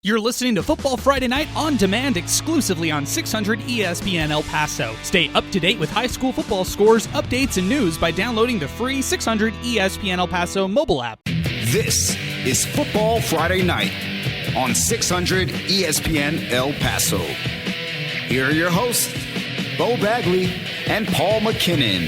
You're listening to Football Friday Night on demand exclusively on 600 ESPN El Paso. Stay up to date with high school football scores, updates, and news by downloading the free 600 ESPN El Paso mobile app. This is Football Friday Night on 600 ESPN El Paso. Here are your hosts, Beau Bagley and Paul MacKinnon.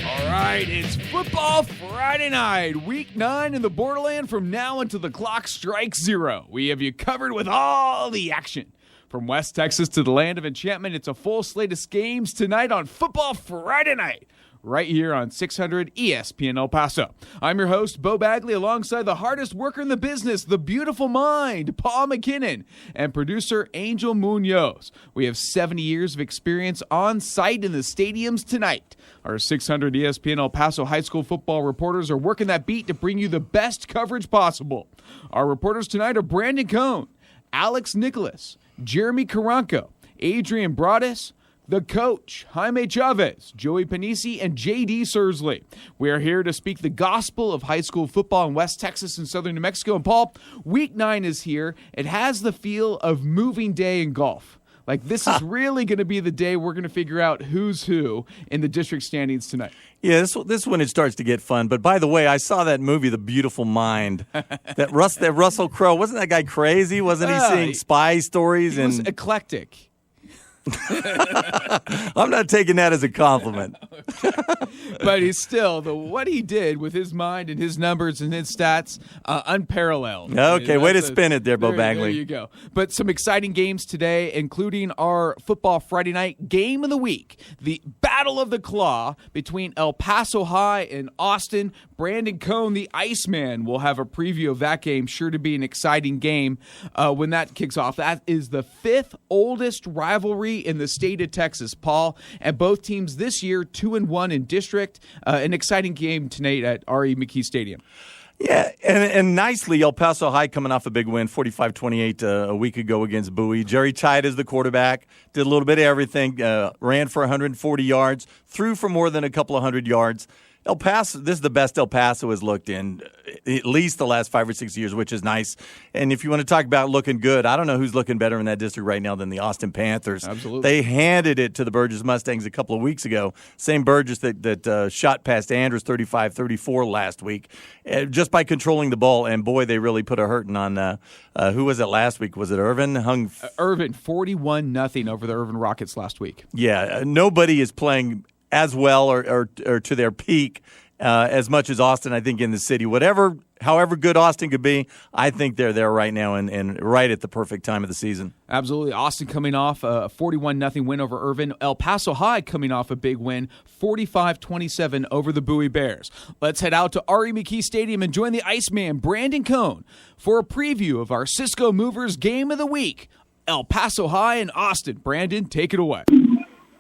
All right, it's Football Friday Night, Week 9 in the Borderland from now until the clock strikes zero. We have you covered with all the action. From West Texas to the land of enchantment, it's a full slate of games tonight on Football Friday Night, right here on 600 ESPN El Paso. I'm your host, Beau Bagley, alongside the hardest worker in the business, the beautiful mind, Paul MacKinnon, and producer Angel Munoz. We have 70 years of experience on site in the stadiums tonight. Our 600 ESPN El Paso high school football reporters are working that beat to bring you the best coverage possible. Our reporters tonight are Brandon Cohn, Alex Nicholas, Jeremy Caranco, Adrian Broadus, the coach, Jaime Chavez, Joey Panisi, and J.D. Sursley. We are here to speak the gospel of high school football in West Texas and southern New Mexico. And Paul, Week 9 is here. It has the feel of moving day in golf. Like, this is really going to be the day we're going to figure out who's who in the district standings tonight. Yeah, this when it starts to get fun. But by the way, I saw that movie, The Beautiful Mind. that Russell Crowe, wasn't that guy crazy? Wasn't he seeing spy stories? He was eclectic. I'm not taking that as a compliment. But he's still, what he did with his mind and his numbers and his stats, unparalleled. Okay, way to spin it there, Beau Bagley. There you go. But some exciting games today, including our Football Friday Night Game of the Week, the Battle of the Claw between El Paso High and Austin. Brandon Cohn, the Iceman, will have a preview of that game. Sure to be an exciting game when that kicks off. That is the 5th oldest rivalry in the state of Texas, Paul. And both teams this year 2-1 in district. An exciting game tonight at R.E. McKee Stadium. Yeah, and nicely, El Paso High coming off a big win, 45-28 a week ago against Bowie. Jerry Tide is the quarterback, did a little bit of everything, ran for 140 yards, threw for more than a couple of hundred yards. El Paso, this is the best El Paso has looked in at least the last 5 or 6 years, which is nice. And if you want to talk about looking good, I don't know who's looking better in that district right now than the Austin Panthers. Absolutely. They handed it to the Burgess Mustangs a couple of weeks ago. Same Burgess that shot past Andrews 35-34 last week, just by controlling the ball. And, boy, they really put a hurting on who was it last week? Was it Irvin? Irvin, 41-0 over the Irvin Rockets last week. Yeah, nobody is playing as well or to their peak as much as Austin, I think, in the city. However good Austin could be, I think they're there right now and right at the perfect time of the season. Absolutely. Austin coming off a 41-0 win over Irvin. El Paso High coming off a big win, 45-27 over the Bowie Bears. Let's head out to R.E. McKee Stadium and join the Iceman, Brandon Cohn, for a preview of our Cisco Movers Game of the Week. El Paso High and Austin. Brandon, take it away.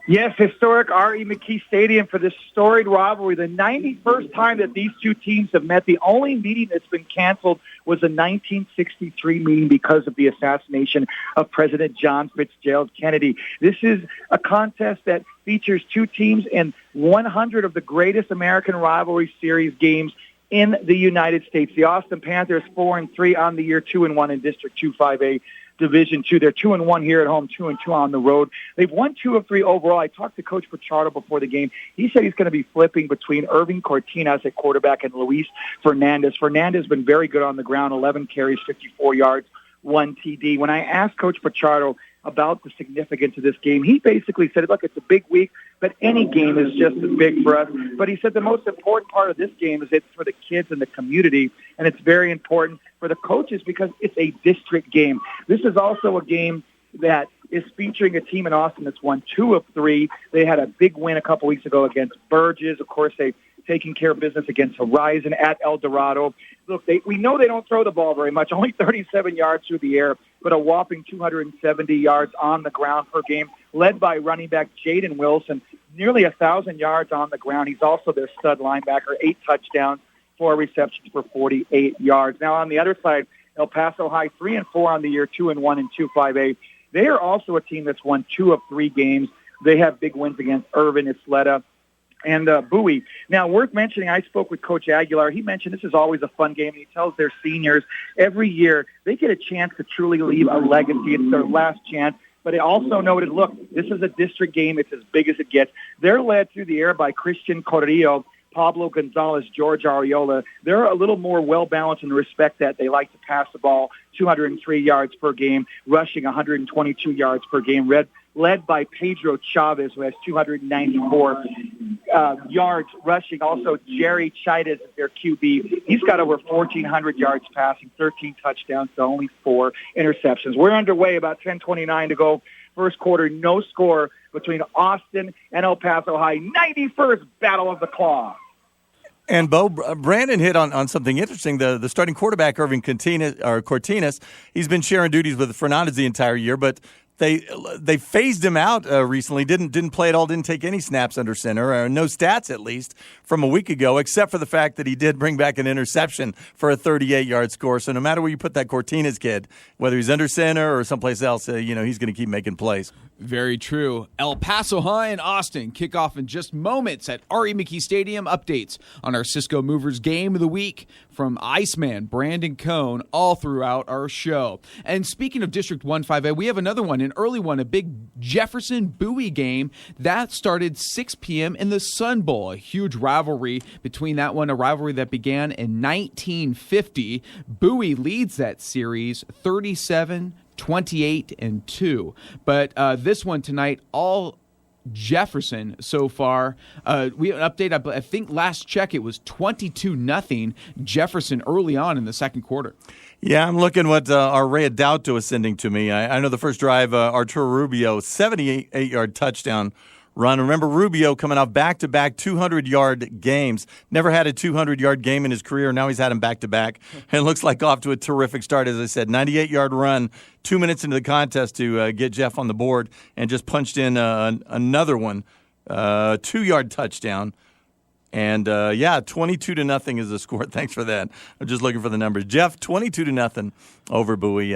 Yes, historic R.E. McKee Stadium for this storied rivalry. The 91st time that these two teams have met. The only meeting that's been canceled was a 1963 meeting because of the assassination of President John Fitzgerald Kennedy. This is a contest that features two teams in 100 of the greatest American rivalry series games in the United States. The Austin Panthers 4-3 on the year, 2-1 in District 2-5A. Division II. They're 2-1 here at home, 2-2 on the road. They've won 2 of 3 overall. I talked to Coach Pichardo before the game. He said he's going to be flipping between Irving Cortinas at quarterback and Luis Fernandez. Fernandez has been very good on the ground, 11 carries, 54 yards, 1 TD. When I asked Coach Pichardo about the significance of this game, he basically said, look, it's a big week, but any game is just as big for us. But he said the most important part of this game is it's for the kids and the community, and it's very important for the coaches because it's a district game. This is also a game that is featuring a team in Austin that's won 2 of 3. They had a big win a couple weeks ago against Burgess. Of course, they've taken care of business against Horizon at El Dorado. Look, we know they don't throw the ball very much, only 37 yards through the air, but a whopping 270 yards on the ground per game, led by running back Jaden Wilson, nearly 1,000 yards on the ground. He's also their stud linebacker, 8 touchdowns, 4 receptions for 48 yards. Now, on the other side, El Paso High, 3-4 on the year, 2-1 in 2-5A. They are also a team that's won 2 of 3 games. They have big wins against Irvin, Isleta, and Bowie. Now, worth mentioning, I spoke with Coach Aguilar. He mentioned this is always a fun game, and he tells their seniors every year they get a chance to truly leave a legacy. It's their last chance. But he also noted, look, this is a district game. It's as big as it gets. They're led through the air by Christian Corrillo, Pablo Gonzalez, George Ariola. They're a little more well-balanced in the respect that they like to pass the ball 203 yards per game, rushing 122 yards per game, led by Pedro Chavez, who has 294 yards rushing. Also, Jerry Chidas is their QB. He's got over 1,400 yards passing, 13 touchdowns to only 4 interceptions. We're underway, about 10:29 to go. First quarter, no score between Austin and El Paso High. 91st Battle of the Claw. And Beau, Brandon hit on something interesting. The starting quarterback, Irving Cortinas, he's been sharing duties with Fernandez the entire year, but they phased him out recently. Didn't play at all. Didn't take any snaps under center. No stats, at least, from a week ago, except for the fact that he did bring back an interception for a 38-yard score. So no matter where you put that Cortinas kid, whether he's under center or someplace else, he's going to keep making plays. Very true. El Paso High and Austin kick off in just moments at R.E. McKee Stadium. Updates on our Cisco Movers Game of the Week from Iceman, Brandon Cohn, all throughout our show. And speaking of District 1-5A, we have another one, an early one, a big Jefferson-Bowie game. That started 6 p.m. in the Sun Bowl, a huge rivalry between that one, a rivalry that began in 1950. Bowie leads that series 38-2. But this one tonight, all Jefferson so far. We have an update. I think last check it was 22-0 Jefferson early on in the second quarter. Yeah, I'm looking what our Ray Adauto is sending to me. I know the first drive, Arturo Rubio, 78-yard touchdown run. Remember, Rubio coming off back-to-back 200-yard games. Never had a 200-yard game in his career. Now he's had them back-to-back. And it looks like off to a terrific start. As I said, 98-yard run, 2 minutes into the contest to get Jeff on the board, and just punched in another one, 2-yard touchdown. And, 22-0 is the score. Thanks for that. I'm just looking for the numbers. Jeff, 22-0 over Bowie.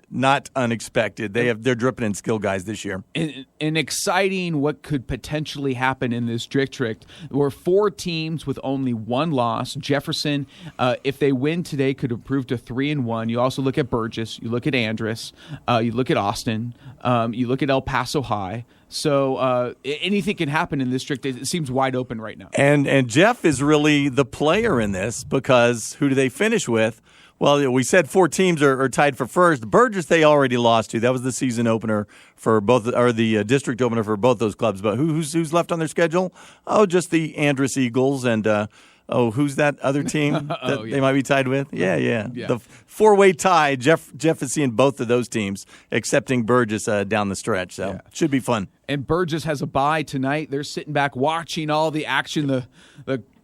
Not unexpected. They're dripping in skill guys this year. And exciting what could potentially happen in this district. There were 4 teams with only 1 loss. Jefferson, if they win today, could improve to 3-1. You also look at Burgess. You look at Andress. You look at Austin. You look at El Paso High. So anything can happen in this district. It seems wide open right now. And Jeff is really the player in this, because who do they finish with? Well, we said 4 teams are tied for first. Burgess they already lost to. That was the season opener for both, or the district opener for both those clubs. But who's left on their schedule? Oh, just the Andress Eagles and. Who's that other team that they might be tied with? Yeah. The 4-way tie. Jeff is seeing both of those teams, excepting Burgess down the stretch. So it should be fun. And Burgess has a bye tonight. They're sitting back watching all the action, the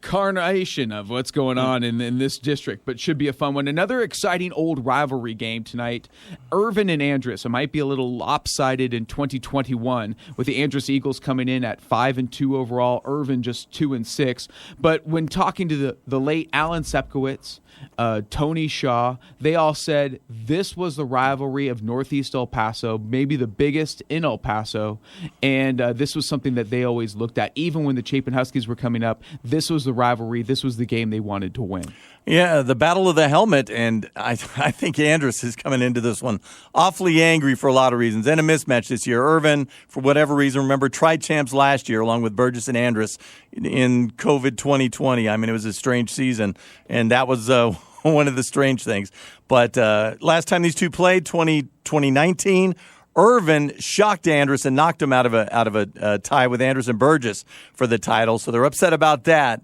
carnation of what's going on in this district, but should be a fun one. Another exciting old rivalry game tonight. Irvin and Andress. It might be a little lopsided in 2021 with the Andress Eagles coming in at 5-2 overall. Irvin just 2-6. But when talking to the late Alan Sepkowitz, Tony Shaw, they all said this was the rivalry of Northeast El Paso, maybe the biggest in El Paso, and this was something that they always looked at. Even when the Chapin Huskies were coming up, this was the rivalry, this was the game they wanted to win. Yeah, the battle of the helmet, and I think Andress is coming into this one awfully angry for a lot of reasons, and a mismatch this year. Irvin, for whatever reason, remember, tri-champs last year along with Burgess and Andress in COVID 2020. I mean, it was a strange season, and that was one of the strange things. But last time these two played, 2019, Irvin shocked Andress and knocked him out of a tie with Andress and Burgess for the title, so they're upset about that.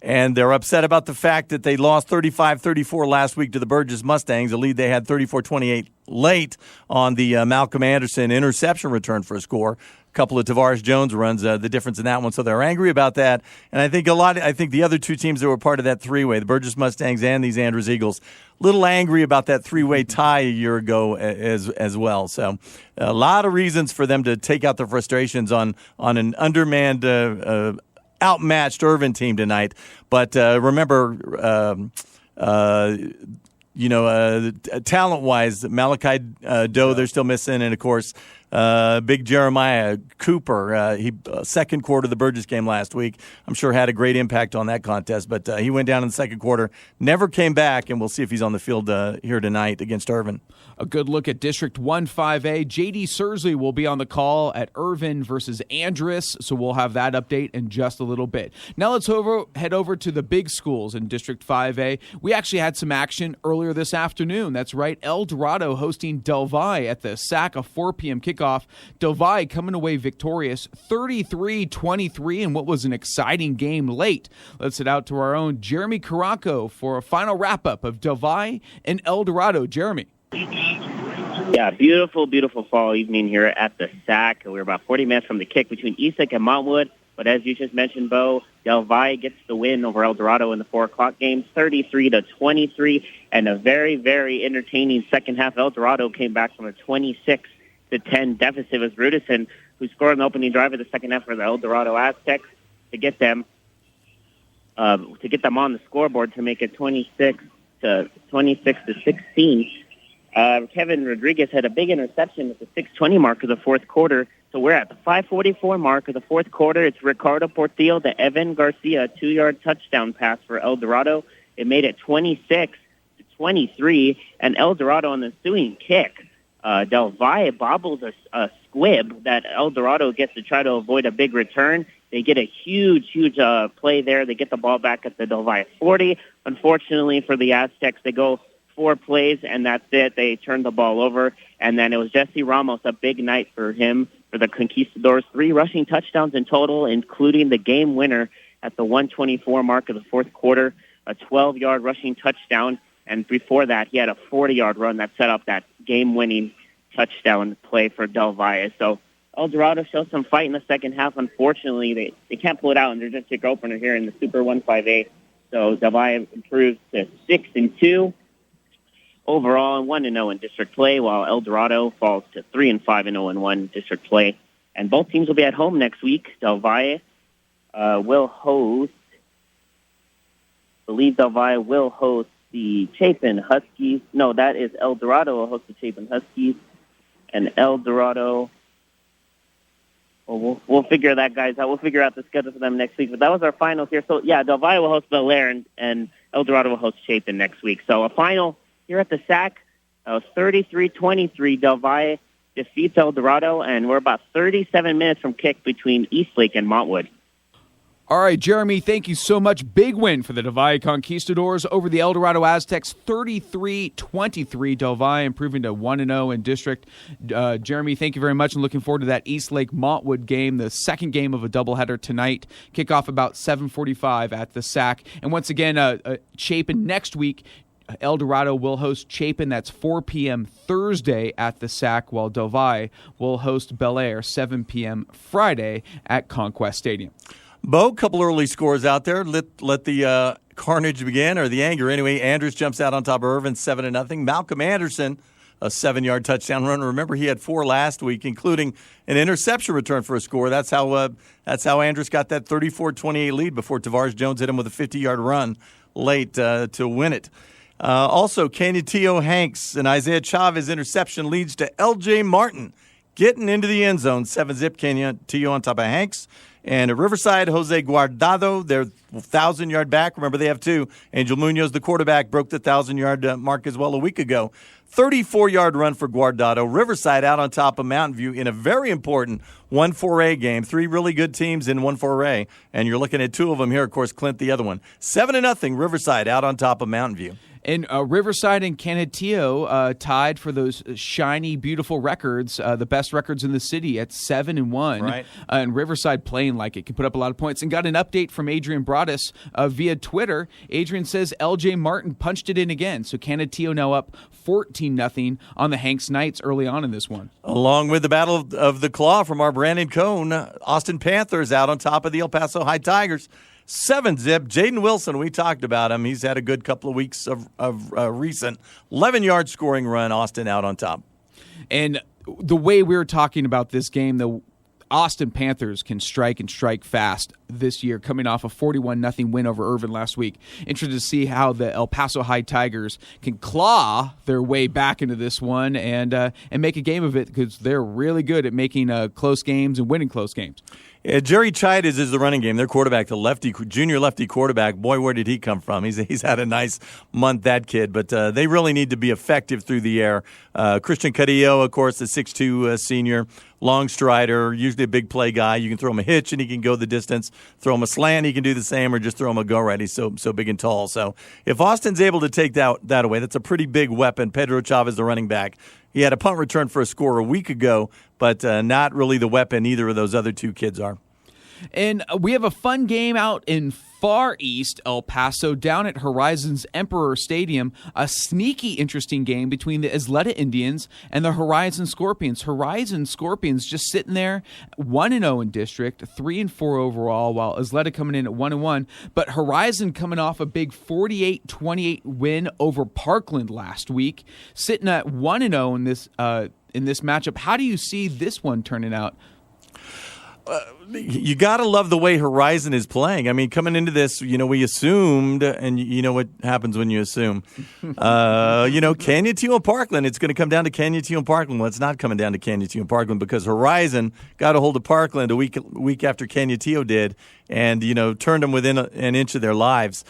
And they're upset about the fact that they lost 35-34 last week to the Burgess Mustangs, a lead they had 34-28 late on the Malcolm Anderson interception return for a score. A couple of Tavares Jones runs, the difference in that one. So they're angry about that. And I think the other two teams that were part of that 3-way, the Burgess Mustangs and these Andress Eagles, a little angry about that 3-way tie a year ago as well. So a lot of reasons for them to take out their frustrations on an undermanned outmatched Irvin team tonight. But remember, talent-wise, Malachi Doe, they're still missing. And, of course, Big Jeremiah Cooper, he second quarter of the Burgess game last week, I'm sure had a great impact on that contest, but he went down in the second quarter, never came back, and we'll see if he's on the field here tonight against Irvin. A good look at District 1-5A. J.D. Sursley will be on the call at Irvin versus Andress, so we'll have that update in just a little bit. Now let's head over to the big schools in District 5A. We actually had some action earlier this afternoon. That's right, El Dorado hosting Del Valle at the SAC, a 4 p.m. kickoff. Del Valle coming away victorious 33-23 in what was an exciting game late. Let's head out to our own Jeremy Caraco for a final wrap-up of Del Valle and El Dorado. Jeremy. Yeah, beautiful, beautiful fall evening here at the SAC. We're about 40 minutes from the kick between Eastlake and Montwood. But as you just mentioned, Beau, Del Valle gets the win over El Dorado in the 4 o'clock game, 33-23, and a very, very entertaining second half. El Dorado came back from a 26-10 deficit. It was Rudison who scored an opening drive of the second half for the El Dorado Aztecs to get them on the scoreboard to make it 26-16. Kevin Rodriguez had a big interception at the 6:20 mark of the fourth quarter. So we're at the 5:44 mark of the fourth quarter. It's Ricardo Portillo to Evan Garcia, 2-yard touchdown pass for El Dorado. It made it 26-23, and El Dorado on the ensuing kick. Del Valle bobbles a squib that El Dorado gets to try to avoid a big return. They get a huge play there. They get the ball back at the Del Valle 40. Unfortunately for the Aztecs, they go 4 plays, and that's it. They turned the ball over, and then it was Jesse Ramos, a big night for him, for the Conquistadors. 3 rushing touchdowns in total, including the game winner at the 1:24 mark of the fourth quarter, a 12-yard rushing touchdown, and before that, he had a 40-yard run that set up that game-winning touchdown play for Del Valle. So El Dorado showed some fight in the second half. Unfortunately, they can't pull it out, and they're just a opener here in the Super 1-5A. So Del Valle improves to 6-2. Overall, 1-0 in district play, while El Dorado falls to 3-5-0 in 1 district play. And both teams will be at home next week. Del Valle will host the Chapin Huskies. No, that is El Dorado will host the Chapin Huskies. And El Dorado, well, we'll figure that, guys, out. We'll figure out the schedule for them next week. But that was our final here. So, yeah, Del Valle will host Bel Air, and El Dorado will host Chapin next week. So a final here at the SAC, 33-23, Del Valle defeats El Dorado, and we're about 37 minutes from kick between Eastlake and Montwood. All right, Jeremy, thank you so much. Big win for the Del Valle Conquistadors over the El Dorado Aztecs, 33-23. Del Valle improving to 1-0 in district. Jeremy, thank you very much, and looking forward to that Eastlake-Montwood game, the second game of a doubleheader tonight. Kickoff about 7:45 at the SAC. And once again, Chapin next week. El Dorado will host Chapin. That's 4 p.m. Thursday at the SAC, while Del Valle will host Bel Air 7 p.m. Friday at Conquest Stadium. Beau, couple early scores out there. Let the carnage begin, or the anger anyway. Andrews jumps out on top of Irvin 7-0. Malcolm Anderson, a 7-yard touchdown run. Remember, he had 4 last week, including an interception return for a score. That's how Andrews got that 34-28 lead before Tavares Jones hit him with a 50-yard run late to win it. Also, Canutio Hanks and Isaiah Chavez interception leads to L.J. Martin getting into the end zone. 7-zip Canutio on top of Hanks. And at Riverside, Jose Guardado, their 1,000-yard back. Remember, they have 2. Angel Munoz, the quarterback, broke the 1,000-yard mark as well a week ago. 34-yard run for Guardado. Riverside out on top of Mountain View in a very important 1-4A game. 3 really good teams in 1-4A. And you're looking at 2 of them here, of course, Clint the other one. 7-0 Riverside out on top of Mountain View. And Riverside and Canutio tied for those shiny, beautiful records, the best records in the city at 7-1. Right. And Riverside playing like it can put up a lot of points. And got an update from Adrian Broadus via Twitter. Adrian says L.J. Martin punched it in again. So Canutio now up 14-0 on the Hanks Knights early on in this one. Along with the Battle of the Claw from our Brandon Cone, Austin Panthers out on top of the El Paso High Tigers. 7-zip. Jaden Wilson, we talked about him. He's had a good couple of weeks of recent 11-yard scoring run. Austin out on top. And the way we were talking about this game, the Austin Panthers can strike and strike fast. this year, coming off a 41-0 win over Irvin last week. Interested to see how the El Paso High Tigers can claw their way back into this one and make a game of it, because they're really good at making close games and winning close games. Yeah, Jerry Chides is the running game. Their quarterback, the junior lefty quarterback. Boy, where did he come from? He's had a nice month, that kid. But they really need to be effective through the air. Christian Carrillo, of course, the 6'2" senior, long strider, usually a big play guy. You can throw him a hitch and he can go the distance. Throw him a slant, he can do the same, or just throw him a go-right. He's so big and tall. So if Austin's able to take that away, that's a pretty big weapon. Pedro Chavez, the running back. He had a punt return for a score a week ago, but not really the weapon either of those other two kids are. And we have a fun game out in far east El Paso, down at Horizon's Emperor Stadium. A sneaky, interesting game between the Isleta Indians and the Horizon Scorpions. Horizon Scorpions just sitting there, 1-0 in district, 3-4 overall, while Isleta coming in at 1-1. But Horizon coming off a big 48-28 win over Parkland last week, sitting at 1-0 in this matchup. How do you see this one turning out? You got to love the way Horizon is playing. I mean, coming into this, we assumed, and you know what happens when you assume. Canutillo and Parkland, it's going to come down to Canutillo and Parkland. Well, it's not coming down to Canutillo and Parkland, because Horizon got a hold of Parkland a week after Canutillo did, and, turned them within an inch of their lives.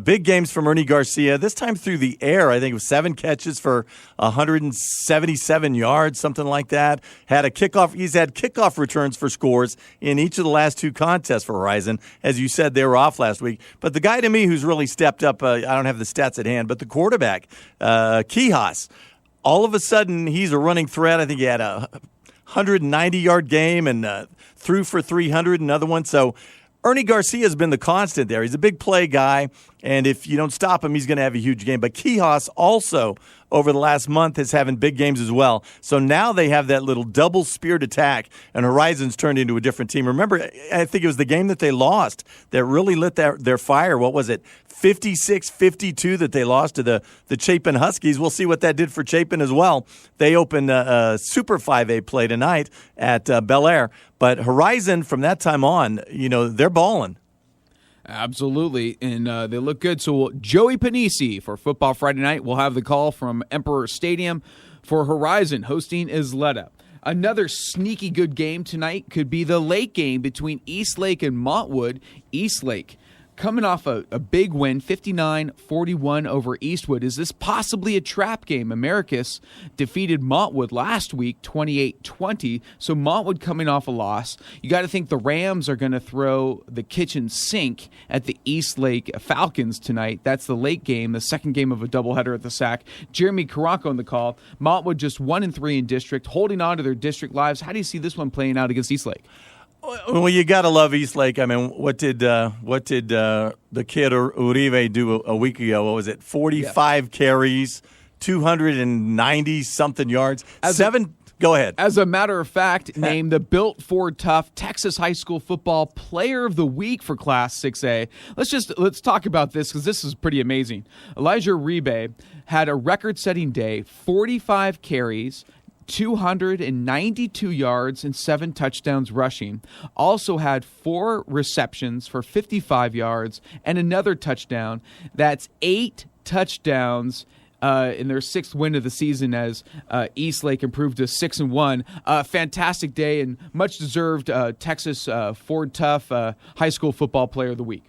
Big games from Ernie Garcia, this time through the air. I think it was 7 catches for 177 yards, something like that. He's had kickoff returns for scores in each of the last 2 contests for Horizon. As you said, they were off last week. But the guy to me who's really stepped up, I don't have the stats at hand, but the quarterback, Quijas, all of a sudden he's a running threat. I think he had a 190-yard game and threw for 300, another one. So Ernie Garcia has been the constant there. He's a big play guy, and if you don't stop him, he's going to have a huge game. But Quijas also, over the last month, is having big games as well. So now they have that little double-speared attack, and Horizon's turned into a different team. Remember, I think it was the game that they lost that really lit their fire. What was it, 56-52 that they lost to the Chapin Huskies? We'll see what that did for Chapin as well. They open a Super 5A play tonight at Bel Air. But Horizon, from that time on, they're balling. Absolutely, and they look good. So Joey Panisi for Football Friday Night will have the call from Emperor Stadium for Horizon hosting Isleta. Another sneaky good game tonight could be the late game between Eastlake and Montwood. Eastlake coming off a big win, 59-41 over Eastwood. Is this possibly a trap game? Americus defeated Montwood last week, 28-20. So Montwood coming off a loss. You got to think the Rams are going to throw the kitchen sink at the Eastlake Falcons tonight. That's the late game, the second game of a doubleheader at the SAC. Jeremy Caranco on the call. Montwood just 1-3 in district, holding on to their district lives. How do you see this one playing out against Eastlake? Well, you got to love Eastlake. I mean, what did the kid Uribe do a week ago? What was it? 45 carries, 290-something yards. Go ahead. As a matter of fact, named the Built Ford Tough Texas High School Football Player of the Week for Class 6A. Let's talk about this, because this is pretty amazing. Elijah Uribe had a record-setting day, 45 carries, 292 yards and 7 touchdowns rushing. Also had 4 receptions for 55 yards and another touchdown. That's 8 touchdowns in their 6th win of the season as Eastlake improved to 6-1. Fantastic day and much deserved Texas Ford Tough High School Football Player of the Week.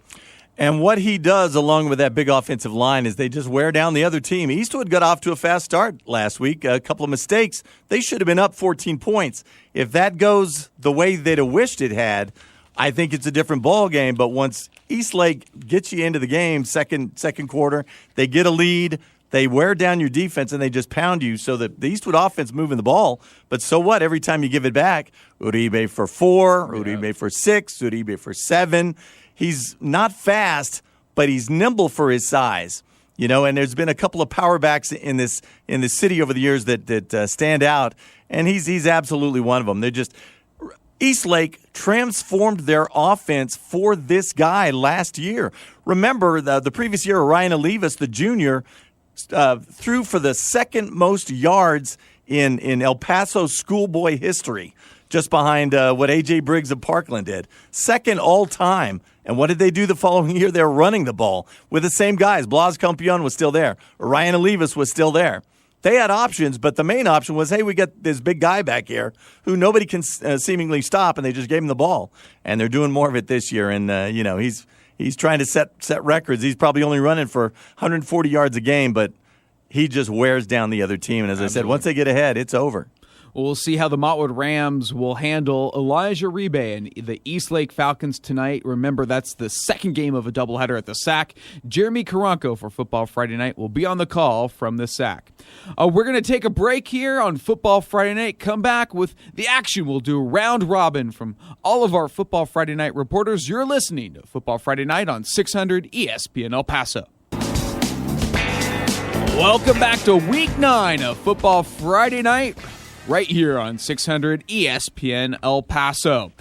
And what he does, along with that big offensive line, is they just wear down the other team. Eastwood got off to a fast start last week. A couple of mistakes. They should have been up 14 points. If that goes the way they'd have wished it had, I think it's a different ball game. But once Eastlake gets you into the game, second quarter, they get a lead. They wear down your defense, and they just pound you. So the Eastwood offense moving the ball. But so what? Every time you give it back, Uribe for 4, Uribe for 6, Uribe for 7. He's not fast, but he's nimble for his size, and there's been a couple of power backs in this city over the years that stand out, and he's absolutely one of them. Eastlake transformed their offense for this guy last year. Remember, the previous year, Ryan Olivas, the junior, threw for the second most yards in El Paso schoolboy history. just behind what A.J. Briggs of Parkland did. Second all-time. And what did they do the following year? They were running the ball with the same guys. Blas Campion was still there. Ryan Olivas was still there. They had options, but the main option was, hey, we got this big guy back here who nobody can seemingly stop, and they just gave him the ball. And they're doing more of it this year. And, he's trying to set records. He's probably only running for 140 yards a game, but he just wears down the other team. And as I said, once they get ahead, it's over. We'll see how the Montwood Rams will handle Elijah Ribe and the Eastlake Falcons tonight. Remember, that's the second game of a doubleheader at the SAC. Jeremy Karanko for Football Friday Night will be on the call from the SAC. We're going to take a break here on Football Friday Night. Come back with the action. We'll do round robin from all of our Football Friday Night reporters. You're listening to Football Friday Night on 600 ESPN El Paso. Welcome back to Week 9 of Football Friday Night, right here on 600 ESPN El Paso.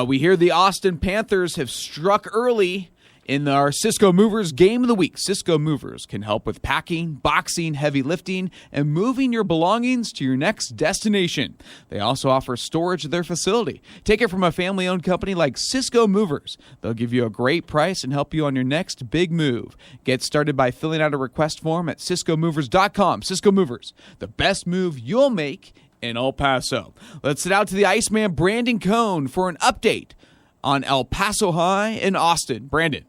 We hear the Austin Panthers have struck early in our Cisco Movers Game of the Week. Cisco Movers can help with packing, boxing, heavy lifting, and moving your belongings to your next destination. They also offer storage at their facility. Take it from a family-owned company like Cisco Movers. They'll give you a great price and help you on your next big move. Get started by filling out a request form at CiscoMovers.com. Cisco Movers, the best move you'll make in El Paso. Let's sit out to the Iceman, Brandon Cohn, for an update on El Paso High and Austin. Brandon.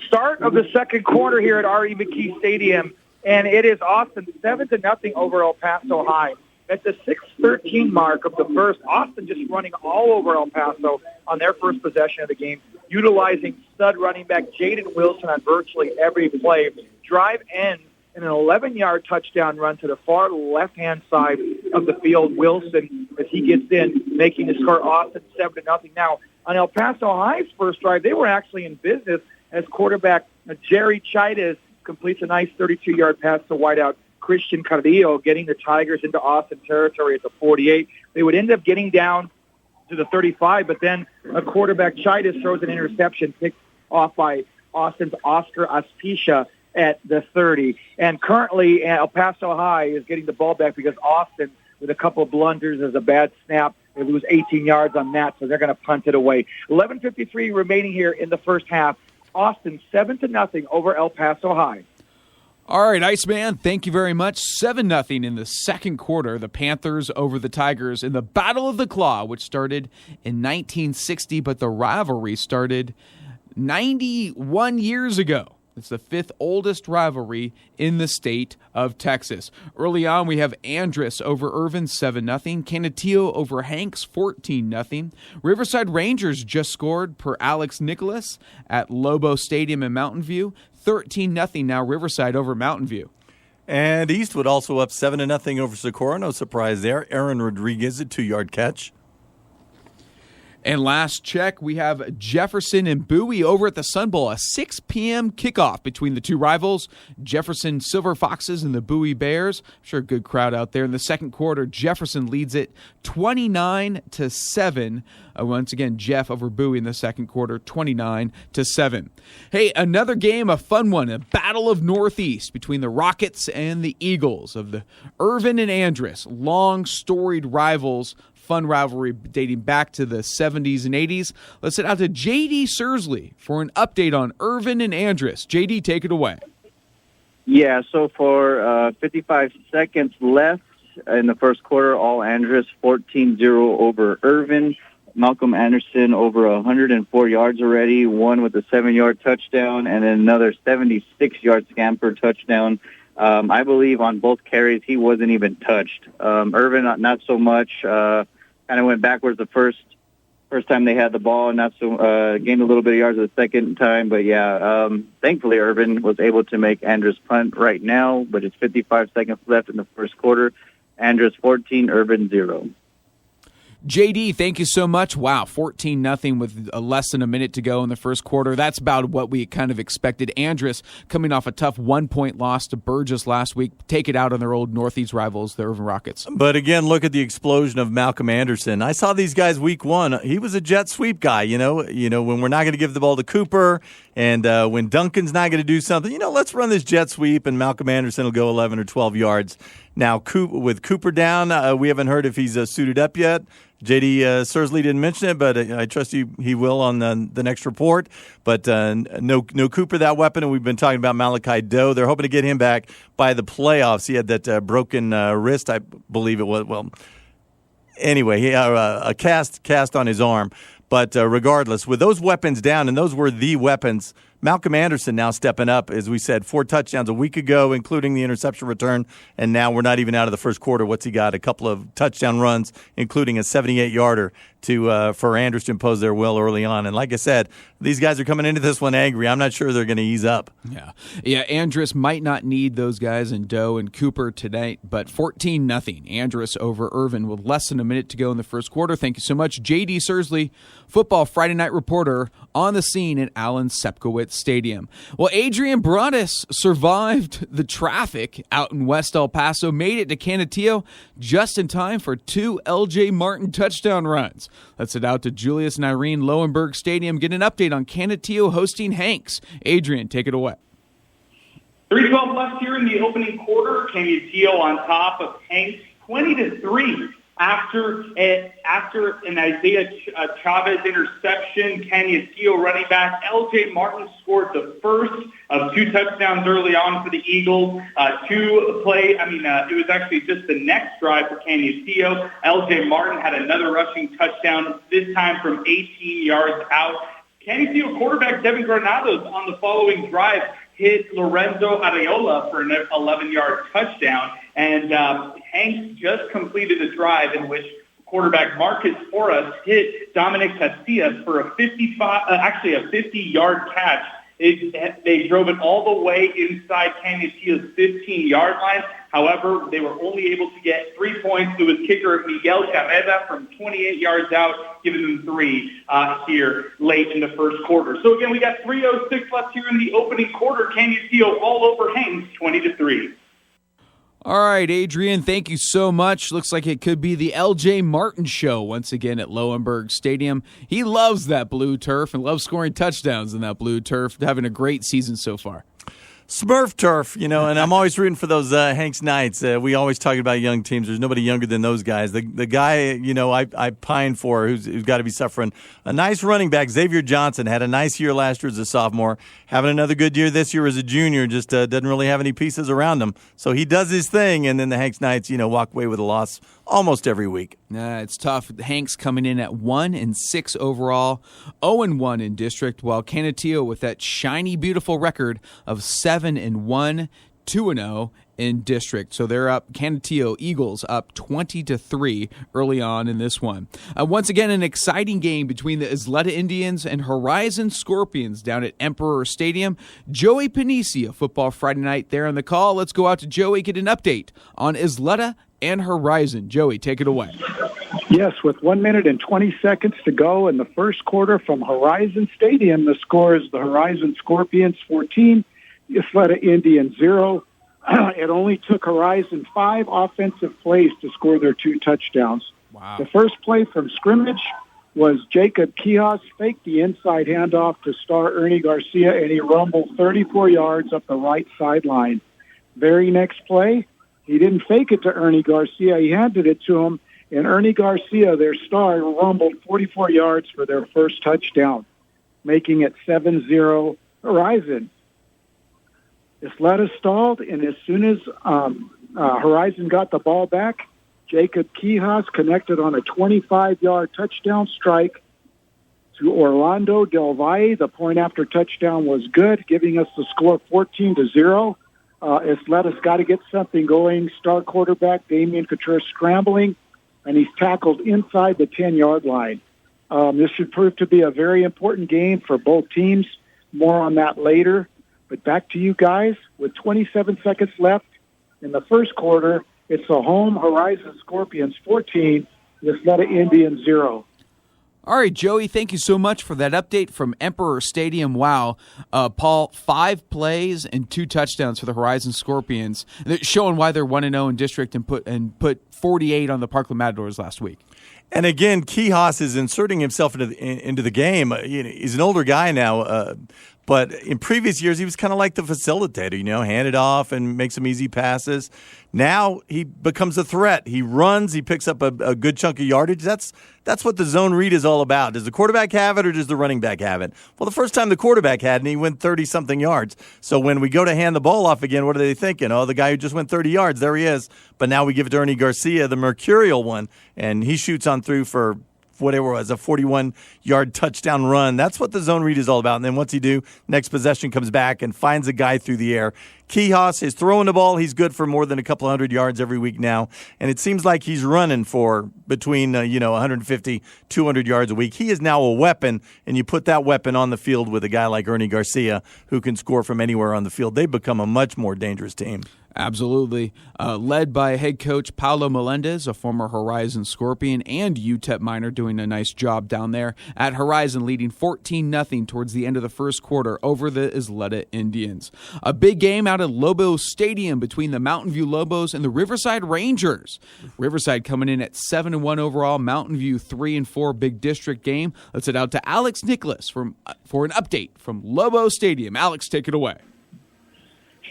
Start of the second quarter here at R.E. McKee Stadium, and it is Austin 7-0 over El Paso High. At the 6:13 mark of the first, Austin just running all over El Paso on their first possession of the game, utilizing stud running back Jaden Wilson on virtually every play. Drive ends in an 11-yard touchdown run to the far left-hand side of the field. Wilson, as he gets in, making the score Austin 7-0. Now, on El Paso High's first drive, they were actually in business as quarterback Jerry Chidas completes a nice 32-yard pass to wideout Christian Carrillo, getting the Tigers into Austin territory at the 48. They would end up getting down to the 35, but then a quarterback Chidas throws an interception picked off by Austin's Oscar Aspicia at the 30. And currently, El Paso High is getting the ball back because Austin, with a couple of blunders, as a bad snap, they lose 18 yards on that, so they're going to punt it away. 11:53 remaining here in the first half. Austin 7-0 over El Paso High. All right, Iceman, thank you very much. 7-0 in the second quarter, the Panthers over the Tigers in the Battle of the Claw, which started in 1960, but the rivalry started 91 years ago. It's the fifth oldest rivalry in the state of Texas. Early on, we have Andress over Irvin, 7-0. Canutillo over Hanks, 14-0. Riverside Rangers just scored per Alex Nicholas at Lobo Stadium in Mountain View. 13-0 now Riverside over Mountain View. And Eastwood also up 7-0 over Socorro. No surprise there. Aaron Rodriguez, a 2-yard catch. And last check, we have Jefferson and Bowie over at the Sun Bowl, a 6 p.m. kickoff between the two rivals, Jefferson Silver Foxes and the Bowie Bears. I'm sure a good crowd out there. In the second quarter, Jefferson leads it 29-7. Once again, Jeff over Bowie in the second quarter, 29-7. Hey, another game, a fun one, a battle of Northeast between the Rockets and the Eagles of the Irvin and Andress, long storied rivals. Fun rivalry dating back to the 70s and 80s. Let's head out to J.D. Sursley for an update on Irvin and Andress. J.D., take it away. Yeah, so for 55 seconds left in the first quarter, all Andress 14-0 over Irvin. Malcolm Anderson over 104 yards already, one with a 7-yard touchdown, and then another 76-yard scamper touchdown. I believe on both carries he wasn't even touched. Irvin, not so much. Kind of went backwards the first time they had the ball, and gained a little bit of yards the second time. But yeah, thankfully Irvin was able to make Andress punt right now. But it's 55 seconds left in the first quarter. Andress 14, Irvin 0. JD, thank you so much. Wow, 14-0 with less than a minute to go in the first quarter. That's about what we kind of expected. Andress, coming off a tough 1-point loss to Burgess last week, take it out on their old Northeast rivals, the Irvin Rockets. But again, look at the explosion of Malcolm Anderson. I saw these guys week one. He was a jet sweep guy, you know, when we're not going to give the ball to Cooper And when Duncan's not going to do something, let's run this jet sweep, and Malcolm Anderson will go 11 or 12 yards. Now, with Cooper down, we haven't heard if he's suited up yet. J.D. Sursley didn't mention it, but I trust he will on the next report. But no Cooper, that weapon, and we've been talking about Malachi Doe. They're hoping to get him back by the playoffs. He had that broken wrist, I believe it was. Well, anyway, he a cast on his arm. But regardless, with those weapons down, and those were the weapons, Malcolm Anderson now stepping up, as we said, 4 touchdowns a week ago, including the interception return, and now we're not even out of the first quarter. What's he got? A couple of touchdown runs, including a 78-yarder for Andrews to impose their will early on. And like I said, these guys are coming into this one angry. I'm not sure they're going to ease up. Yeah. Andrus might not need those guys in Doe and Cooper tonight, but 14-0. Andrus over Irvin with less than a minute to go in the first quarter. Thank you so much, J.D. Sursley, Football Friday Night reporter, on the scene at Allen Sepkowitz Stadium. Well, Adrian Broadus survived the traffic out in West El Paso, made it to Canutillo just in time for 2 L.J. Martin touchdown runs. Let's head out to Julius and Irene Lowenberg Stadium, get an update on Canutillo hosting Hanks. Adrian, take it away. 3:12 left here in the opening quarter. Canutillo on top of Hanks, 20-3. After an Isaiah Chavez interception, Canutillo running back L.J. Martin scored the first of 2 touchdowns early on for the Eagles. It was actually just the next drive for Canutillo. L.J. Martin had another rushing touchdown, this time from 18 yards out. Canutillo quarterback Devin Granados on the following drive hit Lorenzo Areola for an 11-yard touchdown. And Hanks just completed a drive in which quarterback Marcus Forrest hit Dominic Casillas for a 50-yard catch. They drove it all the way inside Canutillo's 15-yard line. However, they were only able to get 3 points. It was kicker Miguel Chaveda from 28 yards out, giving them 3 here late in the first quarter. So again, we got 3:06 left here in the opening quarter. Canutillo all over Hanks, 20-3. All right, Adrian, thank you so much. Looks like it could be the L.J. Martin show once again at Lowenberg Stadium. He loves that blue turf and loves scoring touchdowns in that blue turf, having a great season so far. Smurf turf, and I'm always rooting for those Hanks Knights. We always talk about young teams. There's nobody younger than those guys. The guy, I pine for, who's got to be suffering. A nice running back, Xavier Johnson, had a nice year last year as a sophomore. Having another good year this year as a junior, just doesn't really have any pieces around him. So he does his thing, and then the Hanks Knights, walk away with a loss almost every week. It's tough. Hanks coming in at 1-6 overall, 0-1 in district, while Canutillo with that shiny, beautiful record of 7-1, 2-0 in district. So they're up, Canutillo Eagles up 20-3 early on in this one. Once again, an exciting game between the Isleta Indians and Horizon Scorpions down at Emperor Stadium. Joey Panisi of Football Friday Night there on the call. Let's go out to Joey, get an update on Isleta and Horizon. Joey, take it away. Yes, with 1 minute and 20 seconds to go in the first quarter from Horizon Stadium, the score is the Horizon Scorpions 14, Isleta Indians 0. It only took Horizon 5 offensive plays to score their 2 touchdowns. Wow. The first play from scrimmage was Jacob Quijas faked the inside handoff to star Ernie Garcia, and he rumbled 34 yards up the right sideline. Very next play, he didn't fake it to Ernie Garcia. He handed it to him, and Ernie Garcia, their star, rumbled 44 yards for their first touchdown, making it 7-0 Horizon. Isleta stalled, and as soon as Horizon got the ball back, Jacob Quijas connected on a 25-yard touchdown strike to Orlando Del Valle. The point after touchdown was good, giving us the score 14-0. Isleta's got to get something going. Star quarterback Damian Couture scrambling, and he's tackled inside the 10-yard line. This should prove to be a very important game for both teams. More on that later. But back to you guys. With 27 seconds left in the first quarter, it's the home Horizon Scorpions 14, Isleta Indians 0. All right, Joey, thank you so much for that update from Emperor Stadium. Wow. Paul, 5 plays and 2 touchdowns for the Horizon Scorpions, showing why they're 1-0 in district and put 48 on the Parkland Matadors last week. And again, Quijas is inserting himself into the game. He's an older guy now, But in previous years, he was kind of like the facilitator, hand it off and make some easy passes. Now he becomes a threat. He runs. He picks up a good chunk of yardage. That's what the zone read is all about. Does the quarterback have it or does the running back have it? Well, the first time the quarterback had it, he went 30-something yards. So when we go to hand the ball off again, what are they thinking? Oh, the guy who just went 30 yards, there he is. But now we give it to Ernie Garcia, the mercurial one, and he shoots on through for whatever it was, a 41-yard touchdown run. That's what the zone read is all about. And then what's he do? Next possession comes back and finds a guy through the air. Quijas is throwing the ball. He's good for more than a couple hundred yards every week now. And it seems like he's running for between 150, 200 yards a week. He is now a weapon, and you put that weapon on the field with a guy like Ernie Garcia who can score from anywhere on the field. They become a much more dangerous team. Absolutely. Led by head coach Paulo Melendez, a former Horizon Scorpion and UTEP Miner, doing a nice job down there at Horizon, leading 14-0 towards the end of the first quarter over the Isleta Indians. A big game out at Lobo Stadium between the Mountain View Lobos and the Riverside Rangers. Riverside coming in at 7-1 overall, Mountain View 3-4 big district game. Let's head out to Alex Nicholas for an update from Lobo Stadium. Alex, take it away.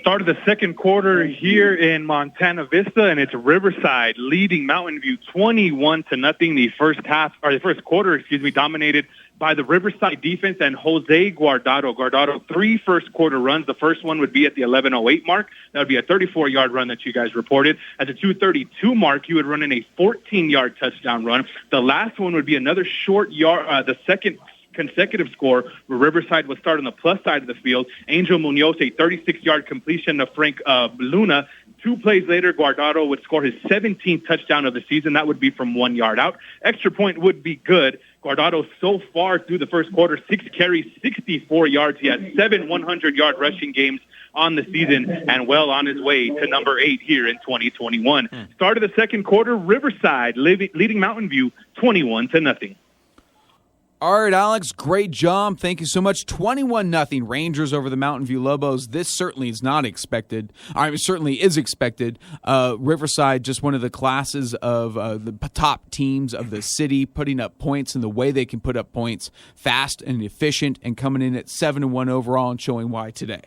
Start of the second quarter here in Montana Vista, and it's Riverside leading Mountain View 21-0. The first quarter, dominated by the Riverside defense and Jose Guardado. Guardado, 3 first quarter runs. The first one would be at the 11:08 mark. That would be a 34-yard run that you guys reported. At the 2:32 mark, you would run in a 14-yard touchdown run. The last one would be another short yard, the second consecutive score where Riverside would start on the plus side of the field. Angel Munoz, a 36-yard completion to Frank Luna. 2 plays later, Guardado would score his 17th touchdown of the season. That would be from 1 yard out. Extra point would be good. Guardado so far through the first quarter, 6 carries, 64 yards. He had 7 100-yard rushing games on the season and well on his way to number 8 here in 2021. Start of the second quarter, Riverside leading Mountain View 21-0. All right, Alex, great job. Thank you so much. 21-0 Rangers over the Mountain View Lobos. This certainly is not expected. Certainly is expected. Riverside, just one of the classes of the top teams of the city, putting up points and the way they can put up points fast and efficient, and coming in at 7-1 overall and showing why today.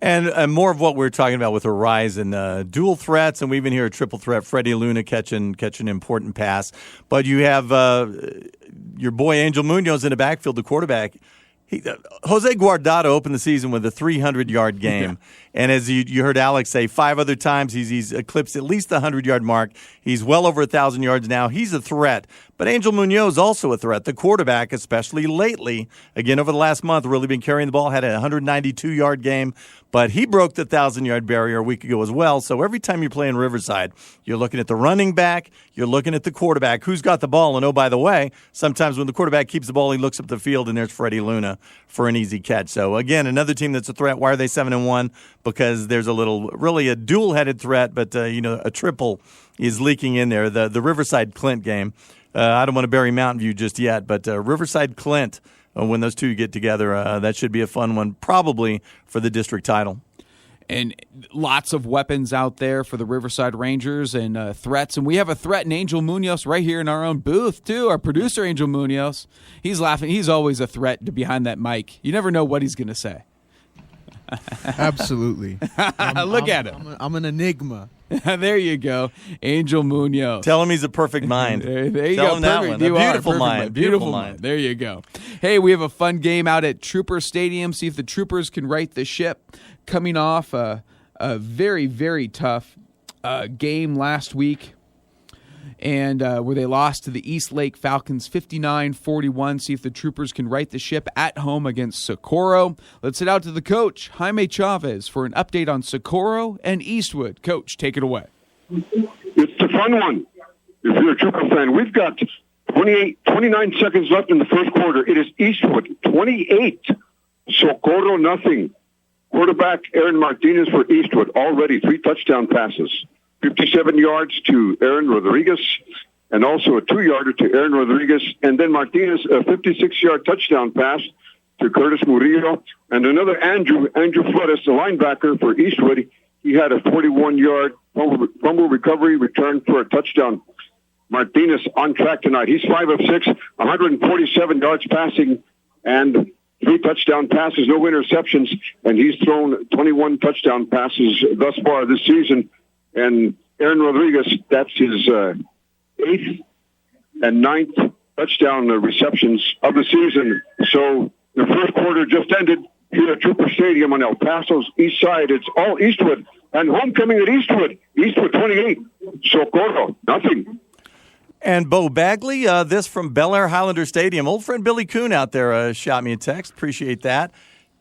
And more of what we're talking about with Horizon, dual threats, and we even hear a triple threat. Freddie Luna catch an important pass. But you have your boy Angel Munoz in the backfield, the quarterback. Jose Guardado opened the season with a 300-yard game. Yeah. And as you heard Alex say, 5 other times he's eclipsed at least the 100-yard mark. He's well over 1,000 yards now. He's a threat. But Angel Munoz also a threat. The quarterback, especially lately, again over the last month, really been carrying the ball, had a 192-yard game. But he broke the 1,000-yard barrier a week ago as well. So every time you play in Riverside, you're looking at the running back, you're looking at the quarterback, who's got the ball. And oh, by the way, sometimes when the quarterback keeps the ball, he looks up the field, and there's Freddie Luna for an easy catch. So again, another team that's a threat. Why are they 7-1? Because there's really a dual-headed threat, but a triple is leaking in there. The Riverside Clint game. I don't want to bury Mountain View just yet, but Riverside Clint, when those two get together, that should be a fun one, probably for the district title. And lots of weapons out there for the Riverside Rangers and threats. And we have a threat in Angel Munoz right here in our own booth, too. Our producer, Angel Munoz. He's laughing. He's always a threat behind that mic. You never know what he's going to say. Absolutely. Look at him. I'm an enigma. There you go. Angel Munoz. Tell him he's a perfect mind. there you Tell go. him that one. You a beautiful mind. Beautiful mind. There you go. Hey, we have a fun game out at Trooper Stadium. See if the Troopers can right the ship. Coming off a very, very tough game last week, and where they lost to the East Lake Falcons 59-41. See if the Troopers can right the ship at home against Socorro. Let's head out to the coach, Jaime Chavez, for an update on Socorro and Eastwood. Coach, take it away. It's a fun one. If you're a Trooper fan, we've got 29 seconds left in the first quarter. It is Eastwood 28, Socorro nothing. Quarterback Aaron Martinez for Eastwood, already 3 touchdown passes. 57 yards to Aaron Rodriguez, and also a 2-yarder to Aaron Rodriguez. And then Martinez, a 56-yard touchdown pass to Curtis Murillo. And another Andrew Flores, the linebacker for Eastwood. He had a 41-yard fumble recovery return for a touchdown. Martinez on track tonight. He's 5 of 6, 147 yards passing, and 3 touchdown passes, no interceptions, and he's thrown 21 touchdown passes thus far this season. And Aaron Rodriguez, that's his 8th and 9th touchdown receptions of the season. So the first quarter just ended here at Trooper Stadium on El Paso's east side. It's all Eastwood. And homecoming at Eastwood. Eastwood 28. Socorro, nothing. And Beau Bagley, this from Bel Air Highlander Stadium. Old friend Billy Kuhn out there shot me a text. Appreciate that.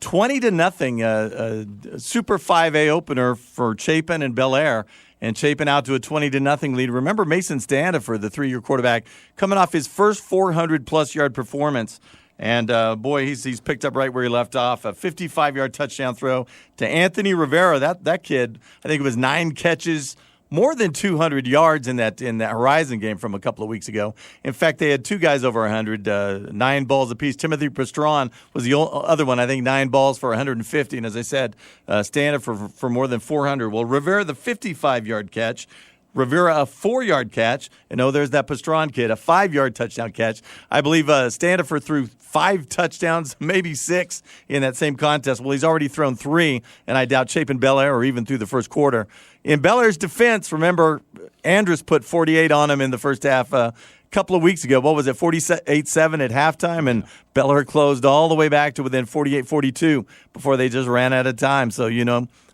20-0, Super 5A opener for Chapin and Bel Air. And Chapin out to a 20-0 lead. Remember Mason Standifer, the 3-year quarterback, coming off his first 400-plus yard performance. And, boy, he's picked up right where he left off. A 55-yard touchdown throw to Anthony Rivera. That kid, I think it was 9 catches, more than 200 yards in that Horizon game from a couple of weeks ago. In fact, they had 2 guys over 100, 9 balls apiece. Timothy Pastron was the other one, I think, 9 balls for 150. And as I said, standing for more than 400. Well, Rivera, the 55-yard catch. Rivera, a 4-yard catch. And there's that Pastron kid, a 5-yard touchdown catch. I believe Standifer threw 5 touchdowns, maybe 6 in that same contest. Well, he's already thrown 3, and I doubt Chapin Bel Air or even through the first quarter. In Bel Air's defense, remember, Andrus put 48 on him in the first half a couple of weeks ago. What was it, 48-7 at halftime? And Bel Air closed all the way back to within 48-42 before they just ran out of time. So,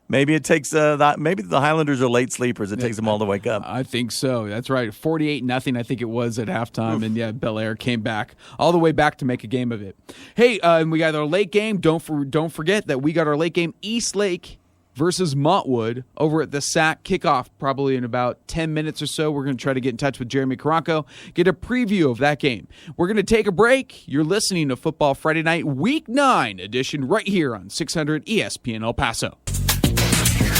maybe it takes maybe the Highlanders are late sleepers. It takes them all to wake up. I think so. That's right. 48-0, I think it was at halftime. Oof. And yeah, Bel Air came back all the way back to make a game of it. Hey, and we got our late game. Don't forget that we got our late game, East Lake versus Montwood over at the SAC. Kickoff probably in about 10 minutes or so. We're going to try to get in touch with Jeremy Caranco, get a preview of that game. We're going to take a break. You're listening to Football Friday Night, Week 9 edition right here on 600 ESPN El Paso.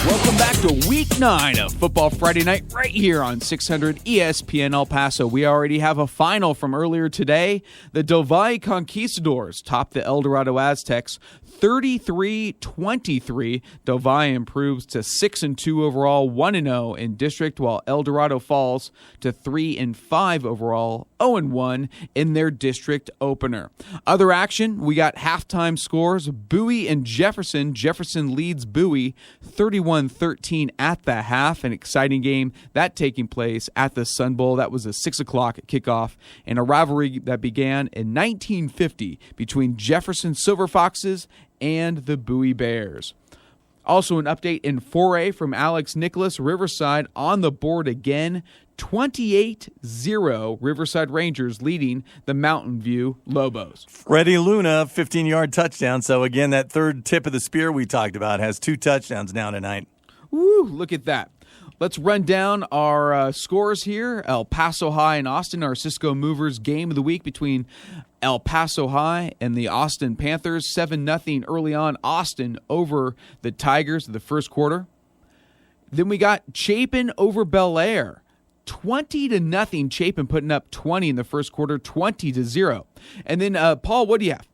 Welcome back to Week 9 of Football Friday Night right here on 600 ESPN El Paso. We already have a final from earlier today. The Del Valle Conquistadors topped the El Dorado Aztecs 33-23. Del Valle improves to 6-2 overall, 1-0 in district, while El Dorado falls to 3-5 overall, 0-1 in their district opener. Other action, we got halftime scores. Bowie and Jefferson. Jefferson leads Bowie 31-13 at the half. An exciting game that taking place at the Sun Bowl. That was a 6 o'clock kickoff and a rivalry that began in 1950 between Jefferson Silver Foxes and the Bowie Bears. Also an update in 4A from Alex Nicholas. Riverside on the board again. 28-0 Riverside Rangers leading the Mountain View Lobos. Freddie Luna, 15-yard touchdown. So, again, that third tip of the spear we talked about has 2 touchdowns now tonight. Woo, look at that. Let's run down our scores here. El Paso High and Austin, our Cisco Movers game of the week between El Paso High and the Austin Panthers. 7-0 early on, Austin over the Tigers in the first quarter. Then we got Chapin over Bel Air. 20-0, Chapin putting up 20 in the first quarter, 20-0. And then, Paul, what do you have?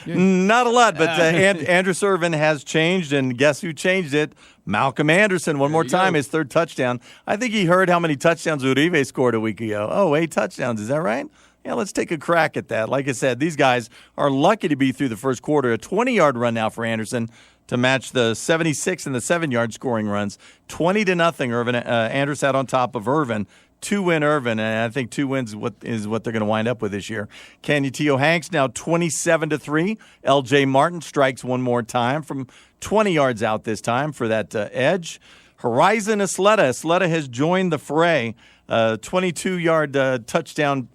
Not a lot, but Andrus Irvin has changed, and guess who changed it? Malcolm Anderson, one more time, his 3rd touchdown. I think he heard how many touchdowns Uribe scored a week ago. Oh, 8 touchdowns, is that right? Yeah, let's take a crack at that. Like I said, these guys are lucky to be through the first quarter. A 20-yard run now for Anderson to match the 76 and the 7-yard scoring runs. 20-0, Irvin. Andrus out on top of Irvin. 2-win Irvin, and I think 2 wins is what they're going to wind up with this year. Canutillo Hanks now 27-3. L.J. Martin strikes one more time from 20 yards out this time for that edge. Horizon Isleta. Isleta has joined the fray. 22-yard touchdown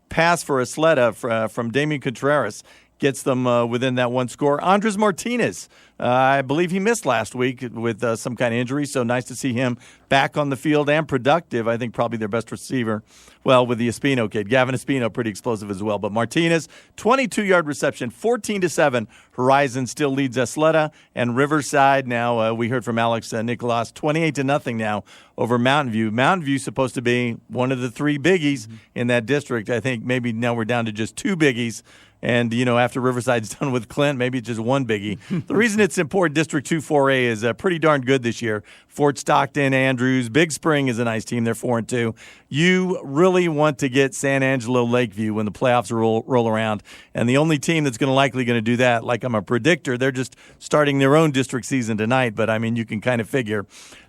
pass for Isleta from Damian Contreras gets them within that one score. Andres Martinez, I believe he missed last week with some kind of injury, so nice to see him back on the field and productive. I think probably their best receiver, well, with the Espino kid. Gavin Espino, pretty explosive as well. But Martinez, 22-yard reception, 14-7. Horizon still leads Isleta, and Riverside now, we heard from Alex Nicolas, 28-0 now over Mountain View. Mountain View supposed to be one of the 3 biggies in that district. I think maybe now we're down to just 2 biggies. And, after Riverside's done with Clint, maybe it's just one biggie. The reason it's important, District 2 4A is pretty darn good this year. Fort Stockton, Andrews, Big Spring is a nice team. They're 4-2. You really want to get San Angelo Lakeview when the playoffs roll around. And the only team that's likely going to do that, like I'm a predictor, they're just starting their own district season tonight. But, you can kind of figure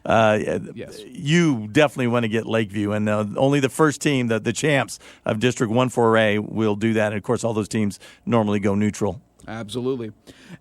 yes. You definitely want to get Lakeview. And only the first team, the champs of District 1 4A, will do that. And, of course, all those teams normally go neutral. Absolutely.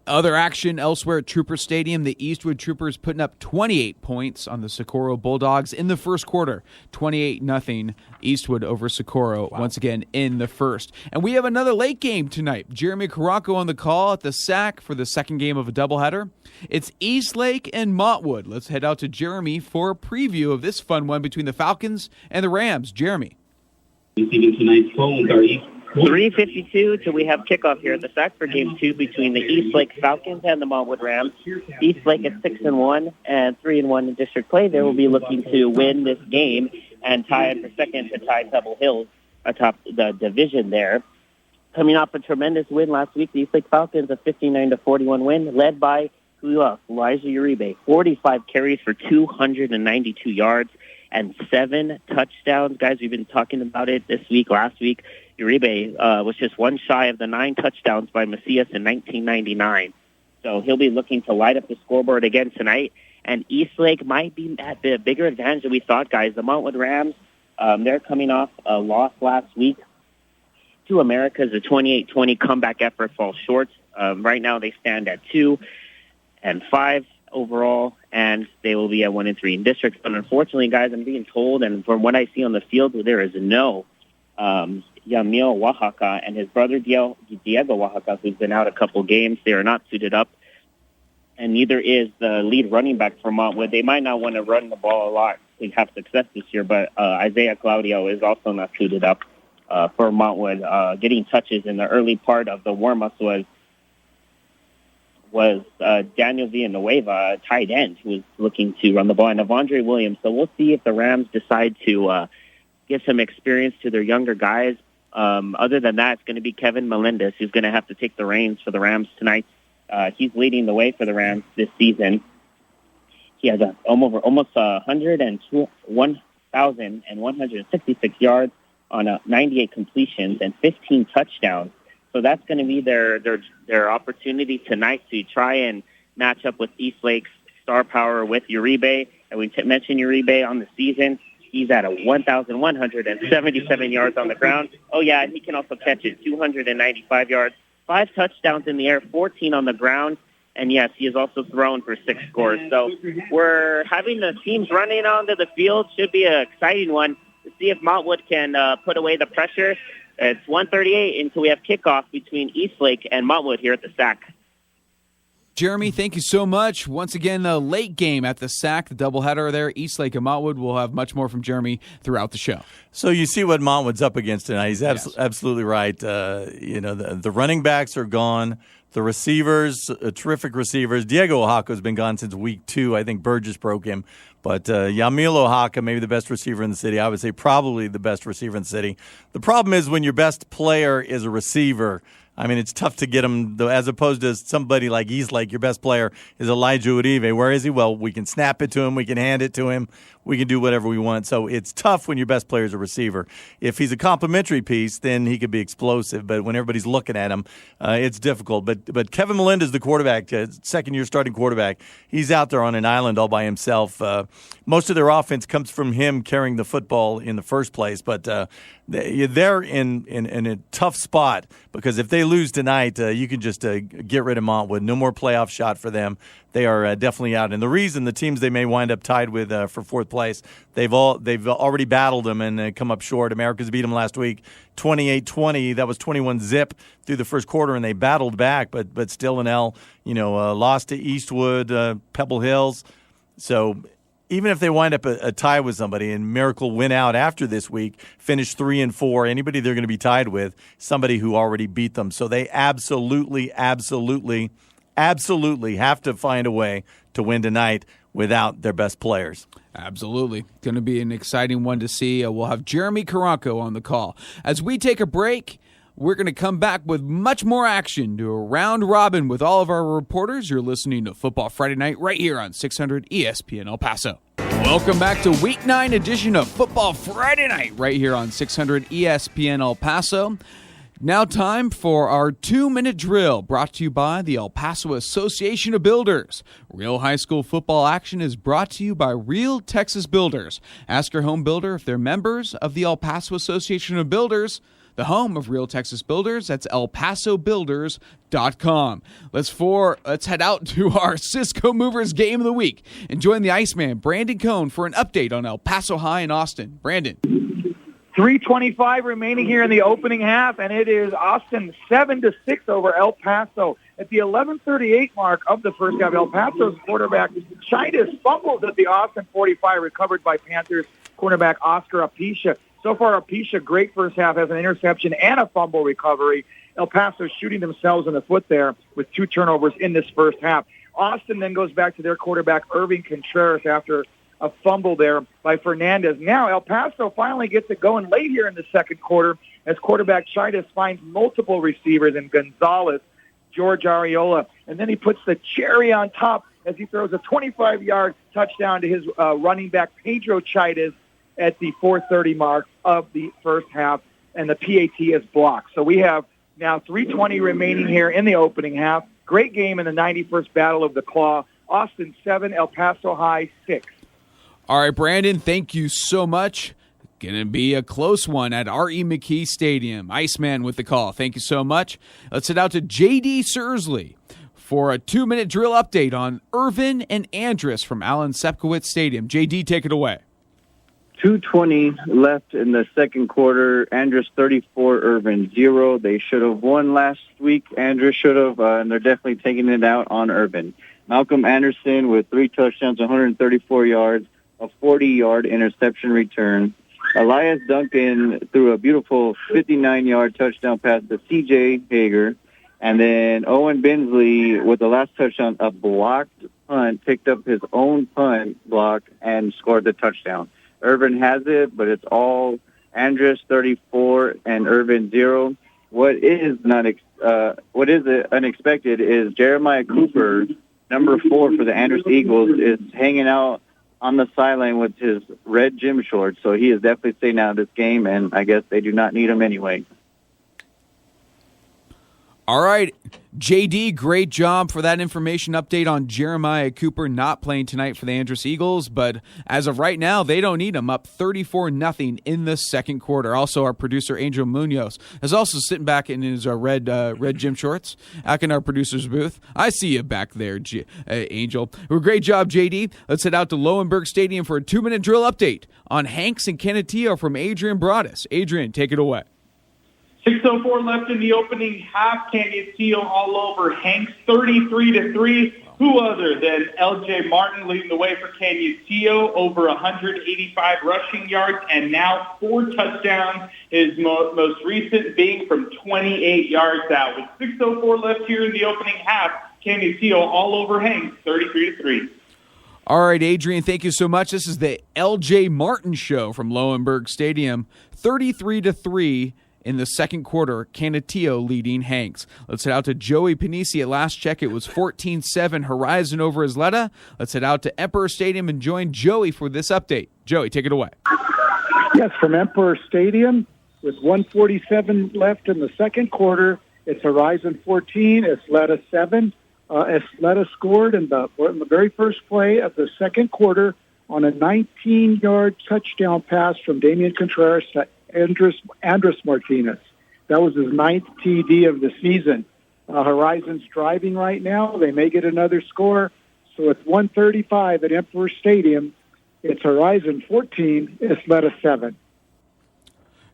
Other action elsewhere at Trooper Stadium, the Eastwood Troopers putting up 28 points on the Socorro Bulldogs in the first quarter. 28-0 Eastwood over Socorro once again in the first. And we have another late game tonight. Jeremy Caranco on the call at the SAC for the second game of a doubleheader. It's Eastlake and Montwood. Let's head out to Jeremy for a preview of this fun one between the Falcons and the Rams. Jeremy. Receiving tonight's phones are 3:52 till we have kickoff here at the SAC for Game 2 between the Eastlake Falcons and the Montwood Rams. Eastlake at 6-1 and 3-1 in district play. They will be looking to win this game and tie it for second to tie Pebble Hills atop the division there. Coming off a tremendous win last week, the Eastlake Falcons a 59-41 win led by Elijah Uribe. 45 carries for 292 yards and 7 touchdowns. Guys, we've been talking about it this week, last week. Uribe was just one shy of the 9 touchdowns by Macias in 1999. So he'll be looking to light up the scoreboard again tonight. And Eastlake might be at the bigger advantage than we thought, guys. The Montwood Rams, they're coming off a loss last week to America's. A 28-20 comeback effort falls short. Right now they stand at 2-5 overall, and they will be at 1-3 in districts. But unfortunately, guys, I'm being told, and from what I see on the field, there is no Yamil Oaxaca and his brother Diego Oaxaca, who's been out a couple games. They are not suited up, and neither is the lead running back for Montwood. They might not want to run the ball a lot to have success this year, but Isaiah Claudio is also not suited up for Montwood. Getting touches in the early part of the warm-ups was Daniel Villanueva, a tight end, who was looking to run the ball, and Avondre Williams. So we'll see if the Rams decide to give some experience to their younger guys. Other than that, it's going to be Kevin Melendez who's going to have to take the reins for the Rams tonight. He's leading the way for the Rams this season. He has almost 1,166 yards on 98 completions and 15 touchdowns. So that's going to be their opportunity tonight to try and match up with Eastlake's star power with Uribe. And we mentioned Uribe on the season. He's at 1,177 yards on the ground. Oh, yeah, and he can also catch it, 295 yards, 5 touchdowns in the air, 14 on the ground. And, yes, he has also thrown for 6 scores. So we're having the teams running onto the field. Should be an exciting one to see if Montwood can put away the pressure. It's 1:38 until we have kickoff between Eastlake and Montwood here at the SAC. Jeremy, thank you so much. Once again, the late game at the SAC, the doubleheader there, Eastlake and Montwood. We'll have much more from Jeremy throughout the show. So you see what Montwood's up against tonight. He's absolutely right. The running backs are gone. The receivers, terrific receivers. Diego Oaxaca has been gone since week 2. I think Burgess broke him. But Yamil Oaxaca, maybe the best receiver in the city. I would say probably the best receiver in the city. The problem is when your best player is a receiver, I mean, it's tough to get him, as opposed to somebody like Eastlake. Your best player is Elijah Uribe. Where is he? Well, we can snap it to him. We can hand it to him. We can do whatever we want. So it's tough when your best player is a receiver. If he's a complimentary piece, then he could be explosive. But when everybody's looking at him, it's difficult. But Kevin Melendez, the quarterback, second-year starting quarterback, he's out there on an island all by himself. Most of their offense comes from him carrying the football in the first place. But they're in a tough spot because if they lose tonight, you can just get rid of Montwood. No more playoff shot for them. They are definitely out. And the reason the teams they may wind up tied with for fourth place, they've already battled them and come up short. America's beat them last week 28-20. That was 21-zip through the first quarter, and they battled back, but still an L. Lost to Eastwood, Pebble Hills. So even if they wind up a tie with somebody and Miracle win out after this week, finish 3-4, anybody they're going to be tied with, somebody who already beat them. So they absolutely have to find a way to win tonight without their best players. Absolutely. Going to be an exciting one to see. We'll have Jeremy Caranco on the call. As we take a break, We're going to come back with much more action, do a round robin with all of our reporters. You're listening to Football Friday Night right here on 600 ESPN El Paso. Welcome back to Week 9 edition of Football Friday Night right here on 600 ESPN El Paso. Now time for our 2-minute drill, brought to you by the El Paso Association of Builders. Real high school football action is brought to you by Real Texas Builders. Ask your home builder if they're members of the El Paso Association of Builders, the home of Real Texas Builders. That's elpasobuilders.com. Let's head out to our Cisco Movers game of the week and join the Iceman, Brandon Cohn, for an update on El Paso High and Austin. Brandon. 3:25 remaining here in the opening half, and it is Austin 7-6 over El Paso. At the 11:38 mark of the first half, El Paso's quarterback Chidas fumbles at the Austin 45, recovered by Panthers cornerback Oscar Apisha. So far, Apisha, great first half, has an interception and a fumble recovery. El Paso shooting themselves in the foot there with 2 turnovers in this first half. Austin then goes back to their quarterback Irving Contreras after a fumble there by Fernandez. Now El Paso finally gets it going late here in the second quarter as quarterback Chidas finds multiple receivers in Gonzalez, George Ariola, and then he puts the cherry on top as he throws a 25-yard touchdown to his running back Pedro Chidas at the 4:30 mark of the first half, and the PAT is blocked. So we have now 3:20 remaining here in the opening half. Great game in the 91st Battle of the Claw. Austin 7, El Paso High 6. All right, Brandon, thank you so much. Going to be a close one at R.E. McKee Stadium. Iceman with the call. Thank you so much. Let's head out to J.D. Sursley for a 2-minute drill update on Irvin and Andrus from Alan Sepkowitz Stadium. J.D., take it away. 2:20 left in the second quarter. Andrus 34, Irvin 0. They should have won last week. Andrus should have, and they're definitely taking it out on Irvin. Malcolm Anderson with 3 touchdowns, 134 yards, a 40-yard interception return. Elias Duncan threw a beautiful 59-yard touchdown pass to C.J. Hager. And then Owen Bensley with the last touchdown, a blocked punt, picked up his own punt block and scored the touchdown. Irvin has it, but it's all Andrus 34 and Irvin 0. What is unexpected is Jeremiah Cooper, number 4 for the Andrus Eagles, is hanging out on the sideline with his red gym shorts. So he is definitely staying out of this game, and I guess they do not need him anyway. All right, JD, great job for that information update on Jeremiah Cooper not playing tonight for the Andrus Eagles, but as of right now, they don't need him, up 34-0 in the second quarter. Also, our producer, Angel Munoz, is also sitting back in his red gym shorts back in our producer's booth. I see you back there, Angel. Well, great job, JD. Let's head out to Lowenberg Stadium for a 2-minute drill update on Hanks and Canutillo from Adrian Broadus. Adrian, take it away. 6:04 left in the opening half. Canutillo all over Hanks, 33-3. Who other than L.J. Martin leading the way for Canutillo, over 185 rushing yards, and now 4 touchdowns. His most recent being from 28 yards out. With 6:04 left here in the opening half, Canutillo all over Hanks, 33-3. All right, Adrian, thank you so much. This is the L.J. Martin Show from Lowenberg Stadium, 33-3. In the second quarter, Canutillo leading Hanks. Let's head out to Joey Panisi. At last check, it was 14-7 Horizon over Isleta. Let's head out to Emperor Stadium and join Joey for this update. Joey, take it away. Yes, from Emperor Stadium, with 1:47 left in the second quarter, it's Horizon 14, Isleta 7. Isleta scored in the very first play of the second quarter on a 19-yard touchdown pass from Damian Contreras to Andrus Martinez. That was his 9th TD of the season. Horizon's driving right now. They may get another score. So it's 1:35 at Emperor Stadium. It's Horizon 14, Isleta 7.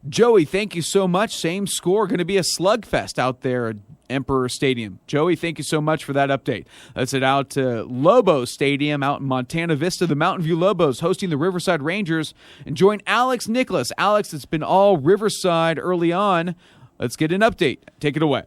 Joey, thank you so much. Same score. Going to be a slugfest out there at Emperor Stadium. Joey, thank you so much for that update. Let's head out to Lobo Stadium out in Montana Vista. The Mountain View Lobos hosting the Riverside Rangers. And join Alex Nicholas. Alex, it's been all Riverside early on. Let's get an update. Take it away.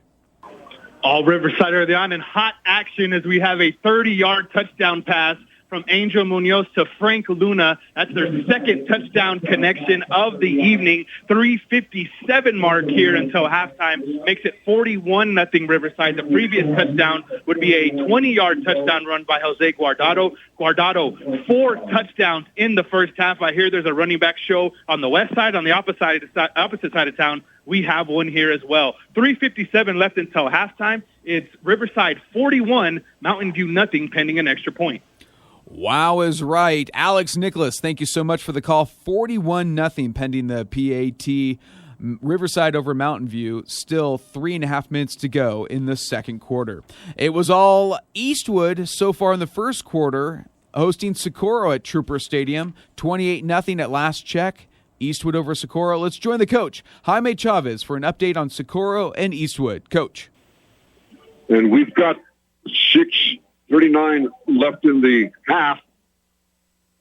All Riverside early on in hot action as we have a 30-yard touchdown pass from Angel Munoz to Frank Luna. That's their second touchdown connection of the evening. 3:57 mark here until halftime makes it 41-0 Riverside. The previous touchdown would be a 20-yard touchdown run by Jose Guardado. Guardado, 4 touchdowns in the first half. I hear there's a running back show on the west side. On the opposite side of town, we have one here as well. 3:57 left until halftime. It's Riverside 41, Mountain View nothing, pending an extra point. Wow is right. Alex Nicholas, thank you so much for the call. 41-0 pending the PAT. Riverside over Mountain View, still 3.5 minutes to go in the second quarter. It was all Eastwood so far in the first quarter, hosting Socorro at Trooper Stadium. 28-0 at last check. Eastwood over Socorro. Let's join the coach, Jaime Chavez, for an update on Socorro and Eastwood. Coach. And we've got 6:39 left in the half.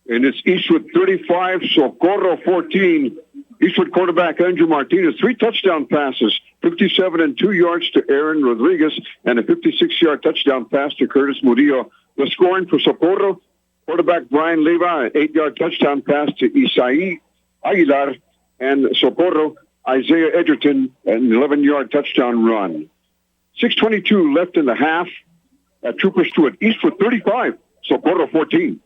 And it's Eastwood 35, Socorro 14. Eastwood quarterback Andrew Martinez, 3 touchdown passes, 57 and 2 yards to Aaron Rodriguez, and a 56-yard touchdown pass to Curtis Murillo. The scoring for Socorro, quarterback Brian Leva, an 8-yard touchdown pass to Isai Aguilar, and Socorro, Isaiah Edgerton, an 11-yard touchdown run. 6:22 left in the half at Trooper Stewart. Eastwood 35, Socorro 14.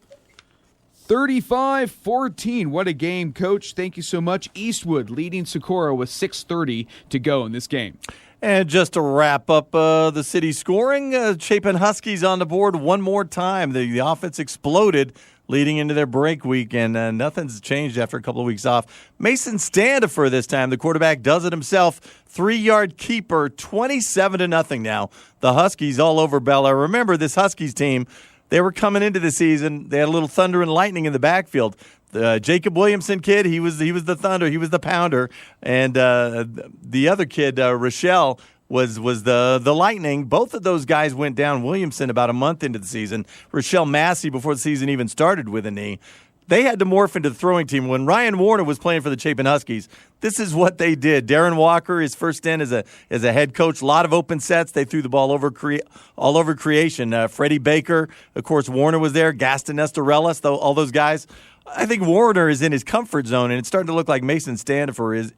35-14. What a game, Coach. Thank you so much. Eastwood leading Socorro with 6:30 to go in this game. And just to wrap up the city scoring, Chapin Huskies on the board one more time. The offense exploded leading into their break week, and nothing's changed after a couple of weeks off. Mason Standifer this time. The quarterback does it himself. 3-yard keeper, 27-0 now. The Huskies all over Bel Air. Remember, this Huskies team, they were coming into the season. They had a little thunder and lightning in the backfield. The Jacob Williamson kid, he was the thunder, he was the pounder, and the other kid, Rochelle, was the lightning. Both of those guys went down. Williamson about a month into the season. Rochelle Massey before the season even started with a knee. They had to morph into the throwing team. When Ryan Warner was playing for the Chapin Huskies, this is what they did. Darren Walker, his first stint as a head coach, a lot of open sets. They threw the ball all over creation. Freddie Baker, of course, Warner was there. Gaston Estorellas, all those guys. I think Warner is in his comfort zone, and it's starting to look like Mason Standifer is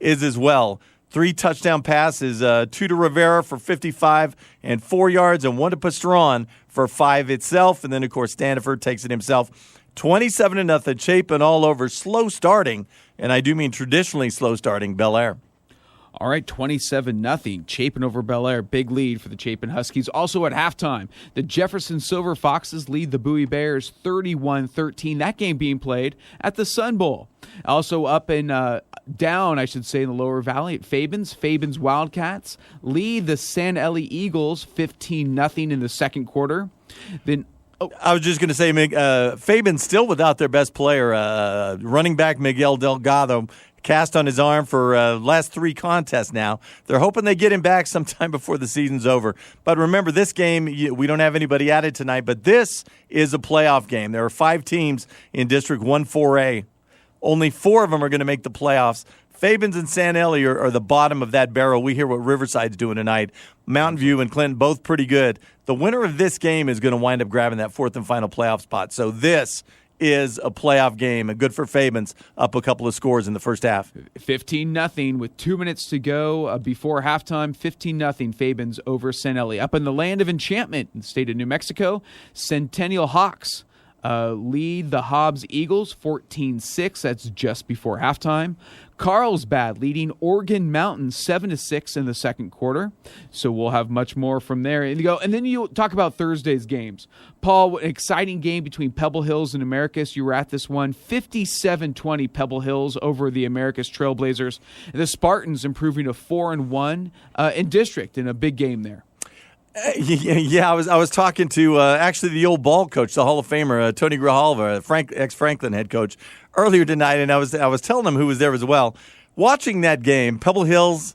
as well. 3 touchdown passes, 2 to Rivera for 55 and 4 yards, and 1 to Pastron for 5 itself. And then, of course, Standifer takes it himself. 27-0, Chapin all over, slow starting, and I do mean traditionally slow starting, Bel Air. All right, 27-0. Chapin over Bel Air. Big lead for the Chapin Huskies. Also at halftime, the Jefferson Silver Foxes lead the Bowie Bears 31-13. That game being played at the Sun Bowl. Also up and down, I should say, in the lower valley at Fabens Wildcats lead the San Eli Eagles 15-0 in the second quarter. Then I was just going to say, Fabens still without their best player, running back Miguel Delgado, cast on his arm for last 3 contests now. They're hoping they get him back sometime before the season's over. But remember, this game, we don't have anybody at it tonight, but this is a playoff game. There are 5 teams in District 1-4A. Only 4 of them are going to make the playoffs. Fabens and San Eli are the bottom of that barrel. We hear what Riverside's doing tonight. Mountain View and Clinton, both pretty good. The winner of this game is going to wind up grabbing that 4th and final playoff spot. So this is a playoff game, and good for Fabens, up a couple of scores in the first half. 15-0 with 2 minutes to go before halftime. 15-0 Fabens over San Eli. Up in the land of enchantment in the state of New Mexico, Centennial Hawks lead the Hobbs Eagles 14-6. That's just before halftime. Carlsbad leading Oregon Mountain 7-6 in the second quarter. So we'll have much more from there. And then you talk about Thursday's games. Paul, an exciting game between Pebble Hills and Americus. You were at this one. 57-20 Pebble Hills over the Americus Trailblazers. The Spartans improving to 4-1 in district in a big game there. Yeah, I was talking to actually the old ball coach, the Hall of Famer Tony Grijalva, ex-Franklin head coach, earlier tonight, and I was telling him who was there as well. Watching that game, Pebble Hills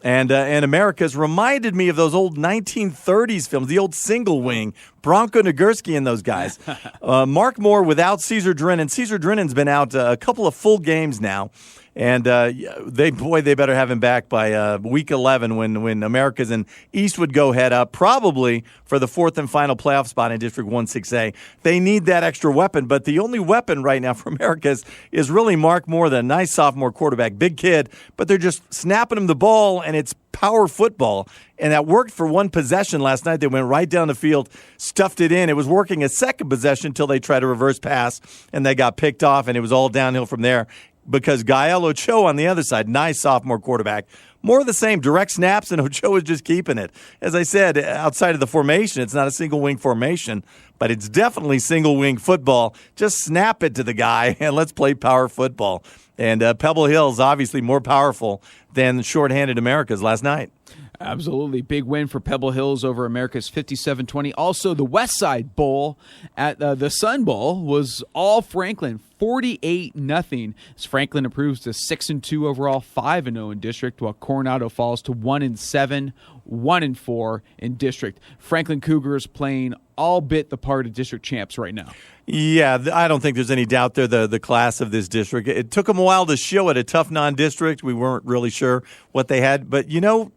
and Americas reminded me of those old 1930s films, the old single wing, Bronco Nagurski and those guys. Mark Moore without Caesar Drennan. Caesar Drennan's been out a couple of full games now. And they better have him back by week 11 when Americas and Eastwood go head up, probably for the fourth and final playoff spot in District 1-6A. They need that extra weapon, but the only weapon right now for Americas is really Mark Moore, the nice sophomore quarterback, big kid, but they're just snapping him the ball, and it's power football. And that worked for one possession last night. They went right down the field, stuffed it in. It was working a second possession until they tried a reverse pass, and they got picked off, and it was all downhill from there. Because Gael Ochoa on the other side, nice sophomore quarterback, more of the same, direct snaps, and Ochoa is just keeping it. As I said, outside of the formation, it's not a single-wing formation, but it's definitely single-wing football. Just snap it to the guy, and let's play power football. And Pebble Hill's obviously more powerful than shorthanded Americas last night. Absolutely. Big win for Pebble Hills over America's 57-20. Also, the West Side Bowl at the Sun Bowl was all Franklin, 48-0. As Franklin improves to 6-2 overall, 5-0 in district, while Coronado falls to 1-7, 1-4 in district. Franklin Cougars playing all bit the part of district champs right now. Yeah, I don't think there's any doubt they're the class of this district. It took them a while to show it, a tough non-district. We weren't really sure what they had. But,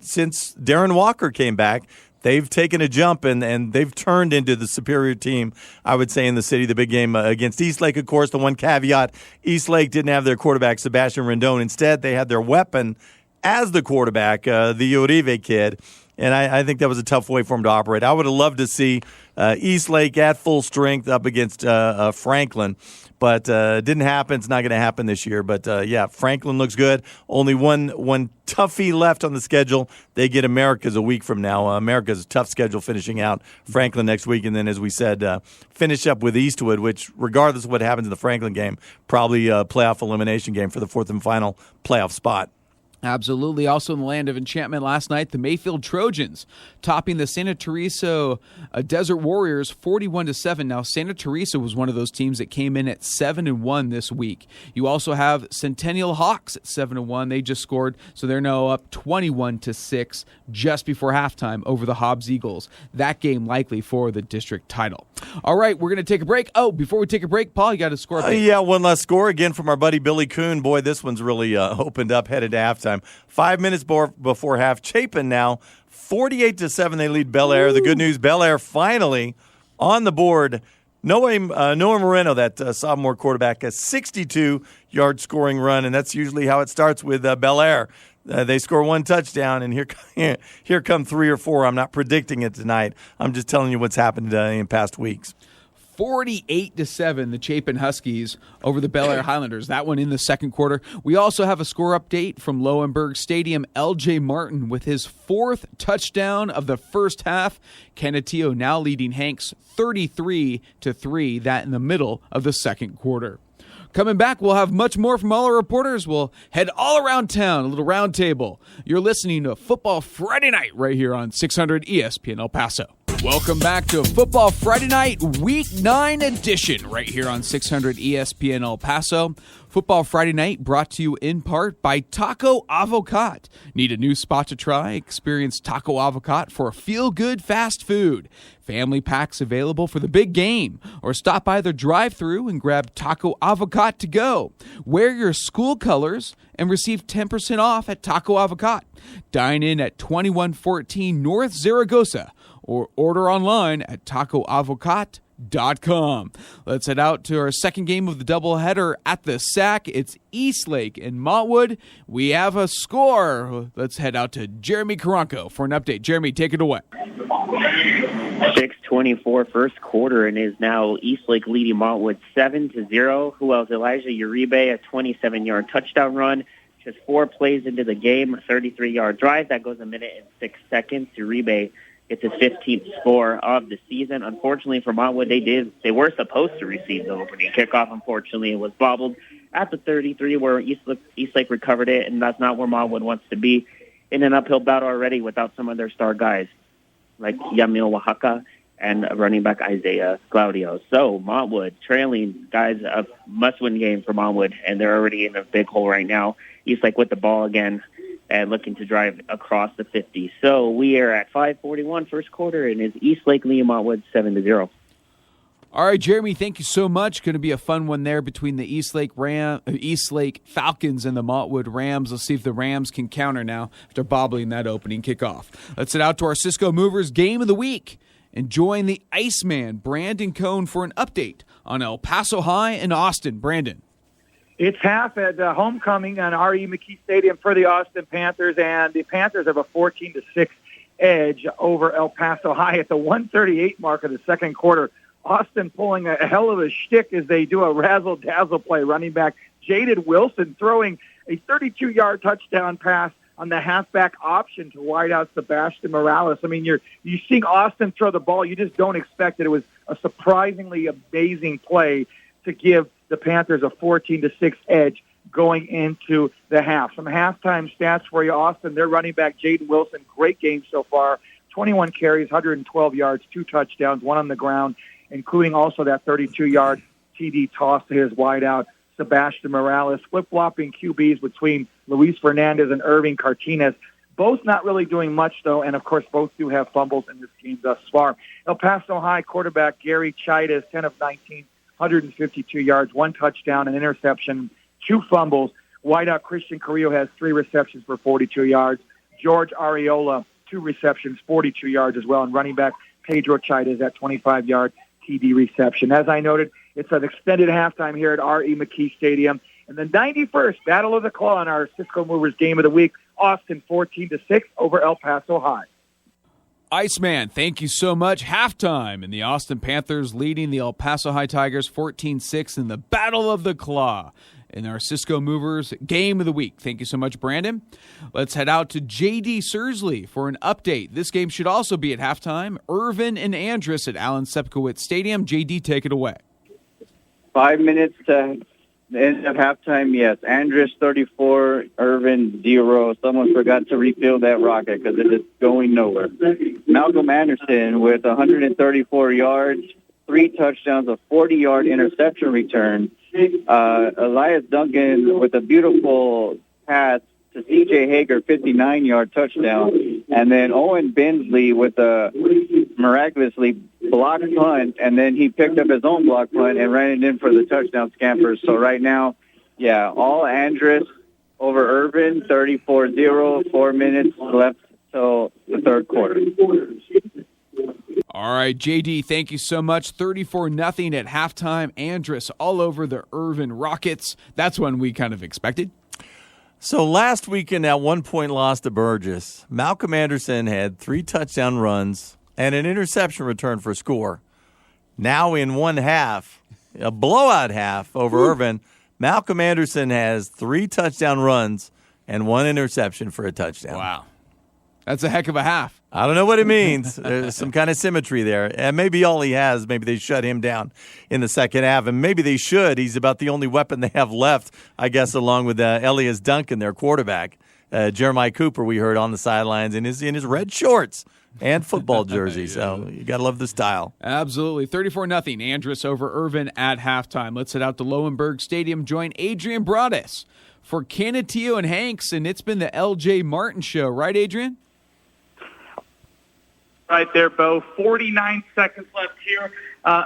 since Darren Walker came back, they've taken a jump and they've turned into the superior team, I would say, in the city. The big game against Eastlake, of course, the one caveat, Eastlake didn't have their quarterback, Sebastian Rendon. Instead, they had their weapon as the quarterback, the Uribe kid. And I think that was a tough way for him to operate. I would have loved to see Eastlake at full strength up against Franklin, but didn't happen. It's not going to happen this year. But, Franklin looks good. Only one toughie left on the schedule. They get Americas a week from now. Americas a tough schedule finishing out Franklin next week. And then, as we said, finish up with Eastwood, which, regardless of what happens in the Franklin game, probably a playoff elimination game for the fourth and final playoff spot. Absolutely. Also in the land of enchantment last night, the Mayfield Trojans topping the Santa Teresa Desert Warriors 41-7. Now, Santa Teresa was one of those teams that came in at 7-1 this week. You also have Centennial Hawks at 7-1. They just scored, so they're now up 21-6 just before halftime over the Hobbs Eagles. That game likely for the district title. All right, we're going to take a break. Oh, before we take a break, Paul, you got a score. One last score again from our buddy Billy Kuhn. Boy, this one's really opened up, headed to halftime. 5 minutes before half. Chapin now 48-7. They lead Bel Air. The good news: Bel Air finally on the board. Noah Moreno, that sophomore quarterback, a 62-yard scoring run, and that's usually how it starts with Bel Air. They score one touchdown, and here come 3 or 4. I'm not predicting it tonight. I'm just telling you what's happened in past weeks. 48-7, the Chapin Huskies over the Bel Air Highlanders. That one in the second quarter. We also have a score update from Lowenberg Stadium. L.J. Martin with his 4th touchdown of the first half. Canutillo now leading Hanks 33-3, that in the middle of the second quarter. Coming back, we'll have much more from all our reporters. We'll head all around town, a little round table. You're listening to Football Friday Night right here on 600 ESPN El Paso. Welcome back to Football Friday Night, Week 9 edition, right here on 600 ESPN El Paso. Football Friday Night brought to you in part by Taco Avocat. Need a new spot to try? Experience Taco Avocat for feel-good fast food. Family packs available for the big game. Or stop by their drive-thru and grab Taco Avocat to go. Wear your school colors and receive 10% off at Taco Avocat. Dine in at 2114 North Zaragoza or order online at tacoavocat.com. Let's head out to our second game of the doubleheader at the SAC. It's Eastlake and Montwood. We have a score. Let's head out to Jeremy Karanko for an update. Jeremy, take it away. 6:24 first quarter, and is now Eastlake leading Montwood 7-0. Who else? Elijah Uribe, a 27-yard touchdown run. Just 4 plays into the game, a 33-yard drive. That goes 1 minute and 6 seconds. Uribe gets his 15th score of the season. Unfortunately for Montwood, they were supposed to receive the opening kickoff. Unfortunately, it was bobbled at the 33 where Eastlake recovered it, and that's not where Montwood wants to be in an uphill battle already without some of their star guys like Yamil Oaxaca and running back Isaiah Claudio. So Montwood trailing, guys, a must-win game for Montwood, and they're already in a big hole right now. Eastlake with the ball again. and looking to drive across the 50. So we are at 5:41 first quarter, and it's Eastlake Leamont 7-0. All right, Jeremy, thank you so much. Going to be a fun one there between the Eastlake Falcons and the Montwood Rams. Let's see if the Rams can counter now after bobbling that opening kickoff. Let's head out to our Cisco Movers Game of the Week and join the Iceman, Brandon Cohn, for an update on El Paso High and Austin. Brandon. It's half at homecoming on R.E. McKee Stadium for the Austin Panthers, and the Panthers have a 14-6 edge over El Paso High at the 1:38 mark of the second quarter. Austin pulling a hell of a shtick as they do a razzle-dazzle play. Running back Jaden Wilson throwing a 32-yard touchdown pass on the halfback option to wideout Sebastian Morales. I mean, you're seeing Austin throw the ball. You just don't expect it. It was a surprisingly amazing play to give the Panthers a 14-6 edge going into the half. Some halftime stats for you, Austin. Their running back Jaden Wilson, great game so far. 21 carries, 112 yards, 2 touchdowns, 1 on the ground, including also that 32-yard TD toss to his wideout, Sebastian Morales. Flip-flopping QBs between Luis Fernandez and Irving Cartinez. Both not really doing much, though, and, of course, both do have fumbles in this game thus far. El Paso High quarterback Gary Chidas, 10 of 19, 152 yards, 1 touchdown, an interception, 2 fumbles. Wideout Christian Carrillo has 3 receptions for 42 yards. George Areola, 2 receptions, 42 yards as well. And running back Pedro Chidas at 25-yard TD reception. As I noted, it's an extended halftime here at R.E. McKee Stadium. And the 91st Battle of the Claw in our Cisco Movers Game of the Week, Austin 14-6 over El Paso High. Iceman, thank you so much. Halftime, and the Austin Panthers leading the El Paso High Tigers 14-6 in the Battle of the Claw in our Cisco Movers Game of the Week. Thank you so much, Brandon. Let's head out to J.D. Sursley for an update. This game should also be at halftime. Irvin and Andrus at Alan Sepkowitz Stadium. J.D., take it away. 5 minutes to the end of halftime, yes. Andrus 34, Irvin 0. Someone forgot to refill that rocket because it is going nowhere. Malcolm Anderson with 134 yards, 3 touchdowns, a 40-yard interception return. Elias Duncan with a beautiful pass to C.J. Hager, 59-yard touchdown. And then Owen Bensley with a miraculously blocked punt, and then he picked up his own block punt and ran it in for the touchdown scampers. So right now, all Andrus over Irvin, 34-0, 4 minutes left till the third quarter. All right, JD, thank you so much. 34-0 at halftime. Andrus all over the Irvin Rockets. That's one we kind of expected. So last weekend, at one point lost to Burgess, Malcolm Anderson had 3 touchdown runs and an interception return for a score. Now in one half, a blowout half over Irvin, Malcolm Anderson has 3 touchdown runs and 1 interception for a touchdown. Wow. That's a heck of a half. I don't know what it means. There's some kind of symmetry there. And maybe all he has, maybe they shut him down in the second half. And maybe they should. He's about the only weapon they have left, I guess, along with Elias Duncan, their quarterback. Jeremiah Cooper, we heard on the sidelines in his red shorts and football jersey. So you got to love the style. Absolutely. 34-0. Andrus over Irvin at halftime. Let's head out to Lowenberg Stadium. Join Adrian Broadus for Canutillo and Hanks. And it's been the L.J. Martin Show. Right, Adrian? Right there, Bo. 49 seconds left here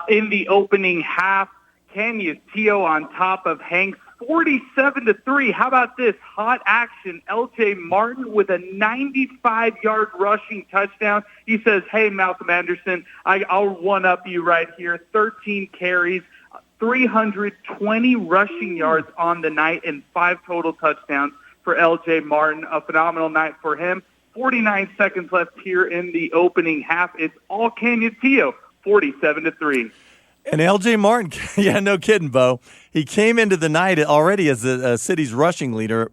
in the opening half. Canutillo on top of Hanks, 47-3. How about this hot action? L.J. Martin with a 95-yard rushing touchdown. He says, "Hey, Malcolm Anderson, I'll one-up you right here. 13 carries, 320 rushing yards on the night, and 5 total touchdowns for L.J. Martin. A phenomenal night for him. 49 seconds left here in the opening half. It's all Canutillo, 47-3. And L.J. Martin, yeah, no kidding, Bo. He came into the night already as the city's rushing leader,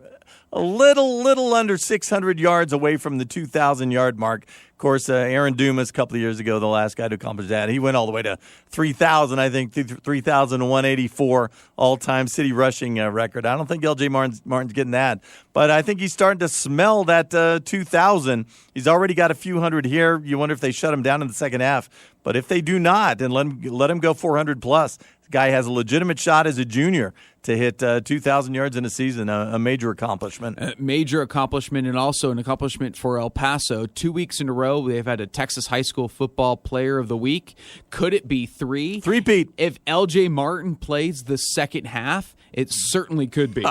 a little under 600 yards away from the 2,000-yard mark. Of course, Aaron Dumas, a couple of years ago, the last guy to accomplish that, he went all the way to 3,000, I think, 3,184 all-time city rushing record. I don't think L.J. Martin's getting that, but I think he's starting to smell that 2,000. He's already got a few hundred here. You wonder if they shut him down in the second half. But if they do not and let him go 400 plus, Guy has a legitimate shot as a junior to hit 2,000 yards in a season, a major accomplishment. Major accomplishment, and also an accomplishment for El Paso. 2 weeks in a row, they've had a Texas High School Football Player of the Week. Could it be 3? Three-peat. If L.J. Martin plays the second half, it certainly could be.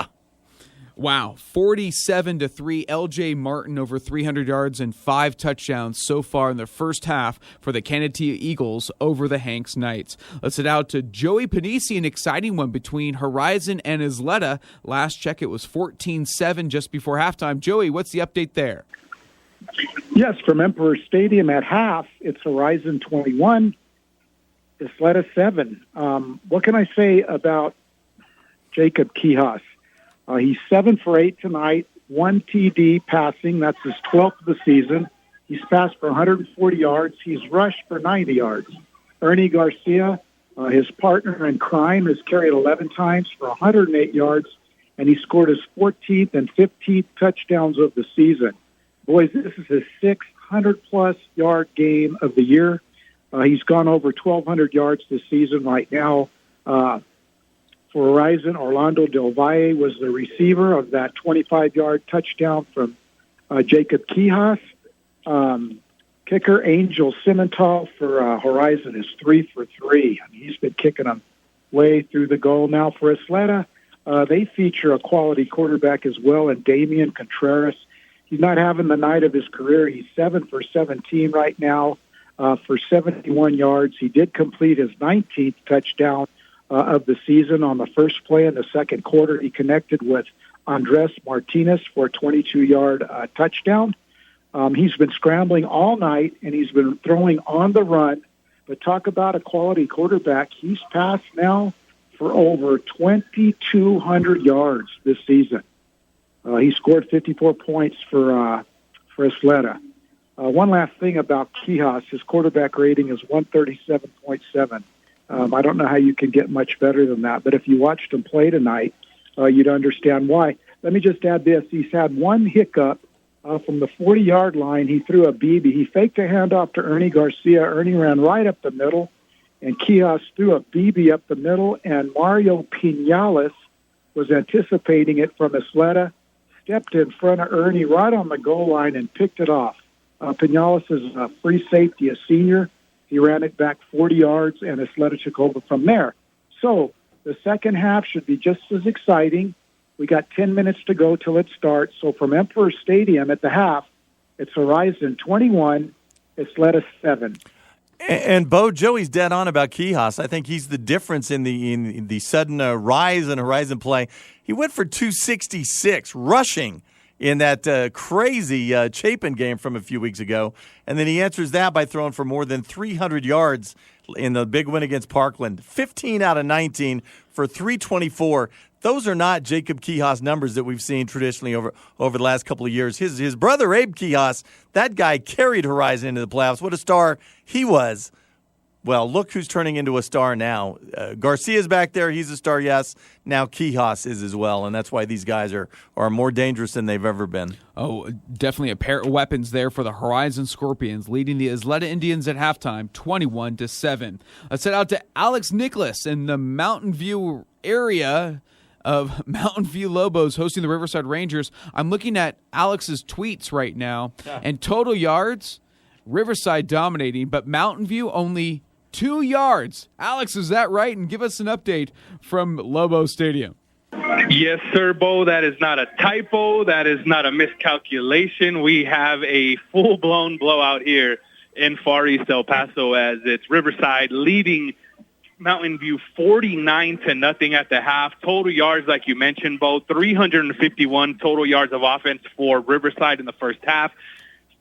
Wow, 47-3, L.J. Martin over 300 yards and 5 touchdowns so far in the first half for the Canatee Eagles over the Hanks Knights. Let's head out to Joey Panisi, an exciting one between Horizon and Isleta. Last check, it was 14-7 just before halftime. Joey, what's the update there? Yes, from Emperor Stadium at half, it's Horizon 21, Isleta 7. What can I say about Jacob Quijas? He's 7 for 8 tonight, 1 TD passing. That's his 12th of the season. He's passed for 140 yards. He's rushed for 90 yards. Ernie Garcia, his partner in crime, has carried 11 times for 108 yards, and he scored his 14th and 15th touchdowns of the season. Boys, this is his 600-plus yard game of the year. He's gone over 1,200 yards this season right now. For Horizon, Orlando Del Valle was the receiver of that 25-yard touchdown from Jacob Quijas. Kicker Angel Cimental for Horizon is 3 for 3. I mean, he's been kicking them way through the goal. Now for Isleta, they feature a quality quarterback as well, and Damian Contreras. He's not having the night of his career. He's 7 for 17 right now for 71 yards. He did complete his 19th touchdown of the season on the first play in the second quarter. He connected with Andres Martinez for a 22-yard touchdown. He's been scrambling all night, and he's been throwing on the run. But talk about a quality quarterback. He's passed now for over 2,200 yards this season. He scored 54 points for Isleta. One last thing about Quijas, his quarterback rating is 137.7. I don't know how you can get much better than that, but if you watched him play tonight, you'd understand why. Let me just add this. He's had one hiccup from the 40-yard line. He threw a BB. He faked a handoff to Ernie Garcia. Ernie ran right up the middle, and Quijas threw a BB up the middle, and Mario Pinales was anticipating it from Isleta, stepped in front of Ernie right on the goal line and picked it off. Pinales is a free safety, a senior. He ran it back 40 yards, and Isleta took over from there. So the second half should be just as exciting. We got 10 minutes to go till it starts. So from Emperor Stadium at the half, it's Horizon 21, Isleta 7. And Beau, Joey's dead on about Quijas. I think he's the difference in the sudden rise in Horizon play. He went for 266 rushing in that crazy Chapin game from a few weeks ago. And then he answers that by throwing for more than 300 yards in the big win against Parkland. 15 out of 19 for 324. Those are not Jacob Quijas numbers that we've seen traditionally over the last couple of years. His brother, Abe Quijas, that guy carried Horizon into the playoffs. What a star he was. Well, look who's turning into a star now. Garcia's back there. He's a star, yes. Now Quijas is as well, and that's why these guys are more dangerous than they've ever been. Oh, definitely a pair of weapons there for the Horizon Scorpions, leading the Isleta Indians at halftime, 21-7. Let's head out to Alex Nicholas in the Mountain View area of Mountain View Lobos hosting the Riverside Rangers. I'm looking at Alex's tweets right now, and total yards, Riverside dominating, but Mountain View only 2 yards. Alex, is that right? And give us an update from Lobo Stadium. Yes, sir, Beau. That is not a typo. That is not a miscalculation. We have a full-blown blowout here in Far East El Paso as it's Riverside leading Mountain View 49-0 at the half. Total yards, like you mentioned, Beau, 351 total yards of offense for Riverside in the first half.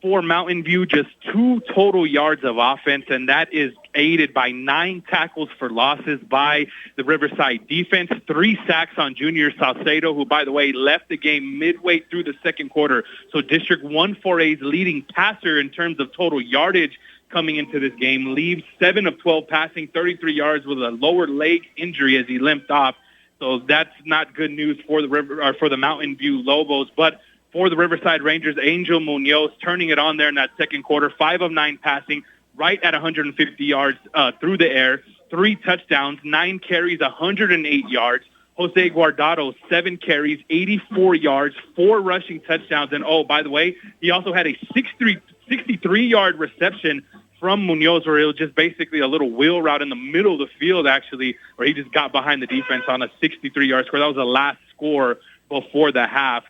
For Mountain View, just 2 total yards of offense, and that is aided by 9 tackles for losses by the Riverside defense, 3 sacks on Junior Salcedo, who, by the way, left the game midway through the second quarter. So District 148's leading passer in terms of total yardage coming into this game leaves 7 of 12 passing, 33 yards with a lower leg injury as he limped off. So that's not good news for the Mountain View Lobos, but for the Riverside Rangers, Angel Munoz turning it on there in that second quarter, 5 of 9 passing, right at 150 yards through the air. 3 touchdowns, 9 carries, 108 yards. Jose Guardado, 7 carries, 84 yards, 4 rushing touchdowns. And, oh, by the way, he also had a 63-yard reception from Munoz, where it was just basically a little wheel route in the middle of the field, actually, where he just got behind the defense on a 63-yard score. That was the last score before the half.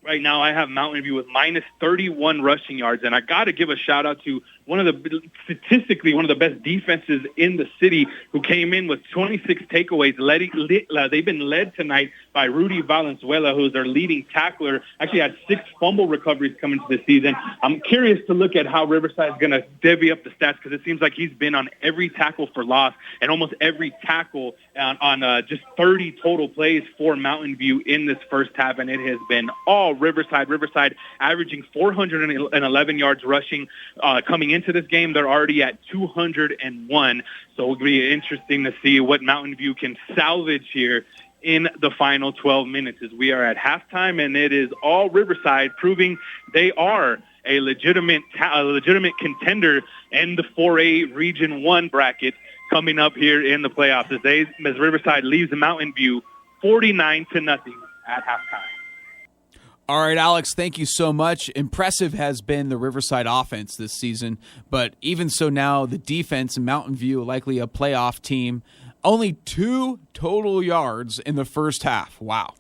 Right now, I have Mountain View with minus 31 rushing yards, and I got to give a shout-out to statistically one of the best defenses in the city, who came in with 26 takeaways. They've been led tonight by Rudy Valenzuela, who's their leading tackler. Actually had 6 fumble recoveries coming to the season. I'm curious to look at how Riverside is going to divvy up the stats, because it seems like he's been on every tackle for loss and almost every tackle on just 30 total plays for Mountain View in this first half, and it has been all Riverside. Riverside averaging 411 yards rushing coming into this game. They're already at 201, so it'll be interesting to see what Mountain View can salvage here in the final 12 minutes, as we are at halftime, and it is all Riverside, proving they are a legitimate contender in the 4A Region 1 bracket coming up here in the playoffs, as Riverside leaves Mountain View 49-0 at halftime. All right, Alex, thank you so much. Impressive has been the Riverside offense this season, but even so now, the defense in Mountain View, likely a playoff team, only 2 total yards in the first half. Wow.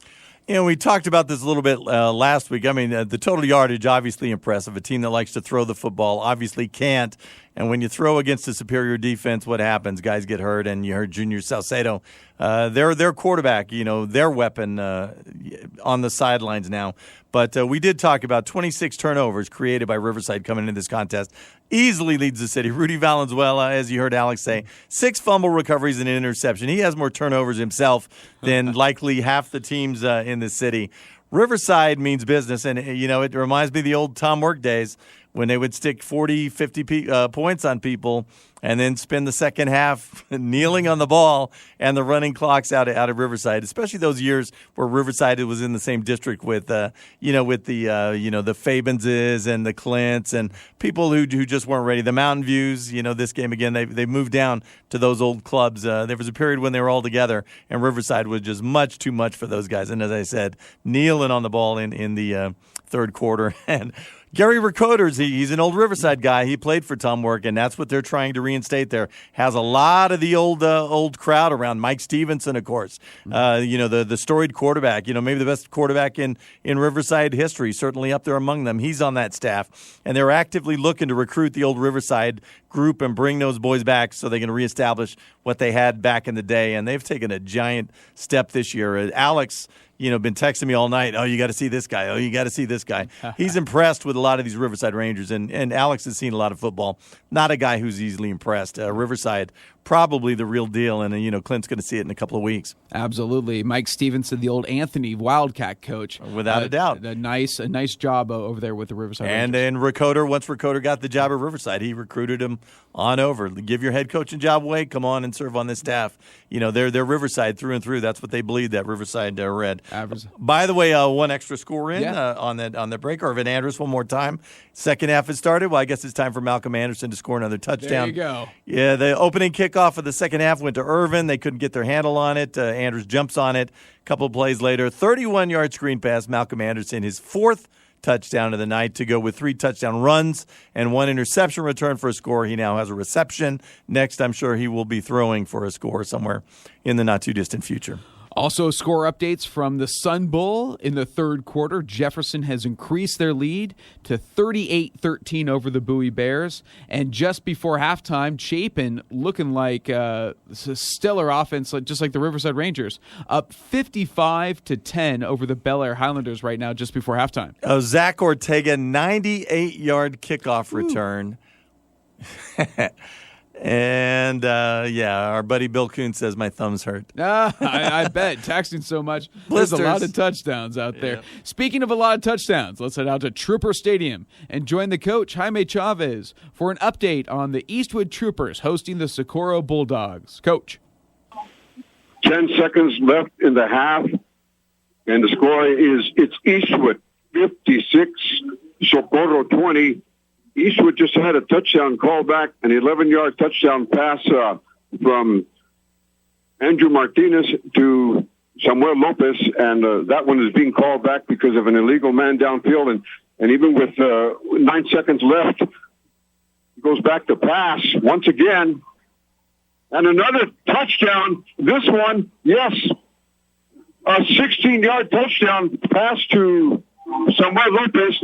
You know, we talked about this a little bit last week. I mean, the total yardage, obviously impressive. A team that likes to throw the football obviously can't. And when you throw against a superior defense, what happens? Guys get hurt, and you heard Junior Salcedo. Their quarterback, their weapon on the sidelines now. But we did talk about 26 turnovers created by Riverside coming into this contest. Easily leads the city. Rudy Valenzuela, as you heard Alex say, 6 fumble recoveries and an interception. He has more turnovers himself than likely half the teams in the city. Riverside means business, and, it reminds me of the old Tom Work days when they would stick 40, 50 points on people and then spend the second half kneeling on the ball and the running clocks out of Riverside, especially those years where Riverside was in the same district with the Fabenses and the Clints and people who just weren't ready. The Mountain Views, this game again, they moved down to those old clubs. There was a period when they were all together, and Riverside was just much too much for those guys. And as I said, kneeling on the ball in the third quarter. And Gary Ricoders, he's an old Riverside guy. He played for Tom Work, and that's what they're trying to reinstate there. Has a lot of the old crowd around. Mike Stevenson, of course. The storied quarterback. Maybe the best quarterback in Riverside history. Certainly up there among them. He's on that staff, and they're actively looking to recruit the old Riverside group and bring those boys back so they can reestablish what they had back in the day. And they've taken a giant step this year. Alex, been texting me all night. Oh, you got to see this guy. Oh, you got to see this guy. He's impressed with a lot of these Riverside Rangers, and Alex has seen a lot of football. Not a guy who's easily impressed. Riverside, probably the real deal, and Clint's going to see it in a couple of weeks. Absolutely. Mike Stevenson, the old Anthony Wildcat coach. Without a doubt. A nice job over there with the Riverside Rangers. And Ricoder, once Ricoder got the job at Riverside, he recruited him on over. Give your head coaching job away. Come on and serve on this staff. They're Riverside through and through. That's what they believe that Riverside read. By the way, one extra score in on the break. Irvin Andrus one more time. Second half has started. Well, I guess it's time for Malcolm Anderson to score another touchdown. There you go. Yeah, the opening kickoff of the second half went to Irvin. They couldn't get their handle on it. Andrus jumps on it. A couple of plays later, 31-yard screen pass. Malcolm Anderson, his 4th touchdown of the night, to go with 3 touchdown runs and 1 interception return for a score. He now has a reception. Next, I'm sure he will be throwing for a score somewhere in the not-too-distant future. Also, score updates from the Sun Bowl in the third quarter. Jefferson has increased their lead to 38-13 over the Bowie Bears. And just before halftime, Chapin, looking like a stellar offense, just like the Riverside Rangers, up 55-10 over the Bel Air Highlanders right now just before halftime. Zach Ortega, 98-yard kickoff return. And, our buddy Bill Kuhn says my thumbs hurt. I bet. Texting so much. There's a lot of touchdowns out there. Speaking of a lot of touchdowns, let's head out to Trooper Stadium and join the coach, Jaime Chavez, for an update on the Eastwood Troopers hosting the Socorro Bulldogs. Coach. 10 seconds left in the half, and the score it's Eastwood 56, Socorro 20. Eastwood just had a touchdown call back, an 11-yard touchdown pass from Andrew Martinez to Samuel Lopez, and that one is being called back because of an illegal man downfield. And even with 9 seconds left, he goes back to pass once again. And another touchdown. This one, yes, a 16-yard touchdown pass to Samuel Lopez.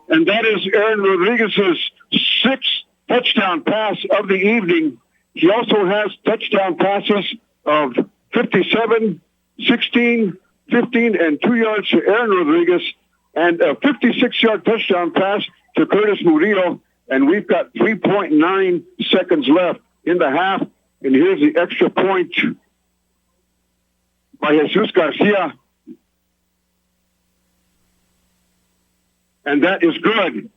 And that is Aaron Rodriguez's 6th touchdown pass of the evening. He also has touchdown passes of 57, 16, 15, and 2 yards to Aaron Rodriguez, and a 56-yard touchdown pass to Curtis Murillo. And we've got 3.9 seconds left in the half. And here's the extra point by Jesus Garcia. And that is good.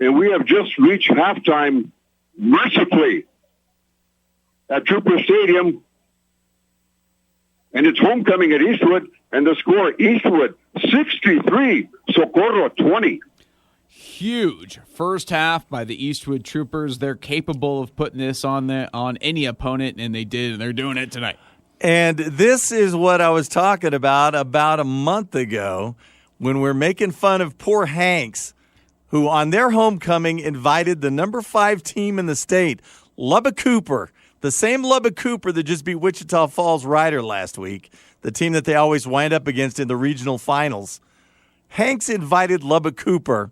And we have just reached halftime mercifully at Trooper Stadium. And it's homecoming at Eastwood. And the score, Eastwood 63, Socorro 20. Huge first half by the Eastwood Troopers. They're capable of putting this on any opponent, and they did, and they're doing it tonight. And this is what I was talking about a month ago when we're making fun of poor Hanks, who on their homecoming invited the number 5 team in the state, Lubbock Cooper, the same Lubbock Cooper that just beat Wichita Falls Rider last week, the team that they always wind up against in the regional finals. Hanks invited Lubbock Cooper.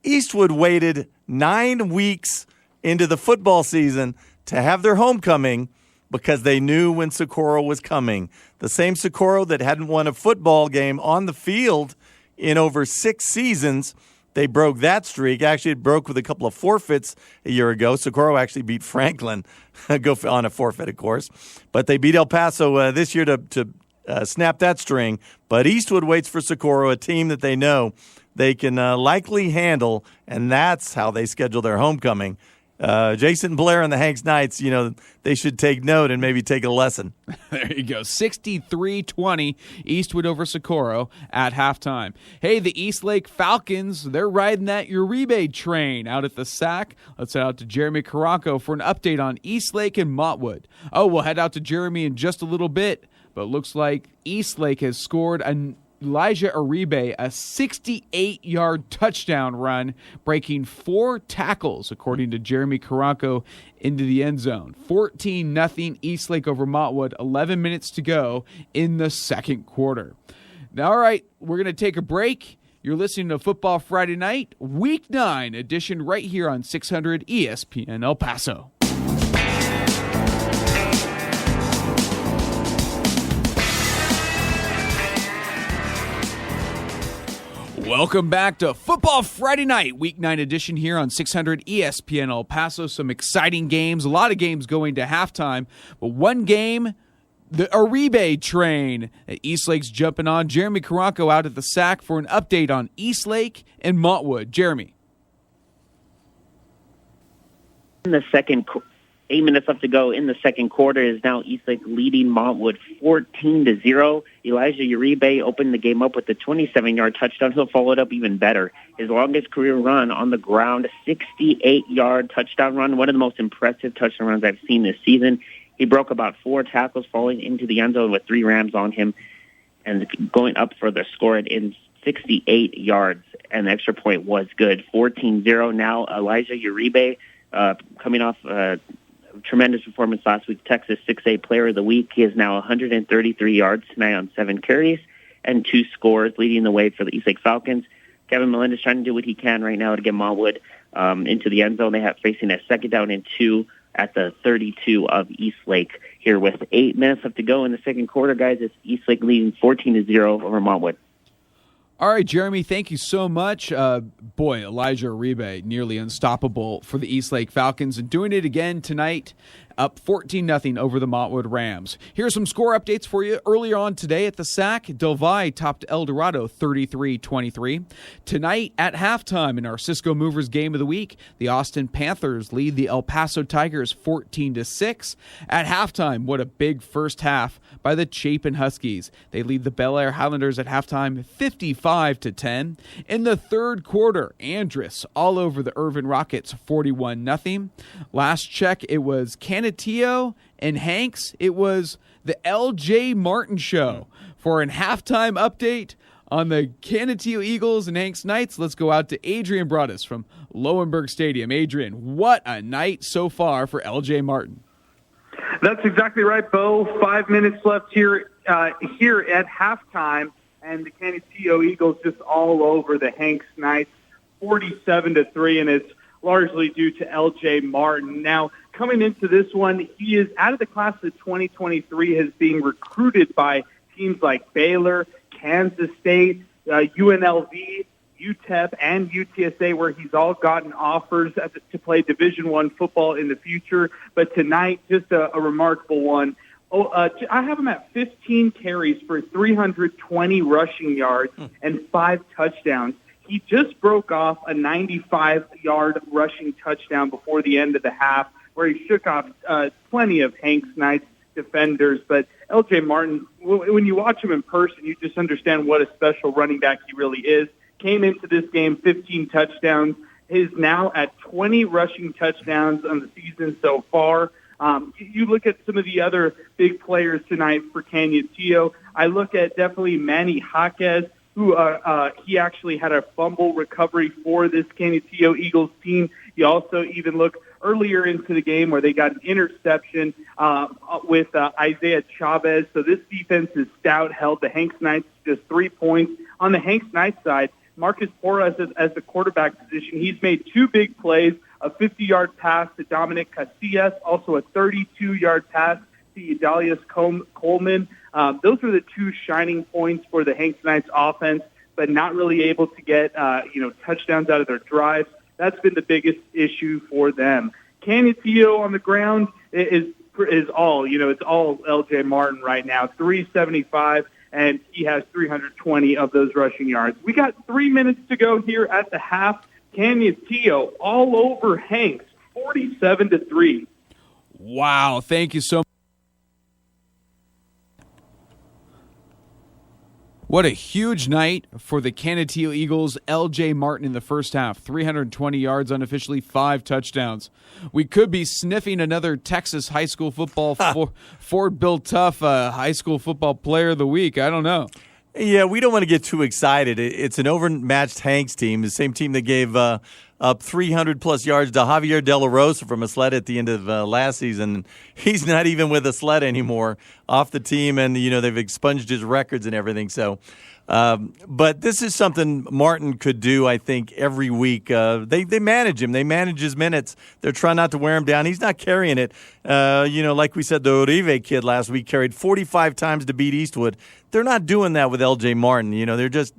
Eastwood waited 9 weeks into the football season to have their homecoming because they knew when Socorro was coming. The same Socorro that hadn't won a football game on the field in over 6 seasons. They broke that streak. Actually, it broke with a couple of forfeits a year ago. Socorro actually beat Franklin on a forfeit, of course. But they beat El Paso this year to snap that string. But Eastwood waits for Socorro, a team that they know they can likely handle, and that's how they schedule their homecoming. Jason Blair and the Hanks Knights, they should take note and maybe take a lesson. There you go. 63-20, Eastwood over Socorro at halftime. Hey, the Eastlake Falcons, they're riding that Uribe train out at the SAC. Let's head out to Jeremy Caranco for an update on Eastlake and Montwood. Oh, we'll head out to Jeremy in just a little bit, but it looks like Eastlake has scored Elijah Uribe a 68-yard touchdown run, breaking 4 tackles, according to Jeremy Caranco, into the end zone. 14-0 Eastlake over Montwood, 11 minutes to go in the second quarter. Now, all right, we're going to take a break. You're listening to Football Friday Night, Week 9 edition, right here on 600 ESPN El Paso. Welcome back to Football Friday Night, Week 9 edition here on 600 ESPN El Paso. Some exciting games, a lot of games going to halftime, but one game, the Uribe train that Eastlake's jumping on. Jeremy Caranco out at the SAC for an update on Eastlake and Montwood. Jeremy. In the second 8 minutes left to go in the second quarter is now Eastlake leading Montwood 14-0. Elijah Uribe opened the game up with a 27-yard touchdown. He'll follow it up even better. His longest career run on the ground, 68-yard touchdown run, one of the most impressive touchdown runs I've seen this season. He broke about 4 tackles, falling into the end zone with 3 Rams on him and going up for the score in 68 yards. And the extra point was good. 14-0 now. Elijah Uribe coming off tremendous performance last week, Texas 6A Player of the Week. He is now 133 yards tonight on 7 carries and 2 scores, leading the way for the Eastlake Falcons. Kevin Melendez trying to do what he can right now to get Montwood into the end zone. They have facing a 2nd down and 2 at the 32 of Eastlake here with 8 minutes left to go in the second quarter, guys. It's Eastlake leading 14-0 over Montwood. All right, Jeremy, thank you so much. Boy, Elijah Uribe, nearly unstoppable for the Eastlake Falcons, and doing it again tonight, up 14-0 over the Montwood Rams. Here's some score updates for you. Earlier on today at the SAC, Del Valle topped El Dorado 33-23. Tonight at halftime in our Cisco Movers Game of the Week, the Austin Panthers lead the El Paso Tigers 14-6. At halftime, what a big first half by the Chapin Huskies. They lead the Bel Air Highlanders at halftime 55-10. In the third quarter, Andress all over the Irvin Rockets 41-0. Last check, it was Canada Canutillo and Hanks, it was the L.J. Martin Show. For a halftime update on the Canutillo Eagles and Hanks Knights, let's go out to Adrian Broadus from Lowenberg Stadium. Adrian, what a night so far for L.J. Martin. That's exactly right, Bo. 5 minutes left here at halftime, and the Canutillo Eagles just all over the Hanks Knights, 47-3, and it's largely due to L.J. Martin. Now, coming into this one, he is out of the class of 2023, is being recruited by teams like Baylor, Kansas State, UNLV, UTEP, and UTSA, where he's all gotten offers to play Division I football in the future. But tonight, just a remarkable one. I have him at 15 carries for 320 rushing yards and 5 touchdowns. He just broke off a 95-yard rushing touchdown before the end of the half, where he shook off plenty of Hanks Knights defenders. But L.J. Martin, when you watch him in person, you just understand what a special running back he really is. Came into this game 15 touchdowns. He's now at 20 rushing touchdowns on the season so far. You look at some of the other big players tonight for Canutillo. I look at definitely Manny Jaquez, who he actually had a fumble recovery for this Canutillo Eagles team. You also even look earlier into the game where they got an interception with Isaiah Chavez. So this defense is stout, held the Hanks Knights just 3 points. On the Hanks Knights side, Marcus Porras as the quarterback position, he's made 2 big plays, a 50-yard pass to Dominic Casillas, also a 32-yard pass to Udalius Coleman. Those are the 2 shining points for the Hanks Knights offense, but not really able to get touchdowns out of their drives. That's been the biggest issue for them. Canutillo on the ground is all, it's all L.J. Martin right now, 375, and he has 320 of those rushing yards. We got 3 minutes to go here at the half. Canutillo all over Hanks, 47-3. Wow, thank you so much. What a huge night for the Canutillo Eagles. L.J. Martin in the first half, 320 yards unofficially, 5 touchdowns. We could be sniffing another Texas high school football Ford Bill Tough high school football player of the week. I don't know. Yeah, we don't want to get too excited. It's an overmatched Hanks team, the same team that gave up 300-plus yards to Javier De La Rosa from Isleta at the end of last season. He's not even with Isleta anymore, off the team, and they've expunged his records and everything. So, but this is something Martin could do, I think, every week. They manage him. They manage his minutes. They're trying not to wear him down. He's not carrying it. Like we said, the Uribe kid last week carried 45 times to beat Eastwood. They're not doing that with L.J. Martin.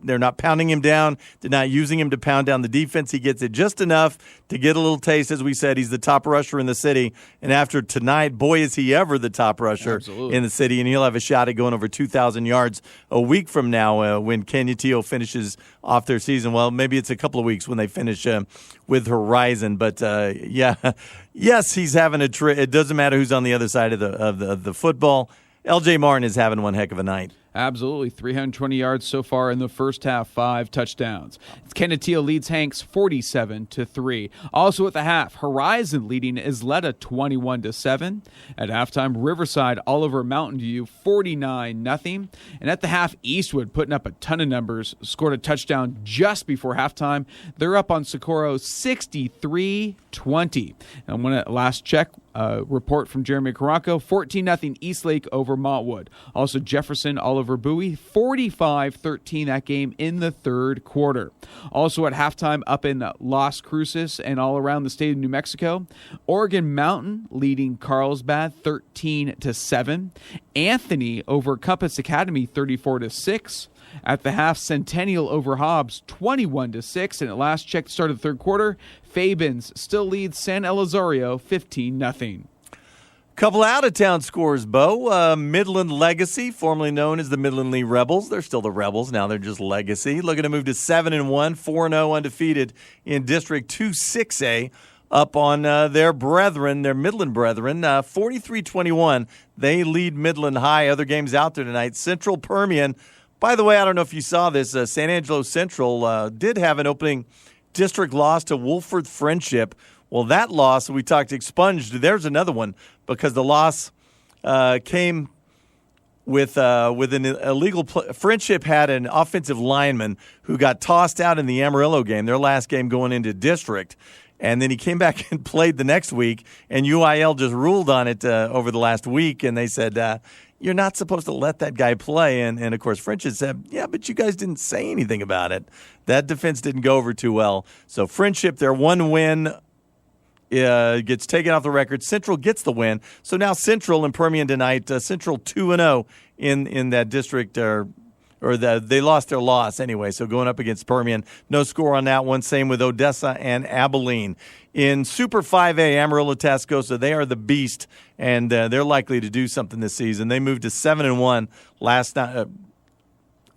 They're not pounding him down. They're not using him to pound down the defense. He gets it just enough to get a little taste. As we said, he's the top rusher in the city. And after tonight, boy, is he ever the top rusher in the city. And he'll have a shot at going over 2,000 yards a week from now when Canutillo finishes off their season. Well, maybe it's a couple of weeks when they finish with Horizon. But, yes, he's having a trip. It doesn't matter who's on the other side of the football. L.J. Martin is having one heck of a night. Absolutely. 320 yards so far in the first half, 5 touchdowns. Canutillo leads Hanks 47-3. Also at the half, Horizon leading Isleta 21-7. At halftime, Riverside all over Mountain View 49-0. And at the half, Eastwood putting up a ton of numbers, scored a touchdown just before halftime. They're up on Socorro 63-20. And when at last check, report from Jeremy Caranco, 14-0 Eastlake over Montwood. Also Jefferson all over Bowie, 45-13 that game in the third quarter. Also at halftime up in Las Cruces and all around the state of New Mexico, Oregon Mountain leading Carlsbad 13-7. Anthony over Compass Academy 34-6. At the half, Centennial over Hobbs 21-6. And at last check, the start of the third quarter, Fabens still leads San Elizario 15-0. Couple out-of-town scores, Bo. Midland Legacy, formerly known as the Midland Lee Rebels. They're still the Rebels. Now they're just Legacy. Looking to move to 7-1, 4-0 undefeated in District 2-6A. Up on their Midland brethren, 43-21. They lead Midland High. Other games out there tonight. Central Permian. By the way, I don't know if you saw this. San Angelo Central did have an opening district loss to Wolford Friendship. Well, that loss, we talked expunged. There's another one because the loss came with an illegal Friendship had an offensive lineman who got tossed out in the Amarillo game, their last game going into district. And then he came back and played the next week, and UIL just ruled on it over the last week, and they said, you're not supposed to let that guy play. And of course, Friendship said, yeah, but you guys didn't say anything about it. That defense didn't go over too well. So Friendship, their one win gets taken off the record. Central gets the win. So now Central and Permian tonight, Central 2-0 in that district, they lost their loss anyway. So going up against Permian, no score on that one. Same with Odessa and Abilene. In Super 5A, Amarillo Tascosa, they are the beast, and they're likely to do something this season. They moved to 7-1 last night.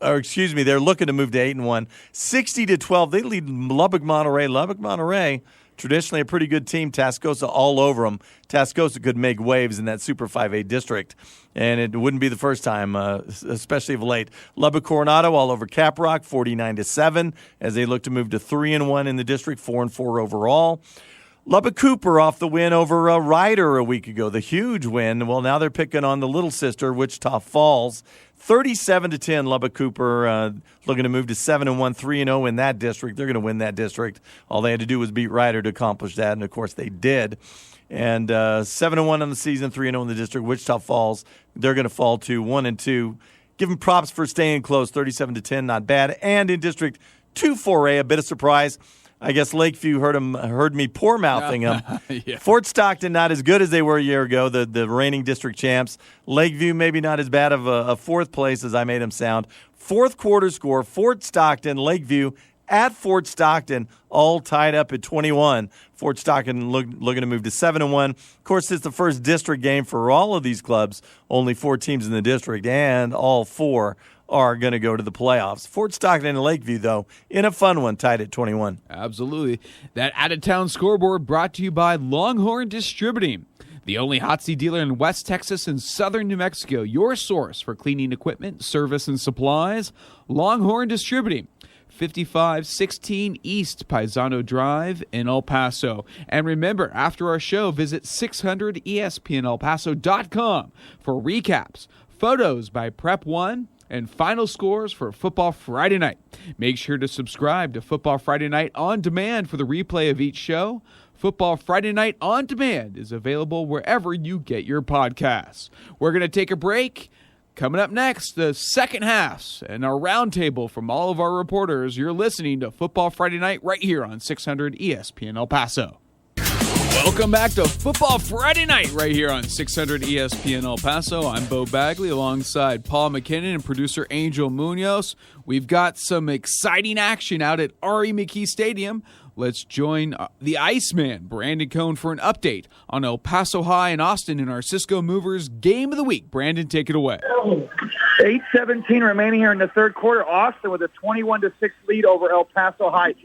They're looking to move to 8-1. 60-12, they lead Lubbock Monterey. Lubbock Monterey, traditionally a pretty good team. Tascosa all over them. Tascosa could make waves in that Super 5A district, and it wouldn't be the first time, especially of late. Lubbock Coronado all over Caprock, 49-7, as they look to move to 3-1 in the district, 4-4 overall. Lubbock Cooper off the win over Ryder a week ago, the huge win. Well, now they're picking on the little sister, Wichita Falls. 37-10, Lubbock Cooper looking to move to 7-1, 3-0 in that district. They're going to win that district. All they had to do was beat Ryder to accomplish that, and of course they did. And 7-1 on the season, 3-0 in the district. Wichita Falls, they're going to fall to 1-2. Give them props for staying close, 37-10, not bad. And in District 2-4A, a bit of surprise. I guess Lakeview heard me poor-mouthing them. Yeah. Fort Stockton, not as good as they were a year ago, the reigning district champs. Lakeview, maybe not as bad of a fourth place as I made them sound. Fourth quarter score, Fort Stockton, Lakeview at Fort Stockton, all tied up at 21. Fort Stockton looking to move to 7-1. Of course, it's the first district game for all of these clubs. Only 4 teams in the district, and all 4 are going to go to the playoffs. Fort Stockton and Lakeview, though, in a fun one, tied at 21. Absolutely. That out-of-town scoreboard brought to you by Longhorn Distributing, the only hot seat dealer in West Texas and southern New Mexico. Your source for cleaning equipment, service, and supplies. Longhorn Distributing, 5516 East Paisano Drive in El Paso. And remember, after our show, visit 600ESPNElPaso.com for recaps, photos by Prep 1, and final scores for Football Friday Night. Make sure to subscribe to Football Friday Night On Demand for the replay of each show. Football Friday Night On Demand is available wherever you get your podcasts. We're going to take a break. Coming up next, the second halves and our roundtable from all of our reporters. You're listening to Football Friday Night right here on 600 ESPN El Paso. Welcome back to Football Friday Night right here on 600 ESPN El Paso. I'm Beau Bagley alongside Paul MacKinnon and producer Angel Munoz. We've got some exciting action out at R.E. McKee Stadium. Let's join the Iceman, Brandon Cohn, for an update on El Paso High and Austin in our Cisco Movers Game of the Week. Brandon, take it away. 8:17 remaining here in the third quarter. Austin with a 21-6 lead over El Paso High.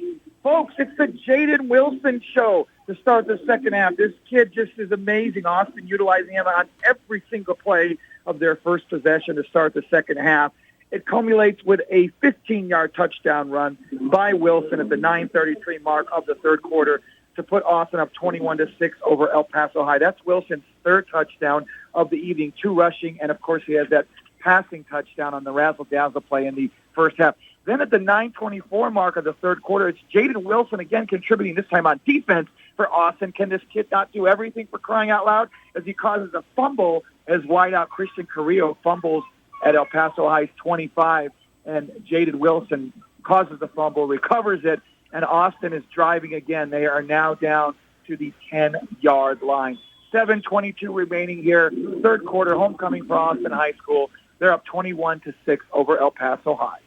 Folks, it's the Jaden Wilson show to start the second half. This kid just is amazing. Austin utilizing him on every single play of their first possession to start the second half. It culminates with a 15-yard touchdown run by Wilson at the 9:33 mark of the third quarter to put Austin up 21-6 over El Paso High. That's Wilson's third touchdown of the evening, 2 rushing, and of course he has that passing touchdown on the razzle-dazzle play in the first half. Then at the 9:24 mark of the third quarter, it's Jaden Wilson again contributing, this time on defense for Austin. Can this kid not do everything, for crying out loud, as he causes a fumble as wideout Christian Carrillo fumbles at El Paso High's 25, and Jaden Wilson causes the fumble, recovers it, and Austin is driving again. They are now down to the 10-yard line. 7:22 remaining here, third quarter, homecoming for Austin High School. They're up 21-6 over El Paso High.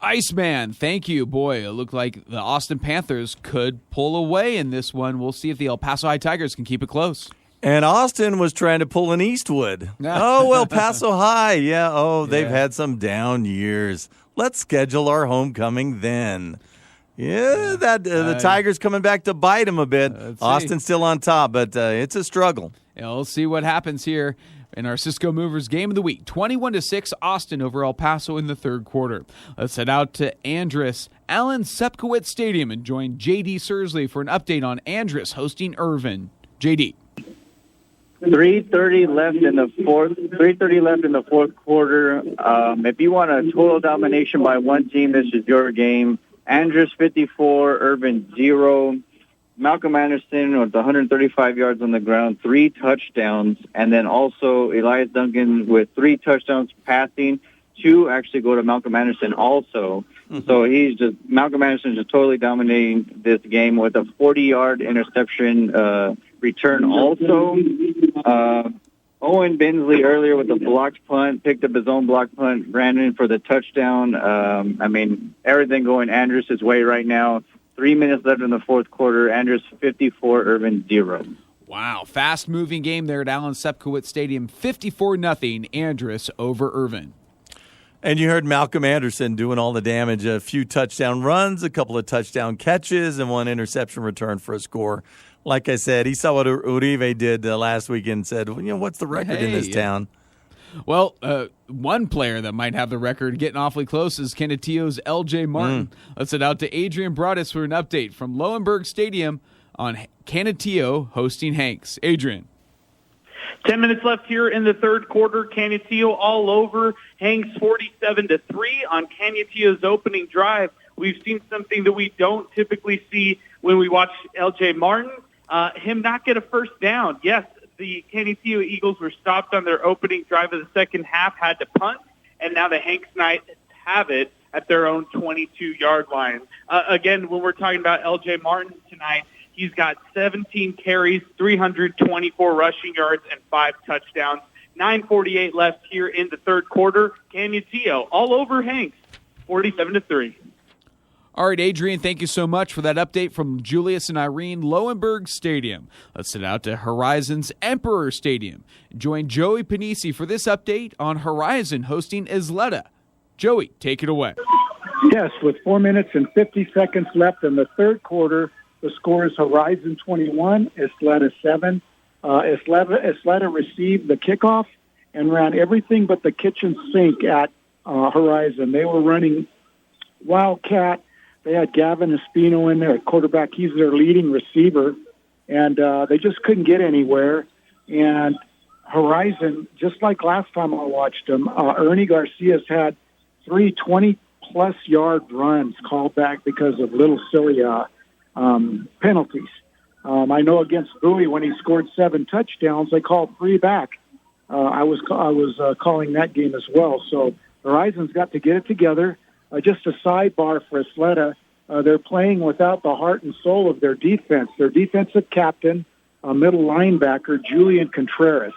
Iceman, thank you. Boy, it looked like the Austin Panthers could pull away in this one. We'll see if the El Paso High Tigers can keep it close. And Austin was trying to pull an Eastwood. Oh, El Paso High. Yeah, they've had some down years. Let's schedule our homecoming then. Yeah, the Tigers coming back to bite them a bit. Austin's still on top, but it's a struggle. Yeah, we'll see what happens here. In our Cisco Movers game of the week, 21-6 Austin over El Paso in the third quarter. Let's head out to Andrus Allen Sepkowitz Stadium and join J.D. Sursley for an update on Andrus hosting Irvin. J.D. 3:30 left in the fourth. 3:30 left in the fourth quarter. If you want a total domination by one team, this is your game. Andrus 54, Irvin 0. Malcolm Anderson with 135 yards on the ground, 3 touchdowns, and then also Elias Duncan with 3 touchdowns passing. 2 actually go to Malcolm Anderson also. So Malcolm Anderson just totally dominating this game with a 40-yard interception return also. Owen Bensley earlier with a blocked punt, picked up his own blocked punt, ran in for the touchdown. Everything going Andrus' way right now. 3 minutes left in the fourth quarter. Andrus 54, Irvin 0. Wow, fast-moving game there at Allen Sepkowitz Stadium. 54-0 Andrus over Irvin. And you heard Malcolm Anderson doing all the damage. A few touchdown runs, a couple of touchdown catches, and 1 interception return for a score. Like I said, he saw what Uribe did last week and said, what's the record in this town? Well, one player that might have the record getting awfully close is Canutillo's L.J. Martin. Let's head out to Adrian Broadus for an update from Lowenberg Stadium on Canutillo hosting Hanks. Adrian. 10 minutes left here in the third quarter. Canutillo all over Hanks 47-3 on Canutillo's opening drive. We've seen something that we don't typically see when we watch L.J. Martin, him not get a first down. Yes, the Canutillo Eagles were stopped on their opening drive of the second half, had to punt, and now the Hanks Knights have it at their own 22-yard line. Again, when we're talking about L.J. Martin tonight, he's got 17 carries, 324 rushing yards, and 5 touchdowns. 9:48 left here in the third quarter. Canutillo all over Hanks, 47-3. All right, Adrian, thank you so much for that update from Julius and Irene Lowenberg Stadium. Let's head out to Horizon's Emperor Stadium. Join Joey Panisi for this update on Horizon hosting Isleta. Joey, take it away. Yes, with 4 minutes and 50 seconds left in the third quarter, the score is Horizon 21, Isleta 7. Isleta received the kickoff and ran everything but the kitchen sink at Horizon. They were running Wildcat. They had Gavin Espino in there at quarterback. He's their leading receiver, and they just couldn't get anywhere. And Horizon, just like last time I watched them, Ernie Garcia's had 3 20-plus yard runs called back because of little silly penalties. I know against Bowie when he scored 7 touchdowns, they called 3 back. I was calling that game as well. So Horizon's got to get it together. Just a sidebar for Isleta, they're playing without the heart and soul of their defense. Their defensive captain, middle linebacker, Julian Contreras.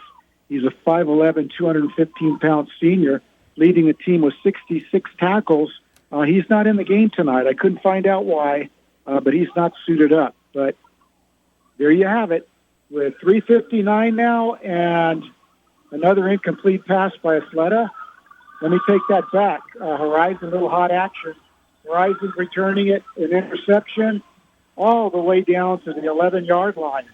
He's a 5'11", 215-pound senior, leading a team with 66 tackles. He's not in the game tonight. I couldn't find out why, but he's not suited up. But there you have it. With 3:59 now and another incomplete pass by Isleta. Let me take that back. Horizon, a little hot action. Horizon returning it, an interception, all the way down to the 11-yard line.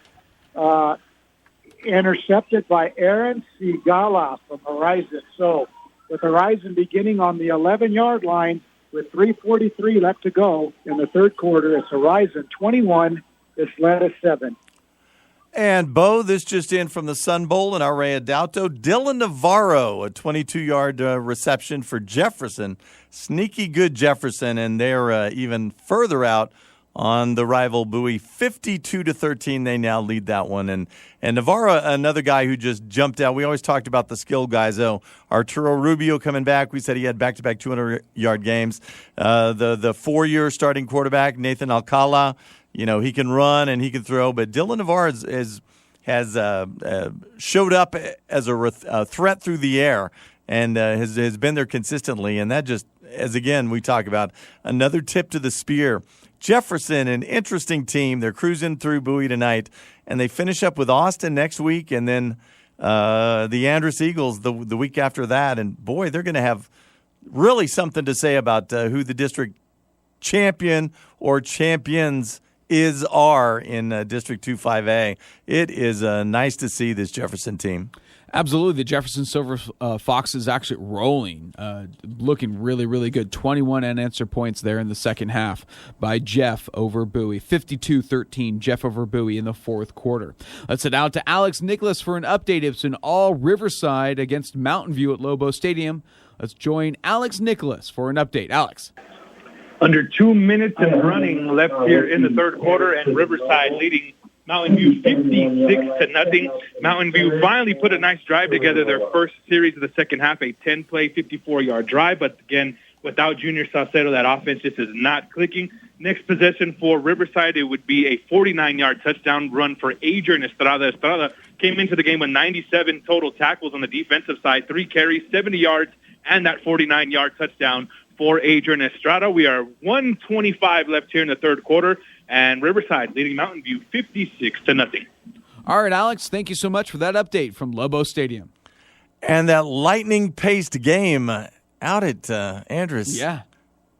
Intercepted by Aaron Sigala from Horizon. So with Horizon beginning on the 11-yard line with 3:43 left to go in the third quarter, it's Horizon 21, Isleta 7. And, Bo, this just in from the Sun Bowl in Araya Dauto. Dylan Navarro, a 22-yard reception for Jefferson. Sneaky good Jefferson, and they're even further out on the rival Bowie. 52-13, they now lead that one. And Navarro, another guy who just jumped out. We always talked about the skill guys, though. Arturo Rubio coming back. We said he had back-to-back 200-yard games. The 4-year starting quarterback, Nathan Alcala. He can run and he can throw, but Dylan Navarro has showed up as a threat through the air and has been there consistently. And that just, as again, we talk about another tip to the spear. Jefferson, an interesting team. They're cruising through Bowie tonight, and they finish up with Austin next week, and then the Andrus Eagles the week after that. And, boy, they're going to have really something to say about who the district champion or champions are in District 2-5A. It is nice to see this Jefferson team. Absolutely. The Jefferson Silver Fox is actually rolling, looking really, really good. 21 unanswered points there in the second half by Jeff over Bowie. 52-13, Jeff over Bowie in the fourth quarter. Let's head out to Alex Nicholas for an update. It's an all Riverside against Mountain View at Lobo Stadium. Let's join Alex Nicholas for an update. Alex. Under 2 minutes and running left here in the third quarter, and Riverside leading Mountain View 56-0. Mountain View finally put a nice drive together, their first series of the second half, a 10-play, 54-yard drive. But again, without Junior Saucedo, that offense just is not clicking. Next possession for Riverside, it would be a 49-yard touchdown run for Adrian Estrada. Estrada came into the game with 97 total tackles on the defensive side, 3 carries, 70 yards, and that 49-yard touchdown for Adrian Estrada. We are 1:25 left here in the third quarter, and Riverside leading Mountain View 56-0. All right, Alex, thank you so much for that update from Lobo Stadium. And that lightning-paced game out at Andrus. Yeah.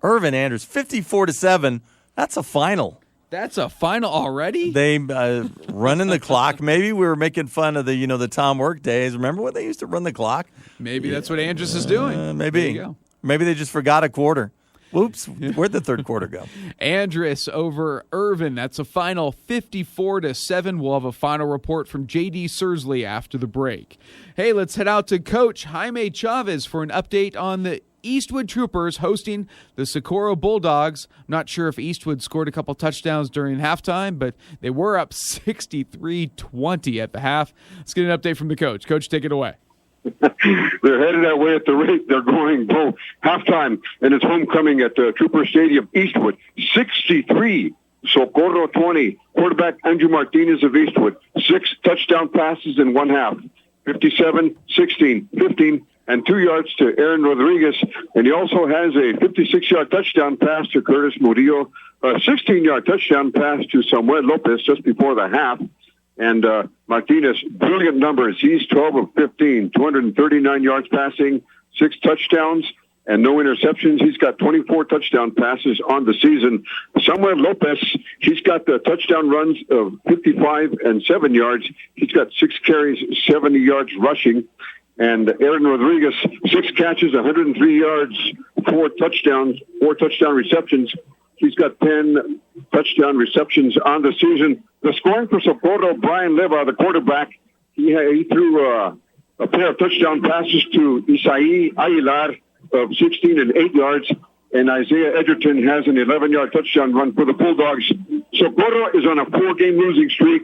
Irvin Andrus, 54-7. That's a final. That's a final already? They running the clock. Maybe we were making fun of the Tom Work days. Remember when they used to run the clock? Maybe that's what Andrus is doing. Maybe. There you go. Maybe they just forgot a quarter. Whoops, where'd the third quarter go? Andrus over Irvin. That's a final 54-7. We'll have a final report from J.D. Sursley after the break. Hey, let's head out to Coach Jaime Chavez for an update on the Eastwood Troopers hosting the Socorro Bulldogs. I'm not sure if Eastwood scored a couple touchdowns during halftime, but they were up 63-20 at the half. Let's get an update from the coach. Coach, take it away. They're headed that way at the rate they're going. Both halftime, and it's homecoming at Trooper Stadium. Eastwood 63, Socorro 20. Quarterback Andrew Martinez of Eastwood, 6 touchdown passes in one half, 57, 16, 15, and 2 yards to Aaron Rodriguez. And he also has a 56-yard touchdown pass to Curtis Murillo, a 16-yard touchdown pass to Samuel Lopez just before the half. And Martinez, brilliant numbers. He's 12 of 15, 239 yards passing, 6 touchdowns, and no interceptions. He's got 24 touchdown passes on the season. Samuel Lopez, he's got the touchdown runs of 55 and 7 yards. He's got 6 carries, 70 yards rushing. And Aaron Rodriguez, 6 catches, 103 yards, 4 touchdown receptions. He's got 10 touchdown receptions on the season. The scoring for Socorro, Brian Leva, the quarterback, he threw a pair of touchdown passes to Isai Aguilar of 16 and 8 yards, and Isaiah Edgerton has an 11-yard touchdown run for the Bulldogs. Socorro is on a 4-game losing streak,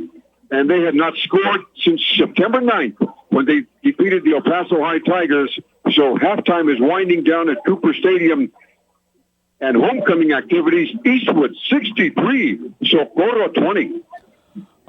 and they had not scored since September 9th when they defeated the El Paso High Tigers. So halftime is winding down at Cooper Stadium. And homecoming activities, Eastwood 63, Socorro 20.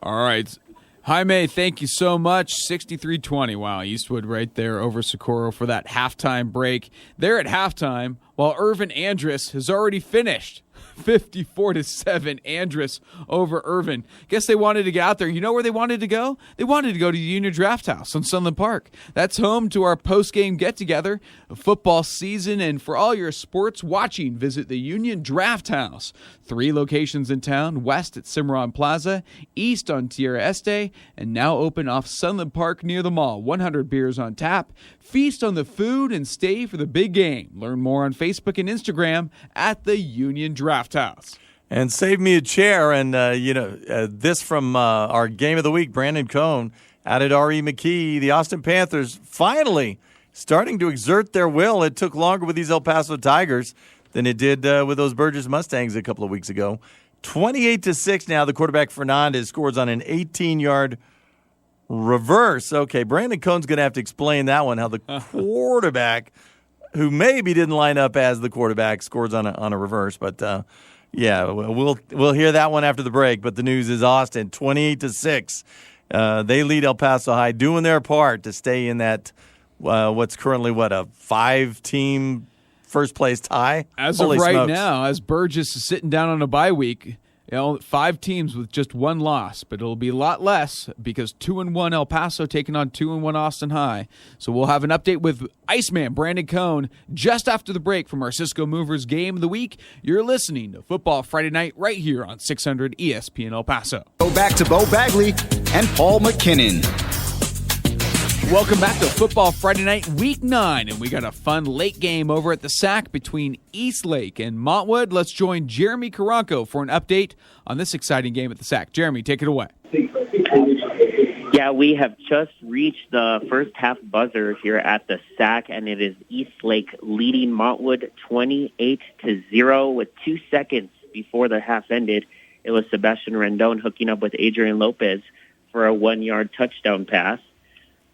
All right. Jaime, thank you so much. 63-20. Wow, Eastwood right there over Socorro for that halftime break. They're at halftime while Irvin Andrus has already finished. 54-7, Andrus over Irvin. Guess they wanted to get out there. You know where they wanted to go? They wanted to go to the Union Draft House on Sunland Park. That's home to our post-game get-together, football season, and for all your sports watching, visit the Union Draft House. 3 locations in town, west at Cimarron Plaza, east on Tierra Este, and now open off Sunland Park near the mall. 100 beers on tap. Feast on the food and stay for the big game. Learn more on Facebook and Instagram at the Union Draft House. And save me a chair. And, this from our game of the week, Brandon Cohn out at R.E. McKee. The Austin Panthers finally starting to exert their will. It took longer with these El Paso Tigers than it did with those Burgess Mustangs a couple of weeks ago. 28-6 now. The quarterback Fernandez scores on an 18-yard reverse. Okay, Brandon Cohn's going to have to explain that one, how the quarterback, who maybe didn't line up as the quarterback, scores on a reverse. But, we'll hear that one after the break. But the news is Austin, 28-6. They lead El Paso High, doing their part to stay in that, what's currently, a 5-team first-place tie? As Holy of right smokes. now, as Burgess is sitting down on a bye week, 5 teams with just 1 loss, but it'll be a lot less because 2-1 El Paso taking on 2-1 Austin High. So we'll have an update with Iceman Brandon Cohn just after the break from our Cisco Movers Game of the Week. You're listening to Football Friday Night right here on 600 ESPN El Paso. Go back to Beau Bagley and Paul MacKinnon. Welcome back to Football Friday Night, Week 9, and we got a fun late game over at the SAC between Eastlake and Montwood. Let's join Jeremy Karanko for an update on this exciting game at the SAC. Jeremy, take it away. Yeah, we have just reached the first half buzzer here at the SAC, and it is Eastlake leading Montwood 28-0 with 2 seconds before the half ended. It was Sebastian Rendon hooking up with Adrian Lopez for a 1-yard touchdown pass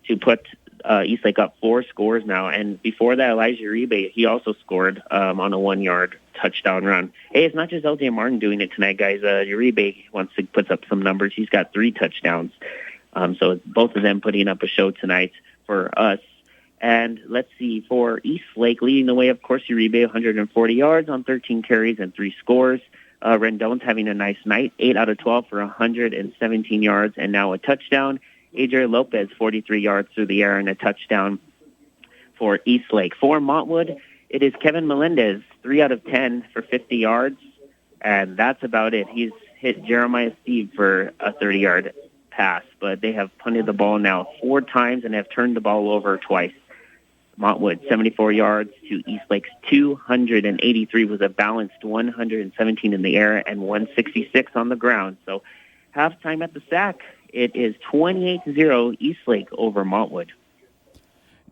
to put Eastlake up 4 scores now. And before that, Elijah Uribe, he also scored on a 1-yard touchdown run. Hey, it's not just LJ Martin doing it tonight, guys. Uribe wants to put up some numbers. He's got 3 touchdowns. So it's both of them putting up a show tonight for us. And let's see, for Eastlake, leading the way, of course, Uribe, 140 yards on 13 carries and 3 scores. Rendon's having a nice night, 8 out of 12 for 117 yards and now a touchdown. Adrian Lopez, 43 yards through the air and a touchdown for Eastlake. For Montwood, it is Kevin Melendez, 3 out of 10 for 50 yards, and that's about it. He's hit Jeremiah Steve for a 30-yard pass, but they have punted the ball now 4 times and have turned the ball over twice. Montwood, 74 yards to Eastlake's 283 was a balanced 117 in the air and 166 on the ground. So halftime at the SAC, it is 28-0 Eastlake over Montwood.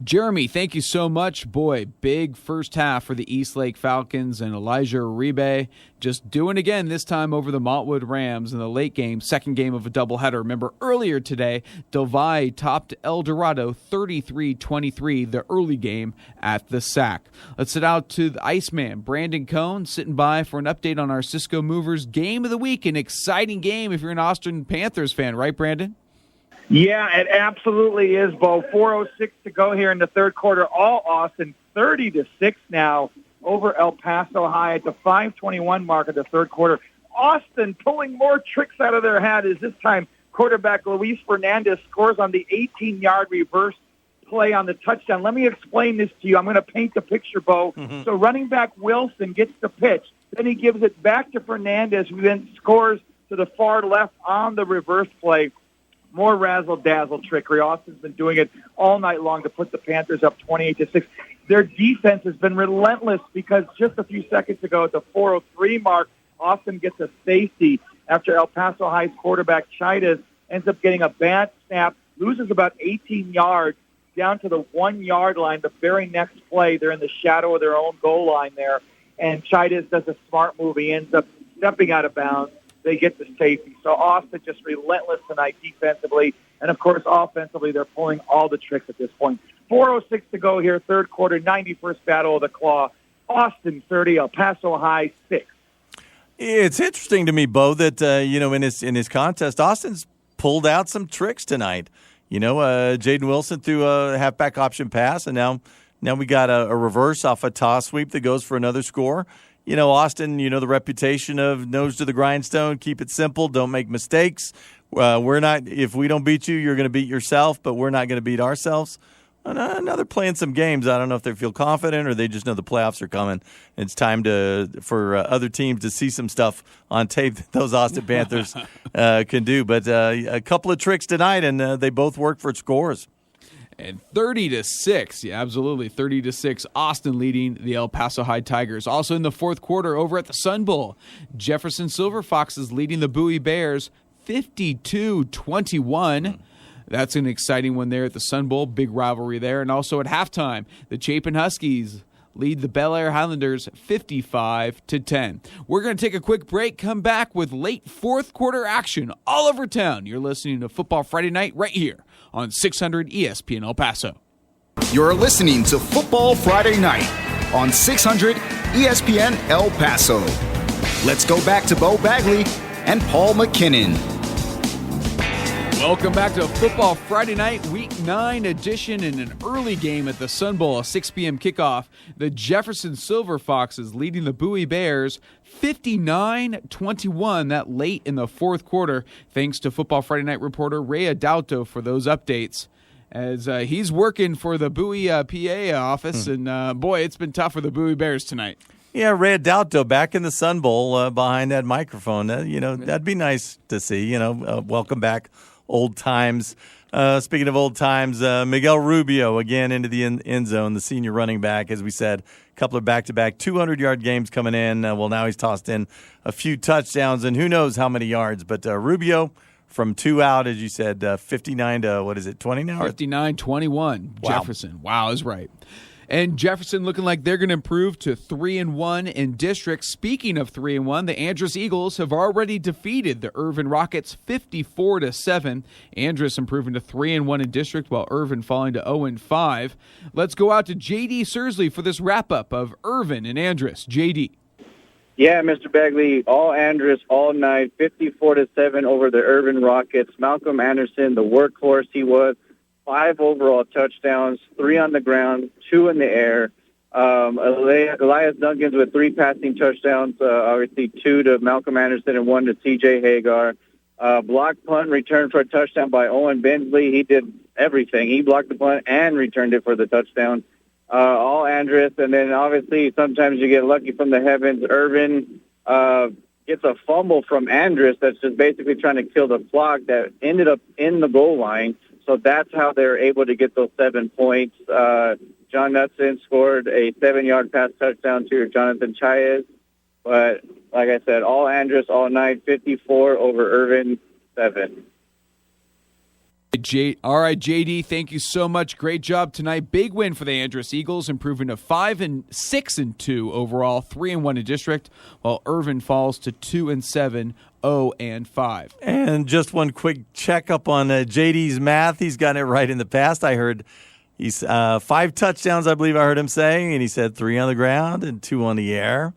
Jeremy, thank you so much. Boy, big first half for the Eastlake Falcons and Elijah Uribe just doing again, this time over the Montwood Rams in the late game, second game of a doubleheader. Remember, earlier today, Del Valle topped El Dorado 33-23, the early game at the SAC. Let's sit out to the Iceman, Brandon Cohn, sitting by for an update on our Cisco Movers Game of the Week. An exciting game if you're an Austin Panthers fan, right, Brandon? Yeah, it absolutely is, Bo. 4:06 to go here in the third quarter. All Austin, 30-6 now over El Paso High at the 5:21 mark of the third quarter. Austin pulling more tricks out of their hat as this time quarterback Luis Fernandez scores on the 18-yard reverse play on the touchdown. Let me explain this to you. I'm going to paint the picture, Bo. So running back Wilson gets the pitch. Then he gives it back to Fernandez, who then scores to the far left on the reverse play. More razzle-dazzle trickery. Austin's been doing it all night long to put the Panthers up 28-6. Their defense has been relentless because just a few seconds ago at the 4:03 mark, Austin gets a safety after El Paso High's quarterback Chidas ends up getting a bad snap, loses about 18 yards down to the 1-yard line. The very next play, they're in the shadow of their own goal line there, and Chidas does a smart move. He ends up stepping out of bounds. They get the safety. So Austin just relentless tonight defensively. And, of course, offensively, they're pulling all the tricks at this point. 4:06 to go here, third quarter, 91st Battle of the Claw. Austin 30, El Paso High 6. It's interesting to me, Bo, that, in his contest, Austin's pulled out some tricks tonight. Jaden Wilson threw a halfback option pass, and now we got a reverse off a toss sweep that goes for another score. Austin, the reputation of nose to the grindstone, keep it simple, don't make mistakes. If we don't beat you, you're going to beat yourself, but we're not going to beat ourselves. Now they're playing some games. I don't know if they feel confident or they just know the playoffs are coming. It's time for other teams to see some stuff on tape that those Austin Panthers can do. But a couple of tricks tonight, and they both work for scores. And 30-6, yeah, absolutely, 30-6. Austin leading the El Paso High Tigers. Also in the fourth quarter, over at the Sun Bowl, Jefferson Silver Foxes leading the Bowie Bears 52-21. That's an exciting one there at the Sun Bowl, big rivalry there. And also at halftime, the Chapin Huskies lead the Bel Air Highlanders 55-10. We're going to take a quick break, come back with late fourth quarter action all over town. You're listening to Football Friday Night right here on 600 ESPN El Paso. You're listening to Football Friday Night on 600 ESPN El Paso. Let's go back to Beau Bagley and Paul MacKinnon. Welcome back to Football Friday Night, Week 9 edition, in an early game at the Sun Bowl, a 6 p.m. kickoff. The Jefferson Silver Foxes leading the Bowie Bears 59-21, that late in the fourth quarter. Thanks to Football Friday Night reporter Ray Adauto for those updates, as he's working for the Bowie PA office. And, boy, it's been tough for the Bowie Bears tonight. Yeah, Ray Adauto back in the Sun Bowl behind that microphone. That'd be nice to see. Welcome back. Old times. Speaking of old times, Miguel Rubio again into the end zone, the senior running back, as we said. A couple of back-to-back 200-yard games coming in. Well, now he's tossed in a few touchdowns and who knows how many yards. But Rubio from 2 out, as you said, 59 to, 20 now? 59-21, Wow. Jefferson. Wow, is right. And Jefferson looking like they're going to improve to 3-1 in district. Speaking of 3-1, the Andress Eagles have already defeated the Irvin Rockets 54-7. Andress improving to 3-1 in district, while Irvin falling to 0-5. Let's go out to J.D. Sursley for this wrap-up of Irvin and Andress. J.D. Yeah, Mr. Bagley, all Andress all night, 54-7 over the Irvin Rockets. Malcolm Anderson, the workhorse he was, 5 overall touchdowns, 3 on the ground, 2 in the air. Elias Duncans with 3 passing touchdowns, obviously 2 to Malcolm Anderson and 1 to C.J. Hagar. Block punt return for a touchdown by Owen Bensley. He did everything. He blocked the punt and returned it for the touchdown. All Andress, and then obviously sometimes you get lucky from the heavens. Irvin gets a fumble from Andress that's just basically trying to kill the clock that ended up in the goal line. So that's how they're able to get those 7 points. John Knutson scored a 7-yard pass touchdown to Jonathan Chaez. But like I said, all Andress all night, 54 over Irvin 7. All right, JD, thank you so much. Great job tonight. Big win for the Andress Eagles, improving to 6-2 overall, 3-1 in district, while Irvin falls to 2-7, 0-5. And just one quick checkup on JD's math. He's gotten it right in the past. I heard he's 5 touchdowns, I believe I heard him saying, and he said 3 on the ground and 2 on the air.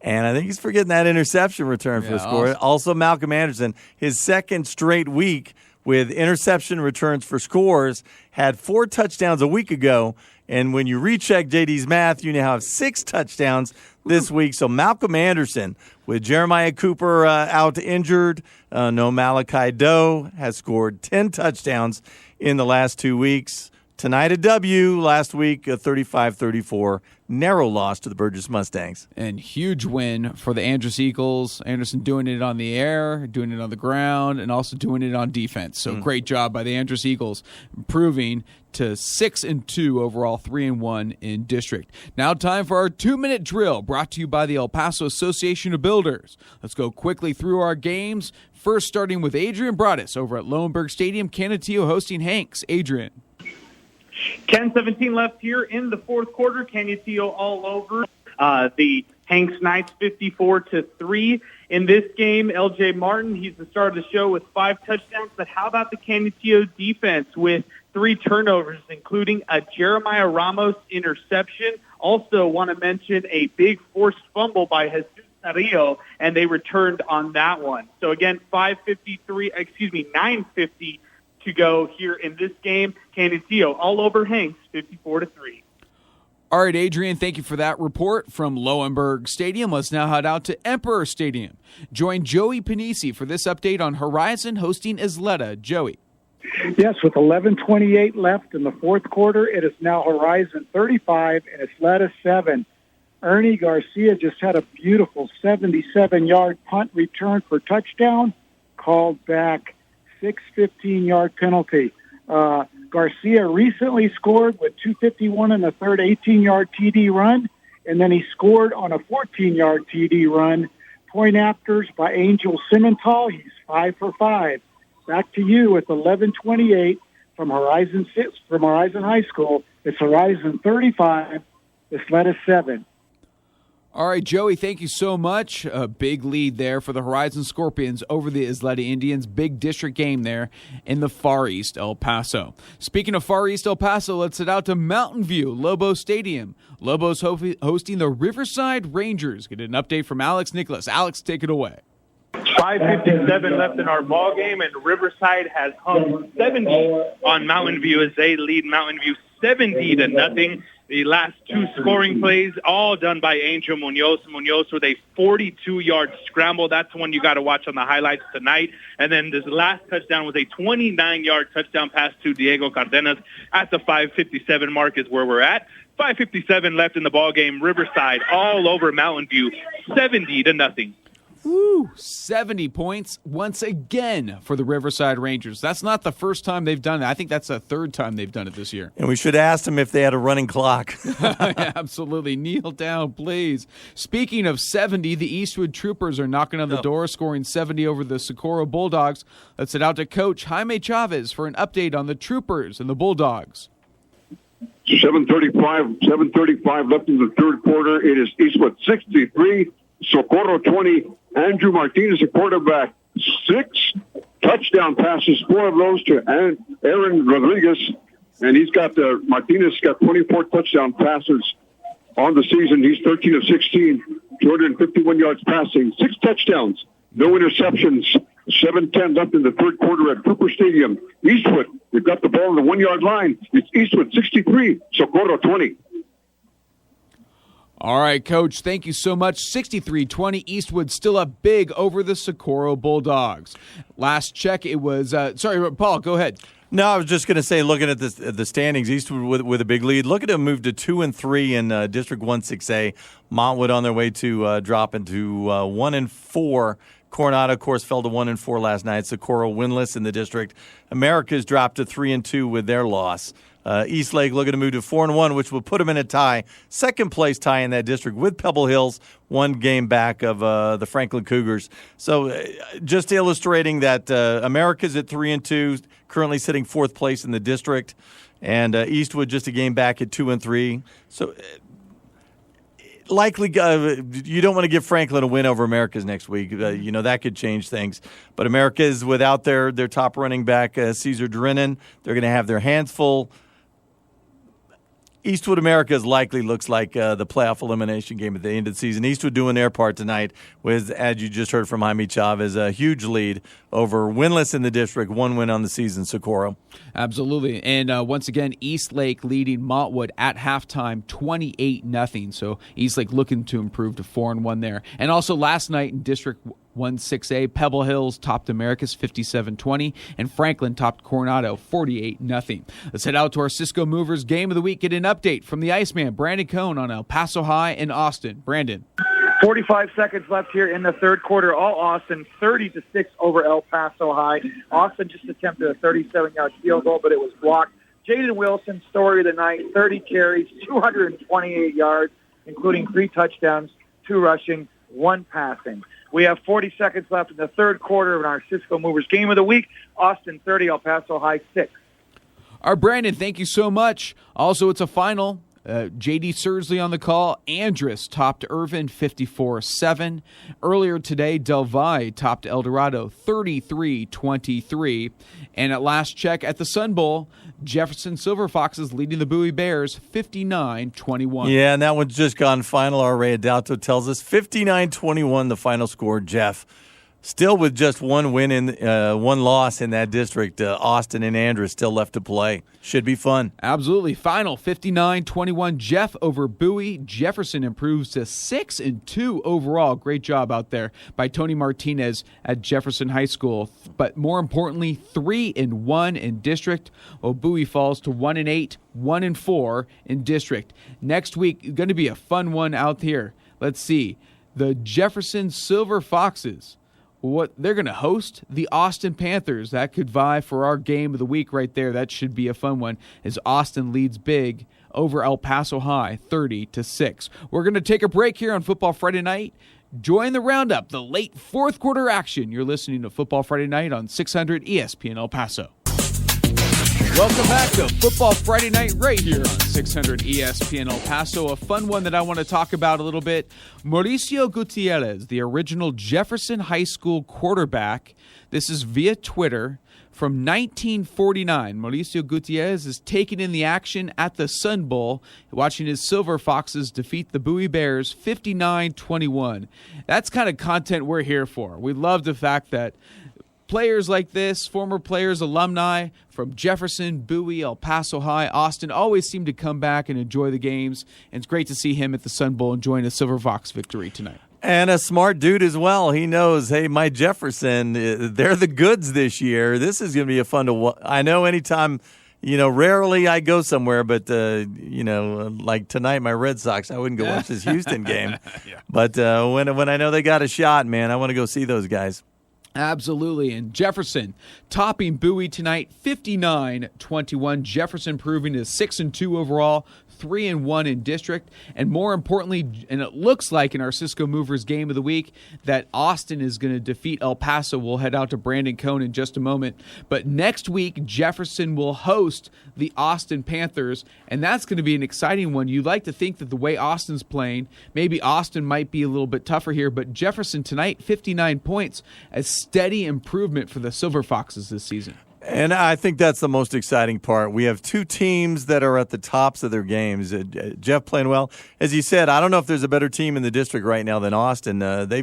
And I think he's forgetting that interception return for the score. Also, Malcolm Anderson, his second straight week with interception returns for scores, had 4 touchdowns a week ago. And when you recheck JD's math, you now have 6 touchdowns this week. So Malcolm Anderson, with Jeremiah Cooper out injured, no Malachi Doe, has scored 10 touchdowns in the last 2 weeks. Tonight a W, last week a 35-34 narrow loss to the Burgess Mustangs. And huge win for the Andress Eagles. Anderson doing it on the air, doing it on the ground, and also doing it on defense. So great job by the Andress Eagles, improving to 6-2 overall, 3-1 in district. Now time for our 2-minute drill, brought to you by the El Paso Association of Builders. Let's go quickly through our games. First, starting with Adrian Broadus over at Lowenberg Stadium, Canutillo hosting Hanks. Adrian. 10:17 left here in the fourth quarter. Canutillo all over the Hanks Knights 54-3. In this game, L.J. Martin, he's the star of the show with 5 touchdowns. But how about the Canutillo defense with 3 turnovers, including a Jeremiah Ramos interception? Also want to mention a big forced fumble by Jesus Carrillo, and they returned on that one. So again, 9:50 to go here in this game. Canutillo all over Hanks, 54-3. All right, Adrian, thank you for that report from Lowenberg Stadium. Let's now head out to Emperor Stadium. Join Joey Panisi for this update on Horizon hosting Isleta. Joey. Yes, with 11:28 left in the fourth quarter, it is now Horizon 35 and Isleta 7. Ernie Garcia just had a beautiful 77-yard punt return for touchdown, called back 6 15-yard penalty. Garcia recently scored with 2:51 in the third, 18-yard TD run, and then he scored on a 14-yard TD run. Point afters by Angel Simmental. He's 5 for 5. Back to you with 11:28 from Horizon High School. It's Horizon 35. Isleta 7. All right, Joey, thank you so much. A big lead there for the Horizon Scorpions over the Isleta Indians. Big district game there in the Far East El Paso. Speaking of Far East El Paso, let's head out to Mountain View, Lobo Stadium. Lobo's hosting the Riverside Rangers. Get an update from Alex Nicholas. Alex, take it away. 5:57 left in our ball game, and Riverside has hung 70 on Mountain View as they lead Mountain View 70-0. The last 2 scoring plays, all done by Angel Munoz. Munoz with a 42-yard scramble. That's one you got to watch on the highlights tonight. And then this last touchdown was a 29-yard touchdown pass to Diego Cardenas at the 5:57 mark is where we're at. 5:57 left in the ball game. Riverside all over Mountain View, 70-0. Woo! 70 points once again for the Riverside Rangers. That's not the first time they've done it. I think that's the third time they've done it this year. And we should ask them if they had a running clock. Absolutely. Kneel down, please. Speaking of 70, the Eastwood Troopers are knocking on the door, scoring 70 over the Socorro Bulldogs. Let's head out to Coach Jaime Chavez for an update on the Troopers and the Bulldogs. 7:35 left in the third quarter. It is Eastwood 63, Socorro 20. Andrew Martinez, the quarterback, 6 touchdown passes, 4 of those to Aaron Rodriguez, and Martinez got 24 touchdown passes on the season. He's 13 of 16, 251 yards passing, 6 touchdowns, no interceptions. 7:10 left in the third quarter at Cooper Stadium. Eastwood, they've got the ball on the 1-yard line. It's Eastwood 63, Socorro 20. All right, Coach, thank you so much. 63-20, Eastwood still up big over the Socorro Bulldogs. Last check, it was sorry, Paul, go ahead. No, I was just going to say, looking at the standings, Eastwood with a big lead. Look at them move to 2-3 in District 1-6A. Montwood on their way to drop into 1-4. Coronado, of course, fell to 1-4 last night. Socorro winless in the district. America's dropped to 3-2 with their loss. Eastlake looking to move to 4-1, which will put them in a tie. Second place tie in that district with Pebble Hills, 1 game back of the Franklin Cougars. So just illustrating that America's at 3-2, currently sitting 4th place in the district, and Eastwood just a game back at 2-3. So likely, you don't want to give Franklin a win over America's next week. That could change things. But America's without their top running back, Caesar Drennan. They're going to have their hands full. Eastwood America's likely looks like the playoff elimination game at the end of the season. Eastwood doing their part tonight with, as you just heard from Jaime Chavez, a huge lead over winless in the district, 1 win on the season, Socorro. Absolutely. And once again, Eastlake leading Montwood at halftime 28-0. So Eastlake looking to improve to 4-1 there. And also last night in District 1-6A, Pebble Hills topped Americas 57-20, and Franklin topped Coronado 48-0. Let's head out to our Cisco Movers Game of the Week. Get an update from the Iceman, Brandon Cohn, on El Paso High and Austin. Brandon. 45 seconds left here in the third quarter. All Austin, 30-6 over El Paso High. Austin just attempted a 37-yard field goal, but it was blocked. Jaden Wilson, story of the night, 30 carries, 228 yards, including 3 touchdowns, 2 rushing, 1 passing. We have 40 seconds left in the third quarter of our Cisco Movers Game of the Week. Austin 30, El Paso High 6. Our Brandon, thank you so much. Also, it's a final. J.D. Sursley on the call. Andrus topped Irvin 54-7. Earlier today, Del Valle topped El Dorado 33-23. And at last check at the Sun Bowl, Jefferson Silver Foxes leading the Bowie Bears 59-21. Yeah, and that one's just gone final. Our Ray Adalto tells us 59-21 the final score, Jeff. Still with just 1 win in 1 loss in that district, Austin and Andrus still left to play. Should be fun. Absolutely. Final 59-21. Jeff over Bowie. Jefferson improves to 6-2 overall. Great job out there by Tony Martinez at Jefferson High School. But more importantly, 3-1 in district. While Bowie falls to 1-8, 1-4 in district. Next week, going to be a fun one out here. Let's see. The Jefferson Silver Foxes. What they're going to host the Austin Panthers. That could vie for our game of the week right there. That should be a fun one as Austin leads big over El Paso High 30-6. We're going to take a break here on Football Friday Night. Join the roundup, the late fourth quarter action. You're listening to Football Friday Night on 600 ESPN El Paso. Welcome back to Football Friday Night right here on 600 ESPN El Paso. A fun one that I want to talk about a little bit. Mauricio Gutierrez, the original Jefferson High School quarterback. This is via Twitter. From 1949, Mauricio Gutierrez is taking in the action at the Sun Bowl, watching his Silver Foxes defeat the Bowie Bears 59-21. That's kind of content we're here for. We love the fact that players like this, former players, alumni from Jefferson, Bowie, El Paso High, Austin, always seem to come back and enjoy the games. And it's great to see him at the Sun Bowl enjoying a Silver Fox victory tonight. And a smart dude as well. He knows, hey, my Jefferson, they're the goods this year. This is going to be a fun to watch. I know anytime rarely I go somewhere, but, like tonight, my Red Sox, I wouldn't go watch this Houston game. Yeah. But when I know they got a shot, man, I want to go see those guys. Absolutely. And Jefferson topping Bowie tonight, 59-21. Jefferson proving is 6-2 overall, 3-1 in district. And more importantly, and it looks like in our Cisco Movers game of the week, that Austin is going to defeat El Paso. We'll head out to Brandon Cone in just a moment. But next week, Jefferson will host the Austin Panthers, and that's going to be an exciting one. You'd like to think that the way Austin's playing, maybe Austin might be a little bit tougher here, but Jefferson tonight, 59 points, a steady improvement for the Silver Foxes this season. And I think that's the most exciting part. We have two teams that are at the tops of their games. Jeff playing well. As you said, I don't know if there's a better team in the district right now than Austin. They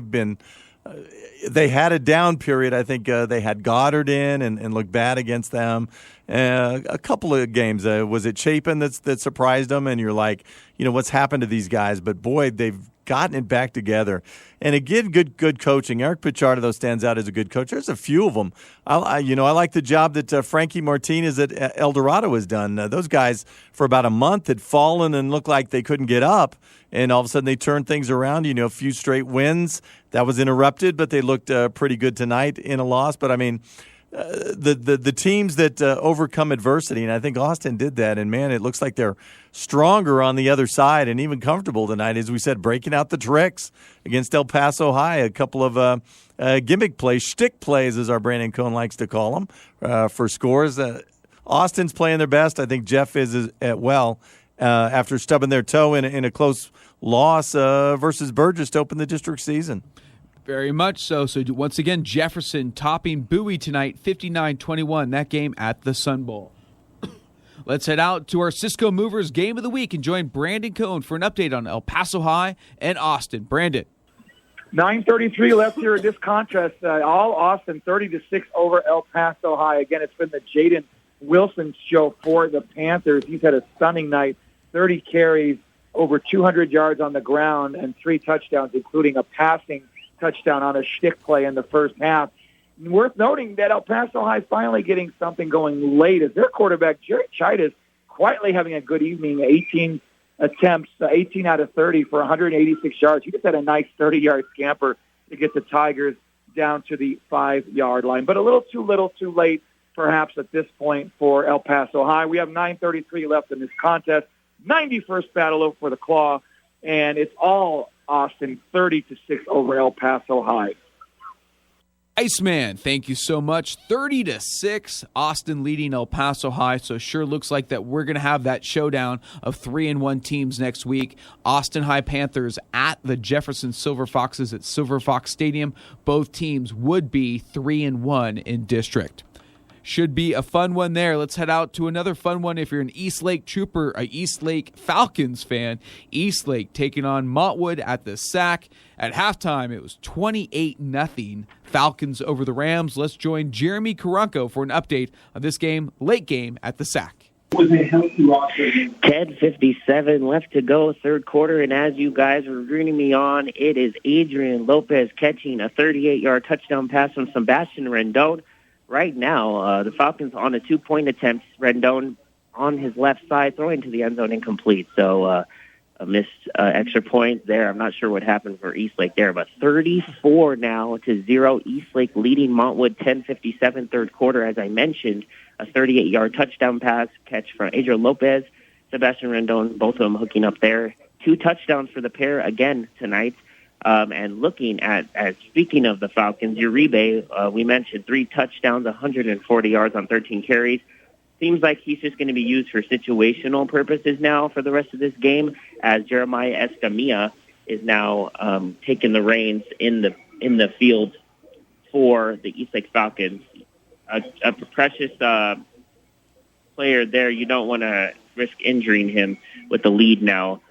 had a down period. I think they had Goddard in and looked bad against them. A couple of games. Was it Chapin that surprised them? And you're like, what's happened to these guys? But, boy, they've gotten it back together. And again, good coaching. Eric Pichardo, though, stands out as a good coach. There's a few of them. I like the job that Frankie Martinez at El Dorado has done. Those guys, for about a month, had fallen and looked like they couldn't get up. And all of a sudden they turned things around, a few straight wins. That was interrupted, but they looked pretty good tonight in a loss. But, I mean, the teams that overcome adversity, and I think Austin did that, and, man, it looks like they're stronger on the other side and even comfortable tonight, as we said, breaking out the tricks against El Paso High, a couple of gimmick plays, shtick plays, as our Brandon Cohn likes to call them, for scores. Austin's playing their best. I think Jeff is as well after stubbing their toe in a close loss versus Burgess to open the district season. Very much so. So once again, Jefferson topping Bowie tonight, 59-21, that game at the Sun Bowl. Let's head out to our Cisco Movers game of the week and join Brandon Cohn for an update on El Paso High and Austin. Brandon. 9:33 left here in this contest. All Austin 30-6 over El Paso High. Again, it's been the Jaden Wilson show for the Panthers. He's had a stunning night, 30 carries, over 200 yards on the ground, and 3 touchdowns, including a passing touchdown on a shtick play in the first half. Worth noting that El Paso High finally getting something going late as their quarterback, Jerry Chidas, quietly having a good evening, 18 attempts, 18 out of 30 for 186 yards. He just had a nice 30-yard scamper to get the Tigers down to the 5-yard line. But a little too late, perhaps, at this point for El Paso High. We have 9:33 left in this contest. 91st battle for the Claw, and it's all Austin 30-6 over El Paso High. Iceman, thank you so much. 30-6, Austin leading El Paso High. So sure looks like that we're going to have that showdown of 3-1 teams next week. Austin High Panthers at the Jefferson Silver Foxes at Silver Fox Stadium. Both teams would be 3-1 in district. Should be a fun one there. Let's head out to another fun one if you're an Eastlake Trooper, a Eastlake Falcons fan. Eastlake taking on Montwood at the SAC. At halftime, it was 28-0 Falcons over the Rams. Let's join Jeremy Karanko for an update of this game, late game at the SAC. 10:57 left to go, third quarter, and as you guys were rooting me on, it is Adrian Lopez catching a 38-yard touchdown pass from Sebastian Rendon. Right now, the Falcons on a 2-point attempt. Rendon on his left side, throwing to the end zone incomplete. So a missed extra point there. I'm not sure what happened for Eastlake there, but 34-0 Eastlake leading Montwood 10:57 third quarter. As I mentioned, a 38-yard touchdown pass catch from Adrian Lopez, Sebastian Rendon, both of them hooking up there. 2 touchdowns for the pair again tonight. And looking at speaking of the Falcons, Uribe, we mentioned 3 touchdowns, 140 yards on 13 carries. Seems like he's just going to be used for situational purposes now for the rest of this game, as Jeremiah Escamilla is now taking the reins in the field for the Eastlake Falcons. A precious player there. You don't want to risk injuring him with the lead now.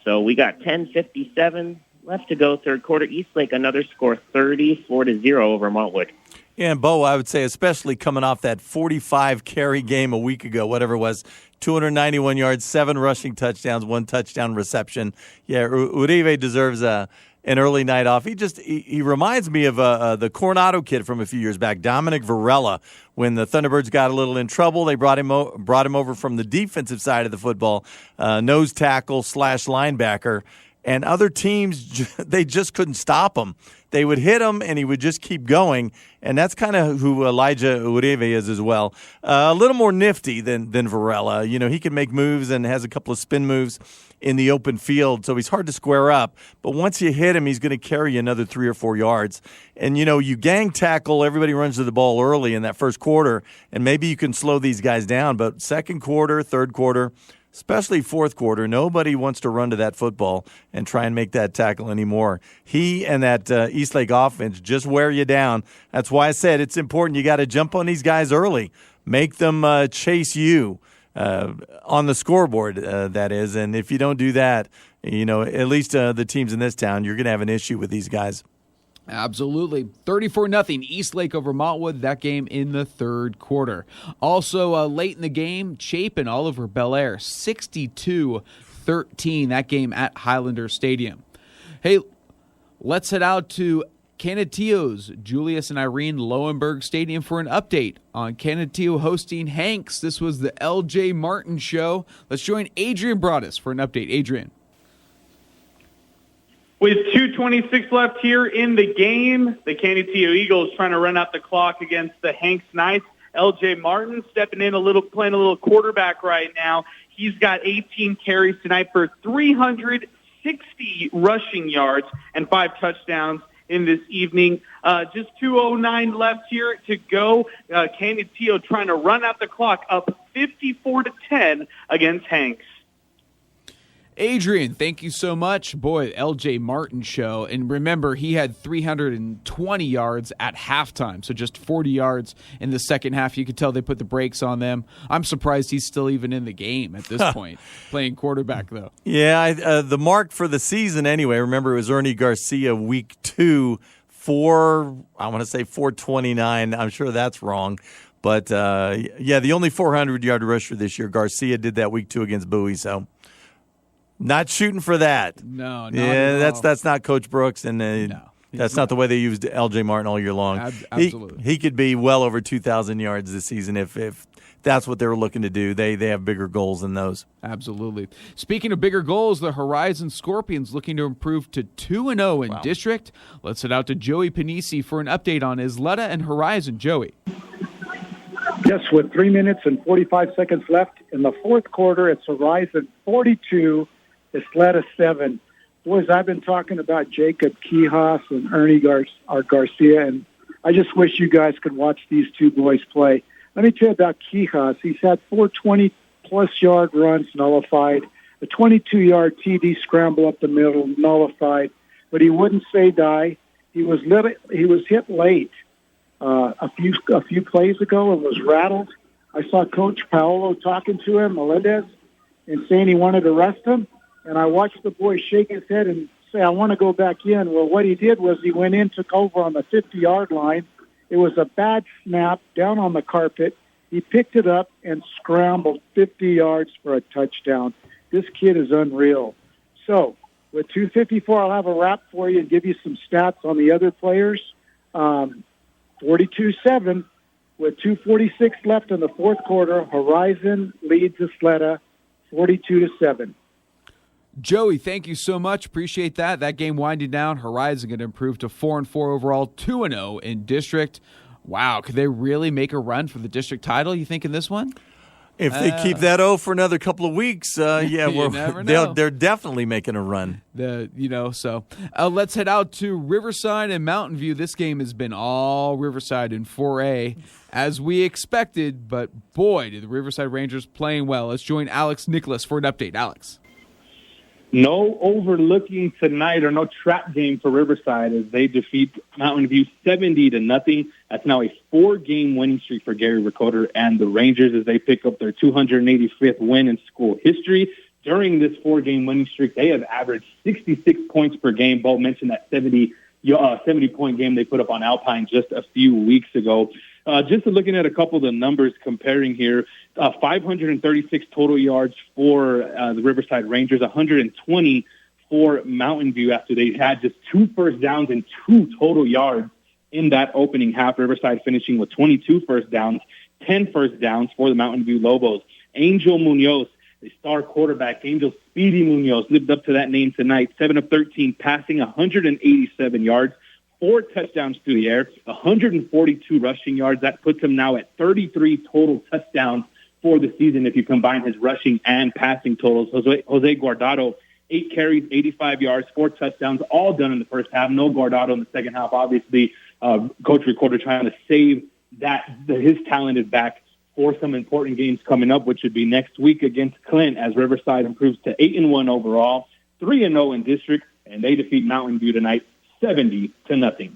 So we got 10:57 left to go, third quarter. Eastlake, another score, 34-0 over Montwood. Yeah, and Beau, I would say, especially coming off that 45-carry game a week ago, whatever it was, 291 yards, 7 rushing touchdowns, 1 touchdown reception. Yeah, Uribe deserves a an early night off. He reminds me of the Coronado kid from a few years back, Dominic Varela. When the Thunderbirds got a little in trouble, they brought him over from the defensive side of the football, nose tackle / linebacker. And other teams, they just couldn't stop him. They would hit him, and he would just keep going. And that's kind of who Elijah Uribe is as well. A little more nifty than Varela. He can make moves and has a couple of spin moves in the open field, so he's hard to square up. But once you hit him, he's going to carry you another 3 or 4 yards. And, you gang tackle, everybody runs to the ball early in that first quarter, and maybe you can slow these guys down. But second quarter, third quarter, especially fourth quarter, nobody wants to run to that football and try and make that tackle anymore. He and that Eastlake offense just wear you down. That's why I said it's important. You got to jump on these guys early. Make them chase you on the scoreboard, that is. And if you don't do that, at least the teams in this town, you're going to have an issue with these guys. Absolutely. 34-0 Eastlake over Maltwood, that game in the third quarter. Also, late in the game, Chapin all over Bel Air, 62-13, that game at Highlander Stadium. Hey, let's head out to Canutillo's Julius and Irene Lowenberg Stadium for an update on Canutillo hosting Hanks. This was the L.J. Martin Show. Let's join Adrian Broadus for an update. Adrian. With 2:26 left here in the game, the Canutillo Eagles trying to run out the clock against the Hanks Knights. L.J. Martin stepping in playing a little quarterback right now. He's got 18 carries tonight for 360 rushing yards and 5 touchdowns in this evening. Just 2:09 left here to go. Canutillo trying to run out the clock, up 54-10 against Hanks. Adrian, thank you so much. Boy, L.J. Martin Show. And remember, he had 320 yards at halftime, so just 40 yards in the second half. You could tell they put the brakes on them. I'm surprised he's still even in the game at this point, playing quarterback, though. Yeah, the mark for the season anyway, remember, it was Ernie Garcia week 2, 429. I'm sure that's wrong. But, the only 400-yard rusher this year, Garcia did that week 2 against Bowie, so... Not shooting for that. No, that's not Coach Brooks, and that's not the way they used L.J. Martin all year long. Absolutely, he could be well over 2,000 yards this season if that's what they were looking to do. They have bigger goals than those. Absolutely. Speaking of bigger goals, the Horizon Scorpions looking to improve to 2-0 in district. Let's head out to Joey Panisi for an update on Isleta and Horizon. Joey. Yes, with 3 minutes and 45 seconds left in the fourth quarter, it's Horizon 42. Isleta 7. Boys, I've been talking about Jacob Quijas and Ernie Garcia, and I just wish you guys could watch these two boys play. Let me tell you about Quijas. He's had 4 20-plus yard runs nullified, a 22-yard TD scramble up the middle nullified, but he wouldn't say die. He was hit late a few plays ago and was rattled. I saw Coach Paolo talking to him, Melendez, and saying he wanted to rest him. And I watched the boy shake his head and say, I want to go back in. Well, what he did was he went in, took over on the 50-yard line. It was a bad snap down on the carpet. He picked it up and scrambled 50 yards for a touchdown. This kid is unreal. So with 2:54, I'll have a wrap for you and give you some stats on the other players. 42-7 with 2:46 left in the fourth quarter. Horizon leads Isleta 42-7. Joey, thank you so much. Appreciate that. That game winding down. Horizon going to improve to 4-4 overall, 2-0 in district. Wow, could they really make a run for the district title, you think, in this one? If they keep that O for another couple of weeks, never know. They're definitely making a run. Let's head out to Riverside and Mountain View. This game has been all Riverside in 4A, as we expected, but boy, did the Riverside Rangers playing well. Let's join Alex Nicholas for an update. Alex. No overlooking tonight, or no trap game for Riverside as they defeat Mountain View 70-0. That's now a 4-game winning streak for Gary Ricoder and the Rangers as they pick up their 285th win in school history. During this 4-game winning streak, they have averaged 66 points per game. Bo mentioned that 70-point game they put up on Alpine just a few weeks ago. Just looking at a couple of the numbers comparing here, 536 total yards for the Riverside Rangers, 120 for Mountain View after they had just 2 first downs and 2 total yards in that opening half. Riverside finishing with 22 first downs, 10 first downs for the Mountain View Lobos. Angel Munoz, the star quarterback, Angel Speedy Munoz, lived up to that name tonight. 7 of 13, passing 187 yards, 4 touchdowns through the air, 142 rushing yards. That puts him now at 33 total touchdowns for the season if you combine his rushing and passing totals. Jose Guardado, 8 carries, 85 yards, 4 touchdowns, all done in the first half. No Guardado in the second half. Obviously, Coach Recorder trying to save his talent is back for some important games coming up, which would be next week against Clint as Riverside improves to 8-1 overall, 3-0 in district, and they defeat Mountain View tonight 70-0.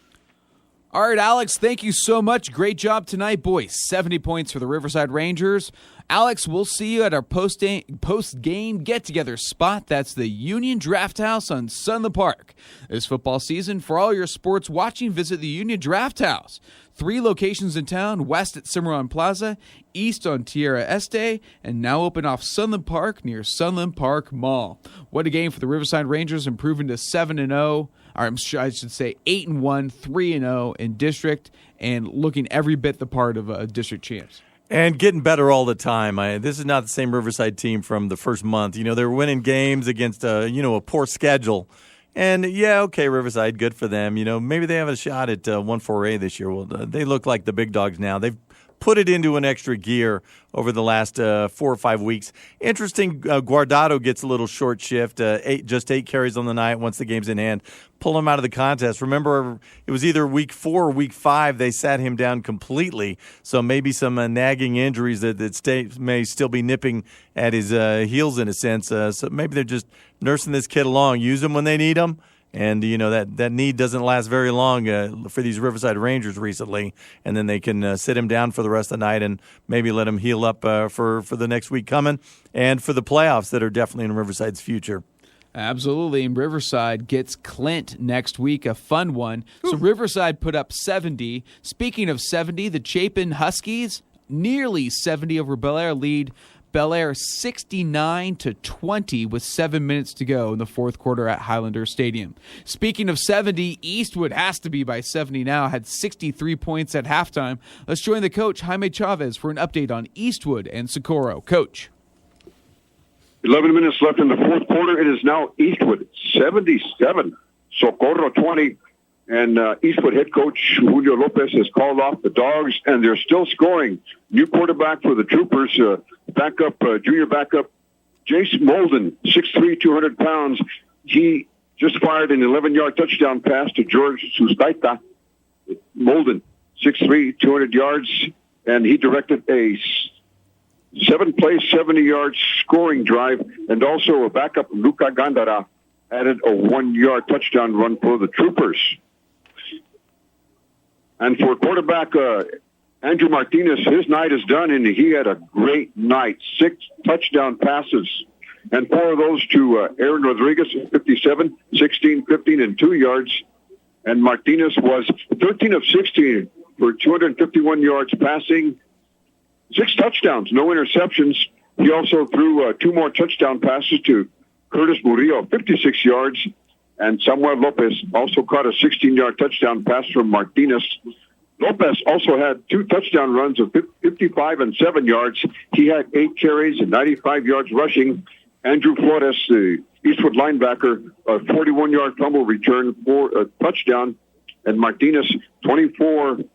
All right, Alex, thank you so much. Great job tonight, boys. 70 points for the Riverside Rangers. Alex, we'll see you at our post-game get-together spot. That's the Union Draft House on Sunland Park. This football season, for all your sports watching, visit the Union Draft House. 3 locations in town, west at Cimarron Plaza, east on Tierra Este, and now open off Sunland Park near Sunland Park Mall. What a game for the Riverside Rangers, improving to 7-0. Or I should say 8-1, 3-0 in district, and looking every bit the part of district champs. And getting better all the time. This is not the same Riverside team from the first month. You know, they're winning games against a poor schedule. And, yeah, okay, Riverside, good for them. You know, maybe they have a shot at 1-4A this year. Well, they look like the big dogs now. They've put it into an extra gear over the last 4 or 5 weeks. Interesting, Guardado gets a little short shift, just 8 carries on the night once the game's in hand. Pull him out of the contest. Remember, it was either week 4 or week 5 they sat him down completely, so maybe some nagging injuries that may still be nipping at his heels in a sense. So maybe they're just nursing this kid along. Use him when they need him. And, you know, that need doesn't last very long for these Riverside Rangers recently. And then they can sit him down for the rest of the night and maybe let him heal up for the next week coming and for the playoffs that are definitely in Riverside's future. Absolutely. And Riverside gets Clint next week, a fun one. So Riverside put up 70. Speaking of 70, the Chapin Huskies, nearly 70 over Bel Air, lead Bel Air 69-20 with 7 minutes to go in the fourth quarter at Highlander Stadium. Speaking of 70, Eastwood has to be by 70 now, had 63 points at halftime. Let's join the coach, Jaime Chavez, for an update on Eastwood and Socorro. Coach. 11 minutes left in the fourth quarter. It is now Eastwood 77, Socorro 20. And Eastwood head coach Julio Lopez has called off the Dogs, and they're still scoring. New quarterback for the Troopers, junior backup, Jace Molden, 6'3", 200 pounds. He just fired an 11-yard touchdown pass to George Sustaita. Molden, 6'3", 200 yards, and he directed a 7-play, 70-yard scoring drive, and also a backup, Luca Gandara, added a 1-yard touchdown run for the Troopers. And for quarterback Andrew Martinez, his night is done, and he had a great night. 6 touchdown passes, and 4 of those to Aaron Rodriguez, 57, 16, 15, and 2 yards. And Martinez was 13 of 16 for 251 yards passing, 6 touchdowns, no interceptions. He also threw 2 more touchdown passes to Curtis Murillo, 56 yards. And Samuel Lopez also caught a 16-yard touchdown pass from Martinez. Lopez also had 2 touchdown runs of 55 and 7 yards. He had 8 carries and 95 yards rushing. Andrew Flores, the Eastwood linebacker, a 41-yard fumble return for a touchdown. And Martinez, 24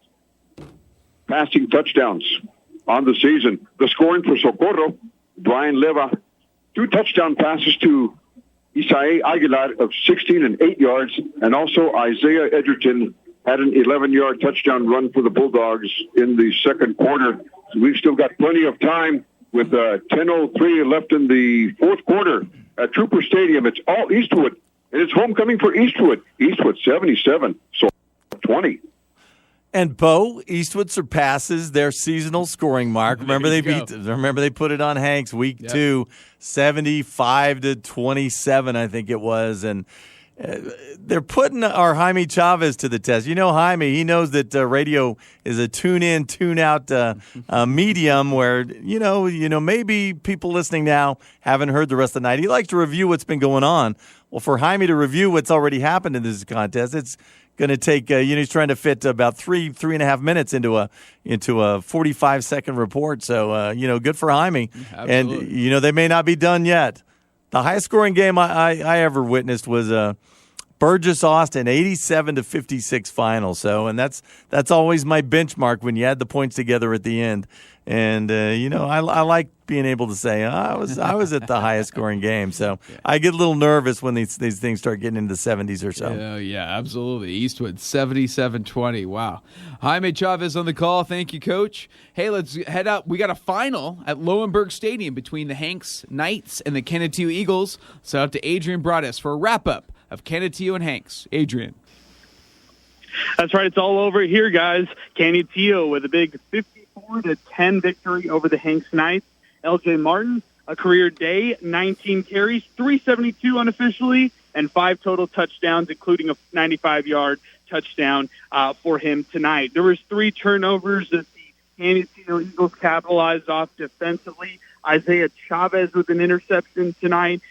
passing touchdowns on the season. The scoring for Socorro, Brian Leva, 2 touchdown passes to Isai Aguilar of 16 and 8 yards, and also Isaiah Edgerton had an 11-yard touchdown run for the Bulldogs in the second quarter. So we've still got plenty of time with 10:03 left in the fourth quarter at Trooper Stadium. It's all Eastwood, and it's homecoming for Eastwood. Eastwood 77, so 20. And Beau, Eastwood surpasses their seasonal scoring mark. Remember they put it on Hanks week 2, 75-27, I think it was. And they're putting our Jaime Chavez to the test. You know, Jaime, he knows that radio is a tune-in, tune-out medium where, maybe people listening now haven't heard the rest of the night. He likes to review what's been going on. Well, for Jaime to review what's already happened in this contest, it's going to take, he's trying to fit about three and a half minutes into a 45-second report. So, good for Jaime. Absolutely. And, they may not be done yet. The highest scoring game I ever witnessed was Burgess Austin 87-56 final. So, and that's always my benchmark when you add the points together at the end. And I like being able to say I was at the highest scoring game. So I get a little nervous when these things start getting into the 70s or so. Yeah, absolutely. Eastwood 77-20. Wow. Jaime Chavez on the call. Thank you, Coach. Hey, let's head out. We got a final at Lowenberg Stadium between the Hanks Knights and the Canutillo Eagles. So out to Adrian Broadus for a wrap up of Canutillo and Hanks. Adrian. That's right. It's all over here, guys. Canutillo with a big 54-10 victory over the Hanks Knights. L.J. Martin, a career day, 19 carries, 372 unofficially, and 5 total touchdowns, including a 95-yard touchdown for him tonight. There was 3 turnovers that the Canutillo Eagles capitalized off defensively. Isaiah Chavez with an interception tonight.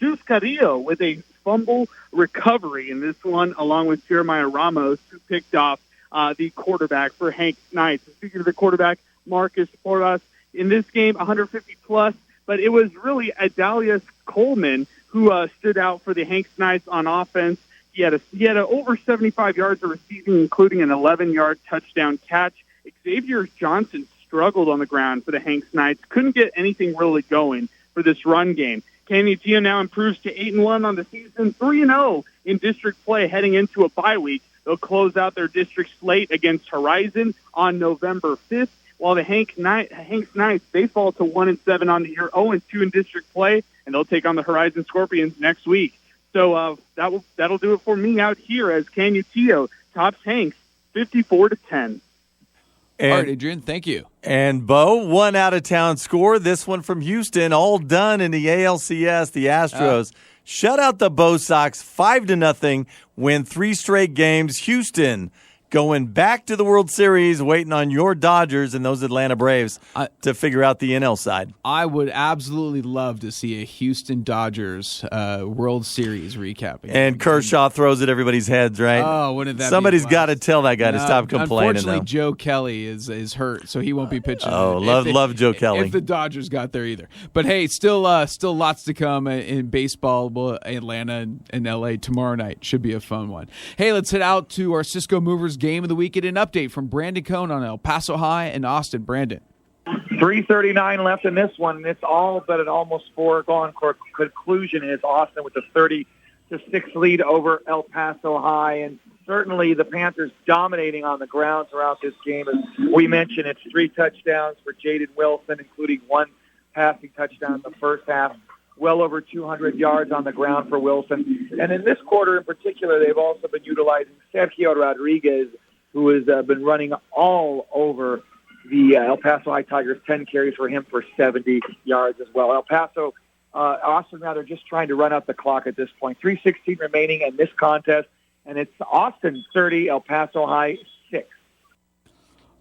Jesus Carrillo with a fumble recovery in this one, along with Jeremiah Ramos, who picked off the quarterback for Hanks Knights. Speaking of the quarterback, Marcus Porras, in this game, 150-plus, but it was really Adalius Coleman who stood out for the Hanks Knights on offense. He had over 75 yards of receiving, including an 11-yard touchdown catch. Xavier Johnson struggled on the ground for the Hanks Knights, couldn't get anything really going for this run game. Canutillo now improves to 8-1 on the season, 3-0 in district play heading into a bye week. They'll close out their district slate against Horizon on November 5th. While the Hanks Knights, they fall to 1-7 on the year, 0-2 in district play, and they'll take on the Horizon Scorpions next week. So that'll do it for me out here as Canutillo tops Hanks 54-10. All right, Adrian, thank you. And Beau, one out-of-town score. This one from Houston, all done in the ALCS. The Astros shut out the Beau Sox 5-0, win 3 straight games. Houston going back to the World Series, waiting on your Dodgers and those Atlanta Braves to figure out the NL side. I would absolutely love to see a Houston Dodgers World Series recapping. And Kershaw throws at everybody's heads, right? Oh, wouldn't that Somebody's be got to tell that guy to stop complaining. Unfortunately, though. Joe Kelly is hurt, so he won't be pitching. Oh, love Joe Kelly. If the Dodgers got there either. But hey, still lots to come in baseball. Atlanta and LA tomorrow night should be a fun one. Hey, let's head out to our Cisco Movers game of the week. Get an update from Brandon Cohn on El Paso High and Austin. Brandon. 3:39 left in this one. It's all but an almost foregone conclusion is Austin with a 30-6 lead over El Paso High. And certainly the Panthers dominating on the ground throughout this game. As we mentioned, it's 3 touchdowns for Jaden Wilson, including 1 passing touchdown in the first half. Well over 200 yards on the ground for Wilson. And in this quarter in particular, they've also been utilizing Sergio Rodriguez, who has been running all over the El Paso High Tigers, 10 carries for him for 70 yards as well. El Paso, Austin, now they're just trying to run out the clock at this point. 3:16 remaining in this contest, and it's Austin 30, El Paso High 6.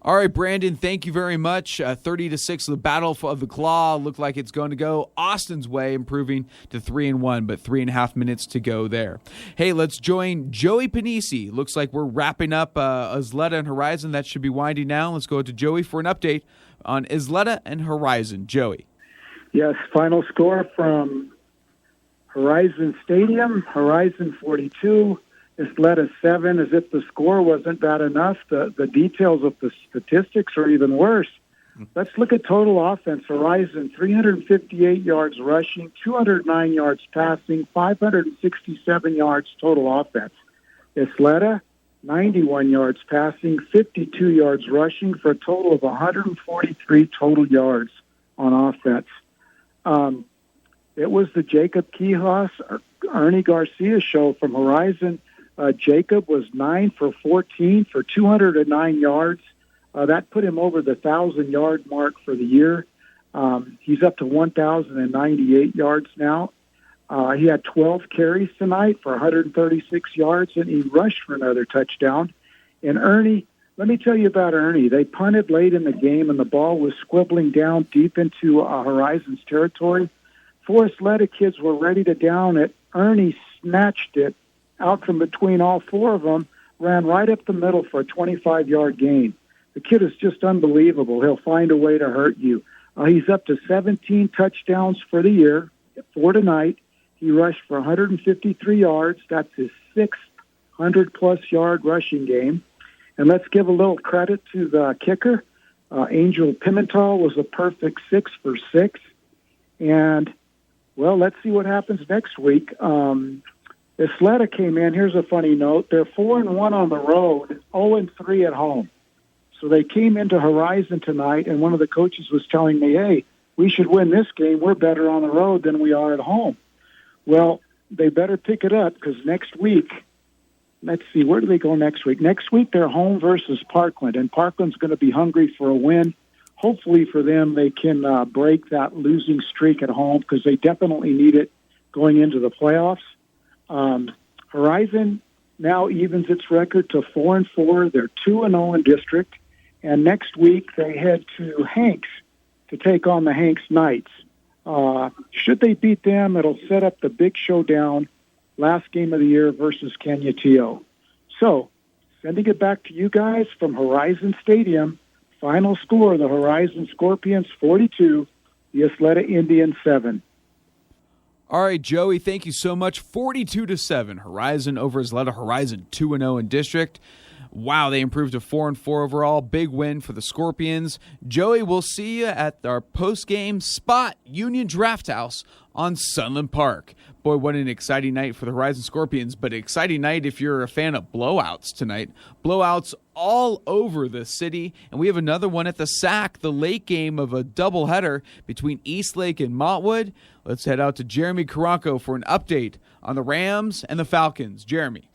All right, Brandon, thank you very much. 30-6, the battle of the claw looked like it's going to go Austin's way, improving to 3-1, but 3.5 minutes to go there. Hey, let's join Joey Panisi. Looks like we're wrapping up Isleta and Horizon. That should be winding down. Let's go to Joey for an update on Isleta and Horizon. Joey. Yes, final score from Horizon Stadium, Horizon 42. Isleta 7, as if the score wasn't bad enough. The details of the statistics are even worse. Let's look at total offense. Horizon, 358 yards rushing, 209 yards passing, 567 yards total offense. Isleta, 91 yards passing, 52 yards rushing for a total of 143 total yards on offense. It was the Jacob Quijas, Ernie Garcia show from Horizon. Jacob was 9 for 14 for 209 yards. That put him over the 1,000-yard mark for the year. He's up to 1,098 yards now. He had 12 carries tonight for 136 yards, and he rushed for another touchdown. And Ernie, let me tell you about Ernie. They punted late in the game, and the ball was squibbling down deep into Horizon's territory. Four Athletic kids were ready to down it. Ernie snatched it out from between all four of them, ran right up the middle for a 25-yard gain. The kid is just unbelievable. He'll find a way to hurt you. He's up to 17 touchdowns for the year, 4 tonight. He rushed for 153 yards. That's his 600-plus yard rushing game. And let's give a little credit to the kicker. Angel Pimentel was a perfect 6 for 6. And, well, let's see what happens next week. Isleta came in. Here's a funny note. They're 4-1 on the road, 0-3 at home. So they came into Horizon tonight, and one of the coaches was telling me, hey, we should win this game. We're better on the road than we are at home. Well, they better pick it up because next week, let's see, where do they go next week? Next week, they're home versus Parkland, and Parkland's going to be hungry for a win. Hopefully for them, they can break that losing streak at home because they definitely need it going into the playoffs. Horizon now evens its record to 4-4. They're 2-0 in district, and next week they head to Hanks to take on the Hanks Knights. Should they beat them, it'll set up the big showdown, last game of the year versus Canutillo. So, sending it back to you guys from Horizon Stadium. Final score, the Horizon Scorpions 42, the Isleta Indians 7. All right, Joey, thank you so much. 42-7, Horizon over Isleta. Horizon 2-0 in district. Wow, they improved to 4-4 overall. Big win for the Scorpions. Joey, we'll see you at our post-game spot, Union Draft House on Sunland Park. Boy, what an exciting night for the Horizon Scorpions, but an exciting night if you're a fan of blowouts tonight. Blowouts all over the city, and we have another one at the SAC, the late game of a doubleheader between Eastlake and Montwood. Let's head out to Jeremy Caranco for an update on the Rams and the Falcons. Jeremy.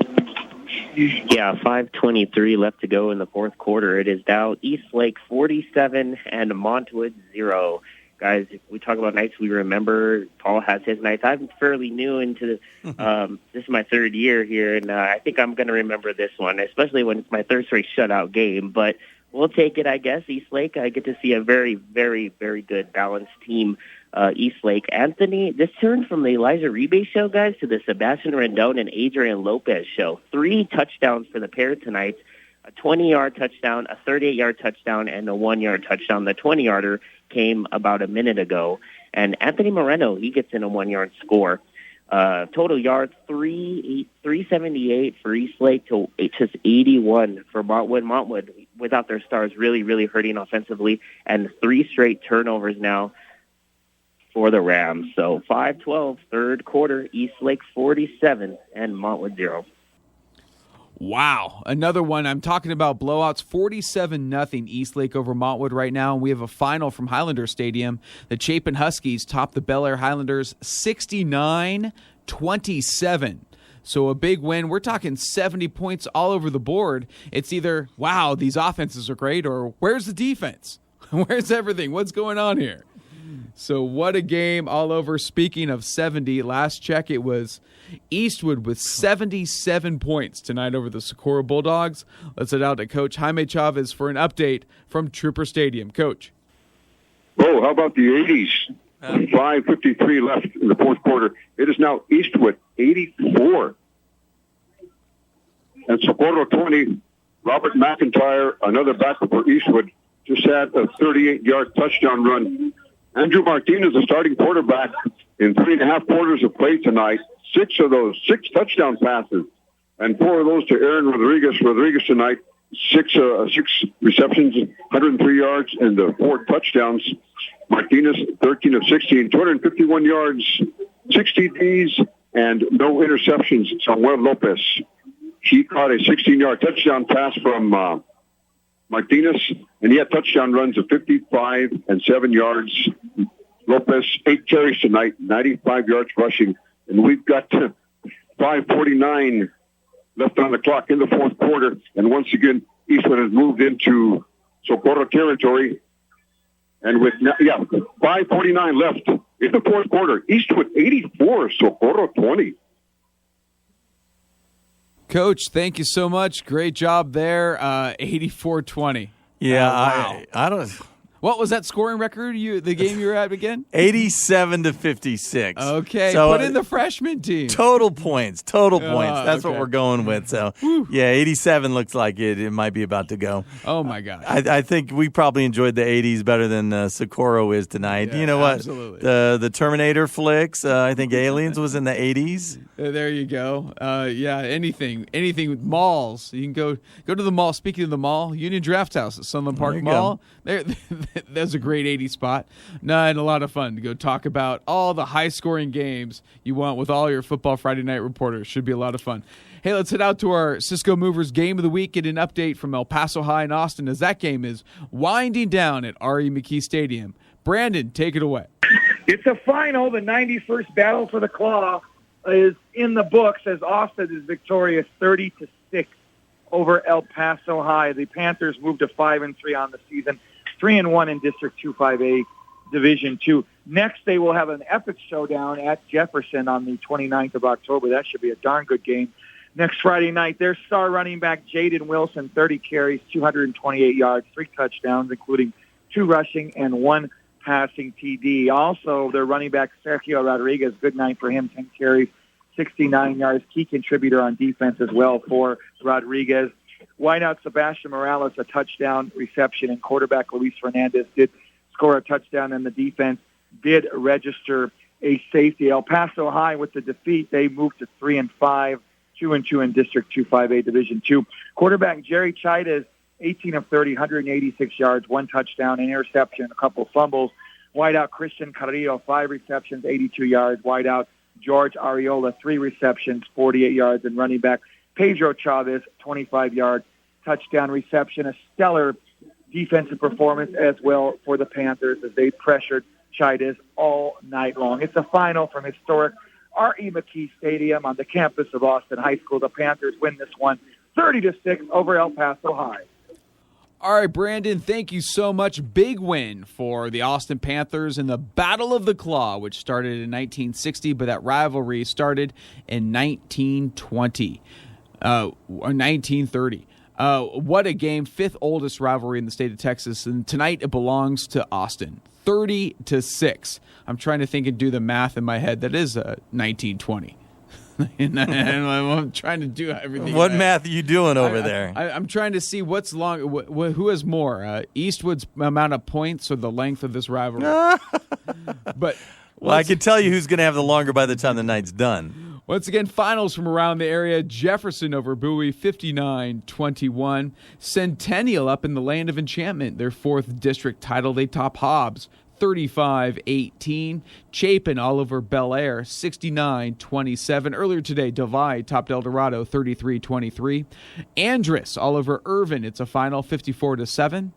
Yeah, 5:23 left to go in the fourth quarter. It is now Eastlake 47 and Montwood 0. Guys, if we talk about nights we remember, Paul has his nights. I'm fairly new into this is my third year here, and I think I'm going to remember this one, especially when it's my third straight shutout game. But we'll take it, I guess. Eastlake, I get to see a very, very, very good balanced team. Eastlake. Anthony, this turned from the Elijah Rebay show, guys, to the Sebastian Rendon and Adrian Lopez show. 3 touchdowns for the pair tonight, a 20-yard touchdown, a 38-yard touchdown, and a 1-yard touchdown. The 20-yarder came about a minute ago. And Anthony Moreno, he gets in a 1-yard score. Total yards, 378 for Eastlake to just 81 for Montwood. Montwood, without their stars, really, really hurting offensively. And 3 straight turnovers now for the Rams. So 5-12, third quarter, Eastlake 47 and Montwood 0. Wow, another one. I'm talking about blowouts, 47-0 Eastlake over Montwood right now. And we have a final from Highlander Stadium. The Chapin Huskies top the Bel Air Highlanders 69-27. So a big win. We're talking 70 points all over the board. It's either, wow, these offenses are great, or where's the defense? Where's everything? What's going on here? So what a game all over. Speaking of 70, last check it was Eastwood with 77 points tonight over the Socorro Bulldogs. Let's head out to Coach Jaime Chavez for an update from Trooper Stadium. Coach. Oh, how about the 80s? 5:53 left in the fourth quarter. It is now Eastwood 84. And Socorro 20. Robert McIntyre, another backup for Eastwood, just had a 38-yard touchdown run. Andrew Martinez, the starting quarterback, in 3.5 quarters of play tonight. 6 of those, 6 touchdown passes, and 4 of those to Aaron Rodriguez. Rodriguez tonight, 6 receptions, 103 yards, and 4 touchdowns. Martinez, 13 of 16, 251 yards, 6 TDs, and no interceptions. Samuel Lopez, he caught a 16-yard touchdown pass from Martinez, and he had touchdown runs of 55 and 7 yards. Lopez, 8 carries tonight, 95 yards rushing. And we've got 5:49 left on the clock in the fourth quarter. And once again, Eastwood has moved into Socorro territory. And with 5:49 left In the fourth quarter, Eastwood 84, Socorro 20. Coach, thank you so much. Great job there. 84-20. Yeah, wow. I don't. What was that scoring record? The game you were at again? 87-56. Okay, so put in the freshman team. Total points. That's okay. what we're going with. So, yeah, 87 looks like it might be about to go. Oh, my gosh. I think we probably enjoyed the 80s better than Socorro is tonight. Yeah, you know what? absolutely. The Terminator flicks, I think Aliens was in the 80s. There you go. Yeah, anything with malls. You can go to the mall. Speaking of the mall, Union Draft House at Sunland Park Mall. That's a great 80s spot. And a lot of fun to go talk about all the high-scoring games you want with all your Football Friday Night reporters. Should be a lot of fun. Hey, let's head out to our Cisco Movers Game of the Week. Get an update from El Paso High and Austin as that game is winding down at R.E. McKee Stadium. Brandon, take it away. It's a final. The 91st Battle for the Claw is in the books as Austin is victorious 30-6 over El Paso High. The Panthers moved to 5-3 on the season, 3-1 in District 2-5A Division 2. Next, they will have an epic showdown at Jefferson on the 29th of October. That should be a darn good game. Next Friday night, their star running back, Jaden Wilson, 30 carries, 228 yards, 3 touchdowns, including 2 rushing and 1 passing TD. Also, their running back, Sergio Rodriguez, good night for him, 10 carries, 69 yards, key contributor on defense as well for Rodriguez. Wideout Sebastian Morales, a touchdown reception, and quarterback Luis Fernandez did score a touchdown, and the defense did register a safety. El Paso High, with the defeat, they moved to 3-5, 2-2 in District 2-5A Division 2. Quarterback Jerry Chidas, 18 of 30, 186 yards, 1 touchdown, an interception, a couple fumbles. Wideout Christian Carrillo, 5 receptions, 82 yards. Wideout George Ariola, 3 receptions, 48 yards. And running back Pedro Chavez, 25 yards, touchdown reception. A stellar defensive performance as well for the Panthers as they pressured Chidas all night long. It's a final from historic R.E. McKee Stadium on the campus of Austin High School. The Panthers win this one 30-6 over El Paso High. All right, Brandon, thank you so much. Big win for the Austin Panthers in the Battle of the Claw, which started in 1960, but that rivalry started in 1920 or 1930. What a game. 5th oldest rivalry in the state of Texas, and tonight it belongs to Austin. 30-6. I'm trying to think and do the math in my head. That is 1920. And I'm trying to do everything. What math are you doing over there? I'm trying to see what's long. Who has more, Eastwood's amount of points or the length of this rivalry? But I can tell you who's going to have the longer by the time the night's done. Once again, finals from around the area. Jefferson over Bowie, 59-21. Centennial up in the Land of Enchantment, their 4th district title. They top Hobbs, 35-18. Chapin all over Bel Air, 69-27. Earlier today, Divide topped El Dorado, 33-23. Andrus all over Irvin. It's a final, 54-7.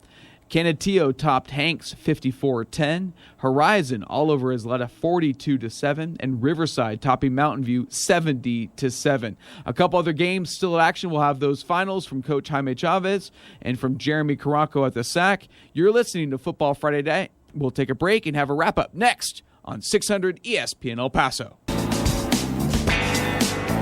Canutillo topped Hanks 54-10. Horizon all over Isleta 42-7. And Riverside topping Mountain View 70-7. A couple other games still at action. We'll have those finals from Coach Jaime Chavez and from Jeremy Caraco at the SAC. You're listening to Football Friday Night. We'll take a break and have a wrap-up next on 600 ESPN El Paso.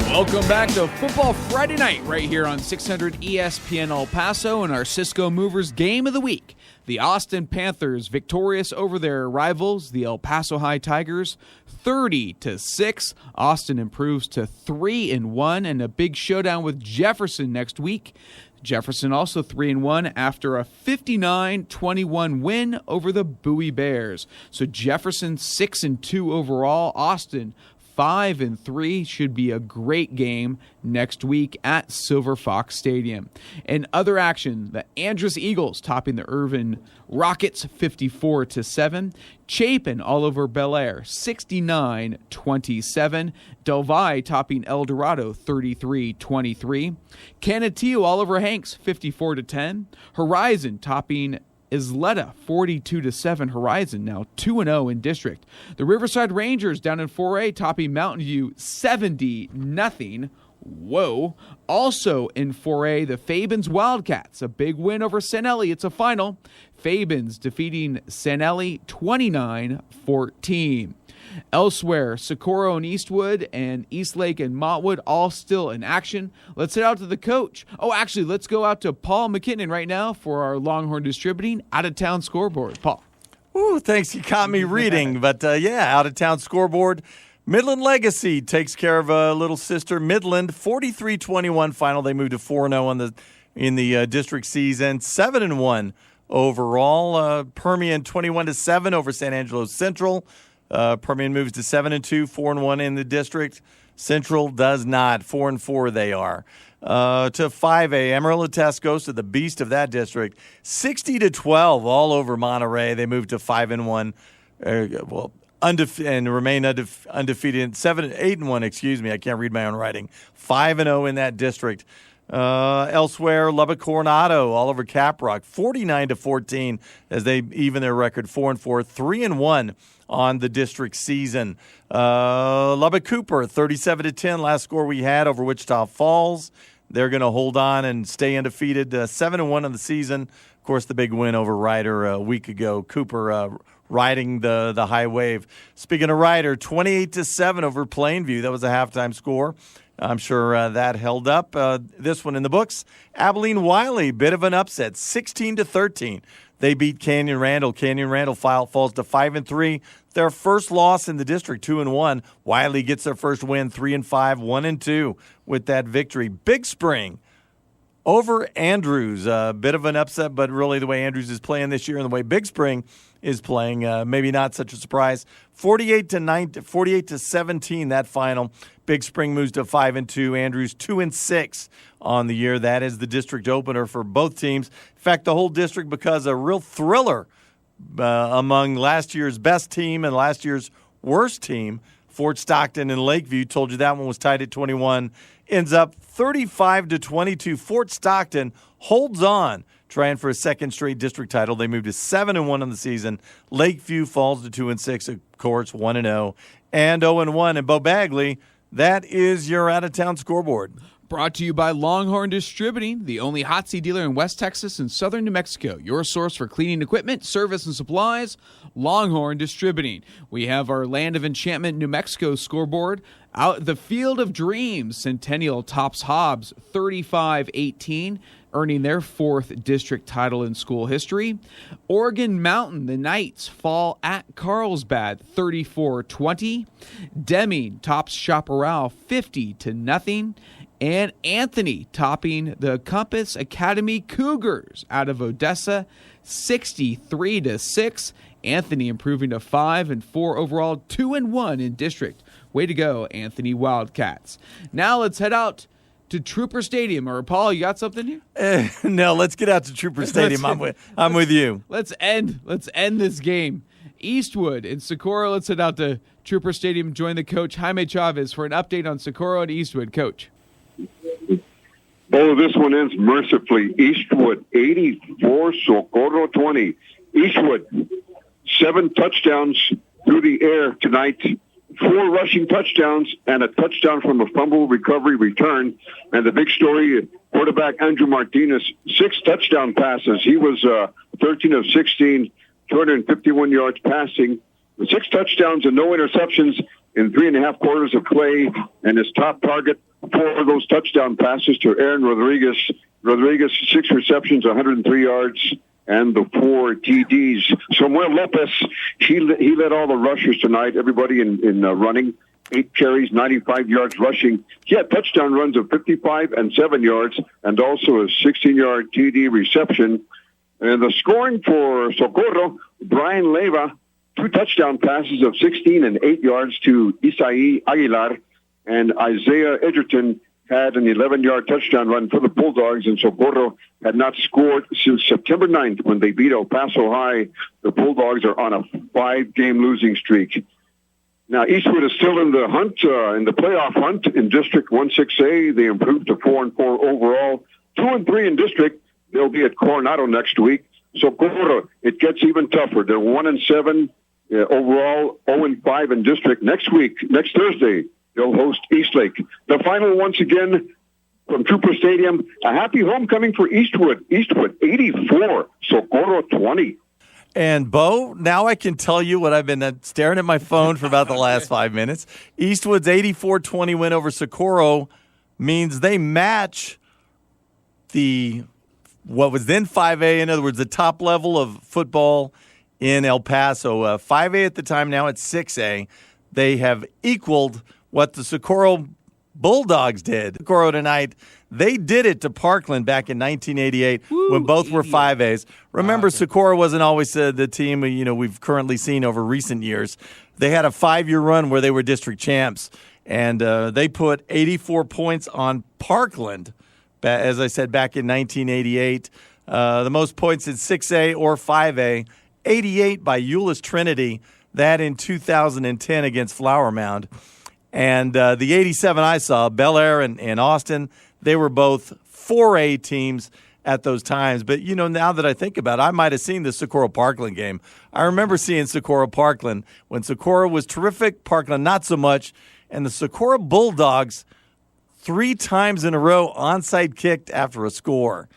Welcome back to Football Friday Night right here on 600 ESPN El Paso and our Cisco Movers Game of the Week. The Austin Panthers victorious over their rivals, the El Paso High Tigers, 30-6. Austin improves to 3-1 and a big showdown with Jefferson next week. Jefferson also 3-1 after a 59-21 win over the Bowie Bears. So Jefferson 6-2 overall. Austin 5-3. Should be a great game next week at Silver Fox Stadium. In other action, the Andrus Eagles topping the Irvin Rockets 54-7. Chapin all over Bel Air 69-27. Delvi topping El Dorado 33-23. Canutillo all over Hanks 54-10. Horizon topping Isleta 42-7. Horizon now 2-0 in district. The Riverside Rangers down in 4A topping Mountain View 70-0. Whoa. Also in 4A, the Fabens Wildcats, a big win over Sanelli. It's a final. Fabens defeating Sanelli 29-14. Elsewhere, Socorro and Eastwood and Eastlake and Montwood all still in action. Let's head out to the coach. Oh, actually, let's go out to Paul MacKinnon right now for our Longhorn Distributing out-of-town scoreboard. Paul. Ooh, thanks. You caught me reading. But, out-of-town scoreboard. Midland Legacy takes care of a little sister. Midland, 43-21 final. They moved to 4-0 in the district season. 7-1 overall. Permian, 21-7 over San Angelo Central. Permian moves to 7-2, 4-1 in the district. Central does not. 4-4 they are. To 5A, Amarillo Tascosa, the beast of that district, 60-12 all over Monterey. They moved to 5-1. And remain undefeated. 8-1. Excuse me, I can't read my own writing. 5-0 in that district. Elsewhere, Lubbock Coronado all over Caprock, 49-14 as they even their record 4-4, 3-1 on the district season. Lubbock Cooper, 37-10, last score we had over Wichita Falls. They're going to hold on and stay undefeated, 7-1 on the season. Of course, the big win over Ryder a week ago. Cooper riding the high wave. Speaking of Ryder, 28-7 over Plainview. That was a halftime score. I'm sure that held up. This one in the books. Abilene Wiley, bit of an upset, 16-13. They beat Canyon Randall. Canyon Randall falls to 5-3. Their first loss in the district, 2-1. Wiley gets their first win, 3-5, 1-2 with that victory. Big Spring over Andrews. A bit of an upset, but really the way Andrews is playing this year and the way Big Spring is playing, maybe not such a surprise. 48-17 that final. Big Spring moves to 5-2. Andrews 2-6 on the year. That is the district opener for both teams. In fact, the whole district, because a real thriller among last year's best team and last year's worst team, Fort Stockton and Lakeview. Told you that one was tied at 21. Ends up 35-22. Fort Stockton holds on, trying for a second straight district title. They moved to 7-1 on the season. Lakeview falls to 2-6, of course, 1-0 and 0-1. And Beau Bagley, that is your out-of-town scoreboard. Brought to you by Longhorn Distributing, the only hot seat dealer in West Texas and southern New Mexico. Your source for cleaning equipment, service, and supplies, Longhorn Distributing. We have our Land of Enchantment, New Mexico scoreboard. Out the Field of Dreams, Centennial tops Hobbs 35-18, earning their fourth district title in school history. Oregon Mountain, the Knights fall at Carlsbad 34-20. Deming tops Chaparral 50-0. And Anthony topping the Compass Academy Cougars out of Odessa 63-6. Anthony improving to 5-4 overall, 2-1 in district. Way to go, Anthony Wildcats. Now let's head out to Trooper Stadium. Or Paul, you got something here? No, let's get out to Trooper Stadium. I'm with you. Let's end this game. Eastwood and Socorro. Let's head out to Trooper Stadium. Join the coach Jaime Chavez for an update on Socorro and Eastwood. Coach. Oh, this one ends mercifully. Eastwood 84, Socorro 20. Eastwood 7 touchdowns through the air tonight. 4 rushing touchdowns and a touchdown from a fumble recovery return. And the big story, quarterback Andrew Martinez, 6 touchdown passes. He was 13 of 16, 251 yards passing. 6 touchdowns and no interceptions in 3.5 quarters of play. And his top target, 4 of those touchdown passes to Aaron Rodriguez. Rodriguez, 6 receptions, 103 yards. And the 4 TDs. Samuel Lopez, he led all the rushers tonight, everybody in running. 8 carries, 95 yards rushing. He had touchdown runs of 55 and 7 yards, and also a 16-yard TD reception. And the scoring for Socorro, Brian Leyva, 2 touchdown passes of 16 and 8 yards to Isai Aguilar. And Isaiah Edgerton had an 11-yard touchdown run for the Bulldogs, and Socorro had not scored since September 9th when they beat El Paso High. The Bulldogs are on a 5-game losing streak. Now, Eastwood is still in the hunt, in the playoff hunt in District 1-6A. They improved to 4-4 overall, 2-3 in district. They'll be at Coronado next week. Socorro, it gets even tougher. They're 1-7 overall, 0-5 in district. Next Thursday, they'll host Eastlake. The final, once again, from Trooper Stadium, a happy homecoming for Eastwood. Eastwood 84, Socorro 20. And, Bo, now I can tell you what I've been staring at my phone for about the last 5 minutes. Eastwood's 84-20 win over Socorro means they match what was then 5A, in other words, the top level of football in El Paso. 5A at the time, now it's 6A. They have equaled what the Socorro Bulldogs did. Socorro tonight, they did it to Parkland back in 1988 when both were 5As. Remember, Socorro wasn't always the team we've currently seen over recent years. They had a 5-year run where they were district champs, and they put 84 points on Parkland, as I said, back in 1988. The most points in 6A or 5A, 88 by Euless Trinity, that in 2010 against Flower Mound. And the 87 I saw, Bel Air and Austin, they were both 4A teams at those times. But, now that I think about it, I might have seen the Socorro Parkland game. I remember seeing Socorro Parkland when Socorro was terrific, Parkland not so much. And the Socorro Bulldogs 3 times in a row onside kicked after a score.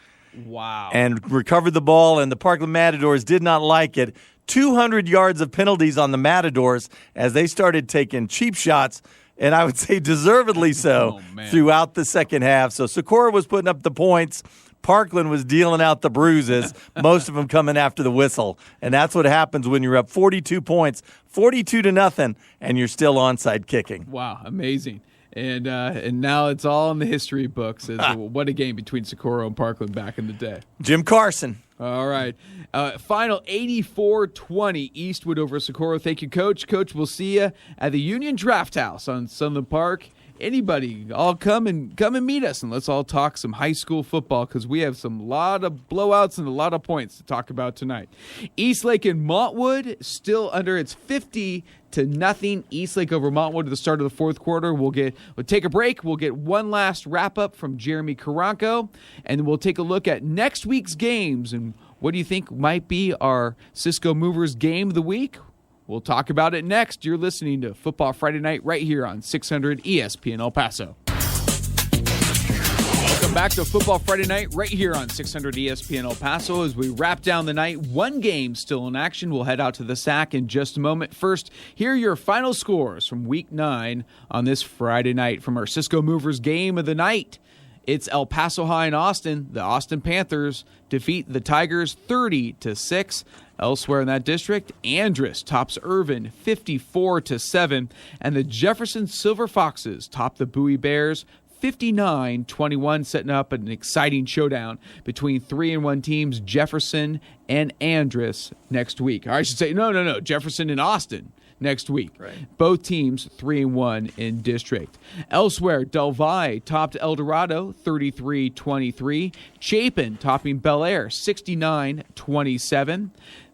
Wow. And recovered the ball, and the Parkland Matadors did not like it. 200 yards of penalties on the Matadors as they started taking cheap shots, and I would say deservedly so, throughout the second half. So Socorro was putting up the points. Parkland was dealing out the bruises, most of them coming after the whistle. And that's what happens when you're up 42 points, 42-0, and you're still onside kicking. Wow, amazing. And now it's all in the history books. What a game between Socorro and Parkland back in the day. Jim Carson. All right. Final 84-20 Eastwood over Socorro. Thank you, Coach. Coach, we'll see you at the Union Draft House on Sunland Park. Anybody, all come and meet us, and let's all talk some high school football because we have lot of blowouts and a lot of points to talk about tonight. Eastlake and Montwood still under its 50-0 Eastlake over Montwood at the start of the fourth quarter. We'll take a break. We'll get one last wrap up from Jeremy Karanko, and we'll take a look at next week's games and what do you think might be our Cisco Movers game of the week. We'll talk about it next. You're listening to Football Friday Night right here on 600 ESPN El Paso. Welcome back to Football Friday Night right here on 600 ESPN El Paso as we wrap down the night. One game still in action. We'll head out to the SAC in just a moment. First, here are your final scores from Week 9 on this Friday night from our Cisco Movers game of the night. It's El Paso High and Austin. The Austin Panthers defeat the Tigers 30-6. Elsewhere in that district, Andress tops Irvin 54-7, and the Jefferson Silver Foxes top the Bowie Bears 59-21, setting up an exciting showdown between 3-1 teams, Jefferson and Andress, next week. Or I should say, no, Jefferson and Austin next week. Right. Both teams 3-1 in district. Elsewhere, Del Valle topped El Dorado 33-23. Chapin topping Bel Air 69-27.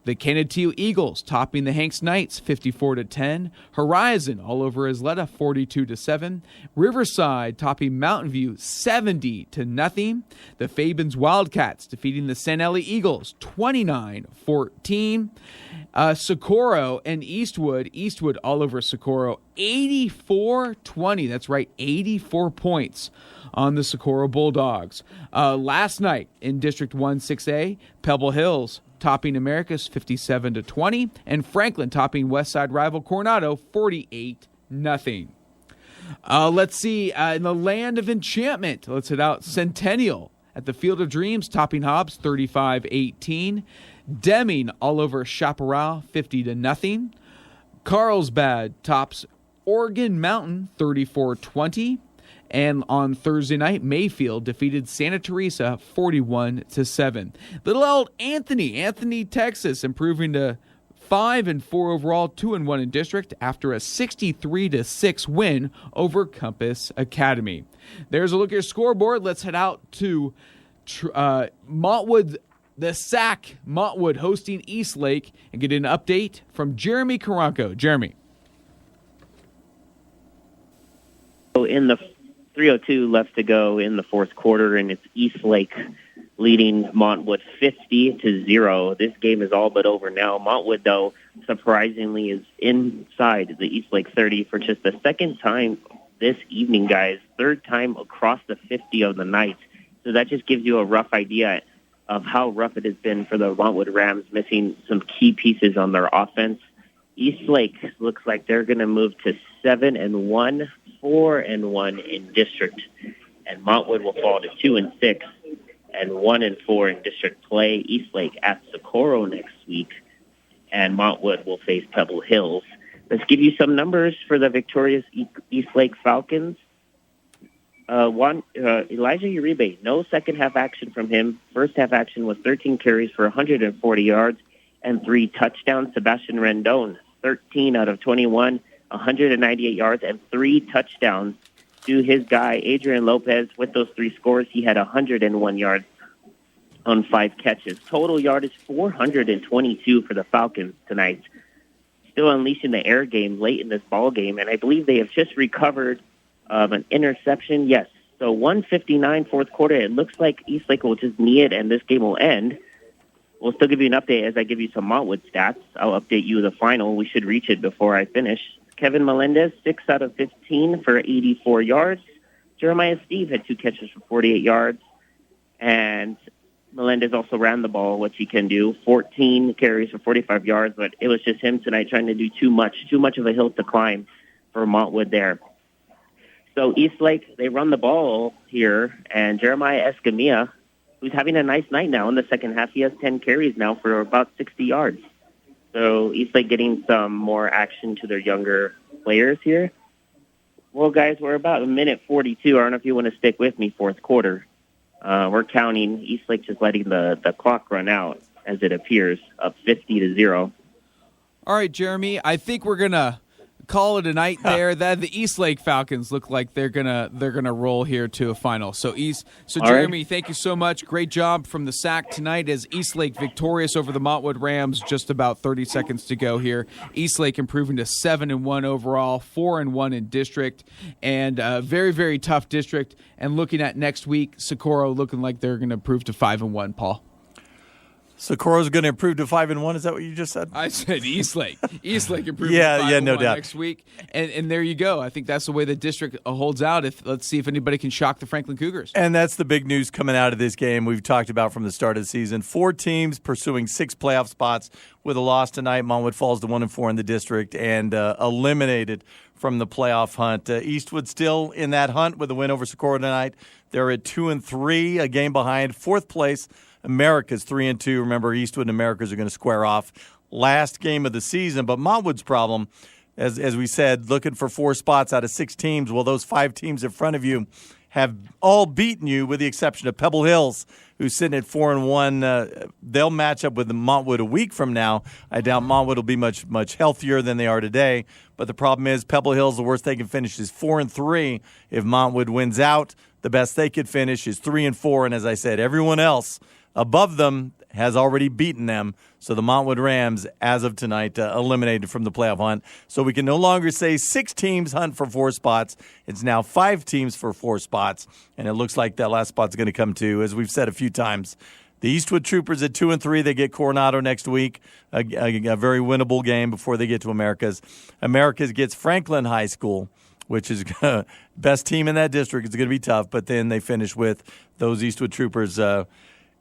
The Canadillo Eagles topping the Hanks Knights 54-10. Horizon all over Isleta 42-7. Riverside topping Mountain View 70-0. The Fabens Wildcats defeating the San Eli Eagles 29-14. Socorro and Eastwood all over Socorro 84-20. That's right, 84 points on the Socorro Bulldogs. Last night in District 1 6A, Pebble Hills topping Americus 57-20, and Franklin topping Westside rival Coronado 48-0. Let's see, in the land of enchantment, let's head out Centennial at the Field of Dreams, topping Hobbs 35-18. Deming all over Chaparral 50-0. Carlsbad tops Oregon Mountain 34-20. And on Thursday night, Mayfield defeated Santa Teresa 41-7. Little old Anthony, Texas, improving to 5-4 overall, 2-1 in district after a 63-6 win over Compass Academy. There's a look at your scoreboard. Let's head out to Montwood, the SAC, Montwood hosting Eastlake, and get an update from Jeremy Karanko. Jeremy. In the 3:02 left to go in the fourth quarter, and it's Eastlake leading Montwood 50-0. This game is all but over now. Montwood, though, surprisingly, is inside the Eastlake 30 for just the second time this evening, guys. Third time across the 50 of the night. So that just gives you a rough idea. of how rough it has been for the Montwood Rams, missing some key pieces on their offense. Eastlake looks like they're going to move to 7-1, 4-1 in district, and Montwood will fall to 2-6 and 1-4 in district play. Eastlake at Socorro next week, and Montwood will face Pebble Hills. Let's give you some numbers for the victorious Eastlake Falcons. Elijah Uribe, no second half action from him. First half action was 13 carries for 140 yards and 3 touchdowns. Sebastian Rendon, 13 out of 21, 198 yards and 3 touchdowns. To his guy, Adrian Lopez, with those 3 scores, he had 101 yards on 5 catches. Total yardage 422 for the Falcons tonight. Still unleashing the air game late in this ball game, and I believe they have just recovered an interception. Yes, so 1:59 fourth quarter. It looks like Eastlake will just knee it, and this game will end. We'll still give you an update as I give you some Montwood stats. I'll update you the final. We should reach it before I finish. Kevin Melendez, 6 out of 15 for 84 yards. Jeremiah Steve had 2 catches for 48 yards. And Melendez also ran the ball, which he can do. 14 carries for 45 yards, but it was just him tonight trying to do too much of a hill to climb for Montwood there. So Eastlake, they run the ball here, and Jeremiah Escamilla, who's having a nice night now in the second half, he has 10 carries now for about 60 yards. So Eastlake getting some more action to their younger players here. Well, guys, we're about 1:42. I don't know if you want to stick with me, fourth quarter. We're counting. Eastlake just letting the clock run out, as it appears, up 50-0. All right, Jeremy, I think we're going to call it a night there. That the Eastlake Falcons look like they're gonna roll here to a final. So Jeremy, right. Thank you so much. Great job from the sack tonight as Eastlake victorious over the Montwood Rams. Just about 30 seconds to go here. Eastlake improving to 7-1 overall, 4-1 in district, and very, very tough district. And looking at next week, Socorro looking like they're going to improve to 5-1. Paul. Socorro's going to improve to 5-1. Is that what you just said? I said Eastlake. Eastlake improving to 5-1 no doubt. next week. And there you go. I think that's the way the district holds out. Let's see if anybody can shock the Franklin Cougars. And that's the big news coming out of this game we've talked about from the start of the season. 4 teams pursuing 6 playoff spots with a loss tonight. Montwood falls to 1-4 in the district and eliminated from the playoff hunt. Eastwood still in that hunt with a win over Socorro tonight. They're at 2-3, a game behind. 4th place, America's 3-2. Remember, Eastwood and America's are going to square off last game of the season. But Montwood's problem, as we said, looking for 4 spots out of 6 teams. Well, those 5 teams in front of you have all beaten you with the exception of Pebble Hills, who's sitting at 4-1. They'll match up with Montwood a week from now. I doubt Montwood will be much healthier than they are today. But the problem is Pebble Hills, the worst they can finish is 4-3. If Montwood wins out, the best they could finish is 3-4. And as I said, everyone else above them has already beaten them. So the Montwood Rams, as of tonight, eliminated from the playoff hunt. So we can no longer say 6 teams hunt for 4 spots. It's now 5 teams for 4 spots. And it looks like that last spot's going to come to, as we've said a few times, the Eastwood Troopers at 2-3. They get Coronado next week, a very winnable game before they get to America's. America's gets Franklin High School, which is best team in that district. It's going to be tough, but then they finish with those Eastwood Troopers.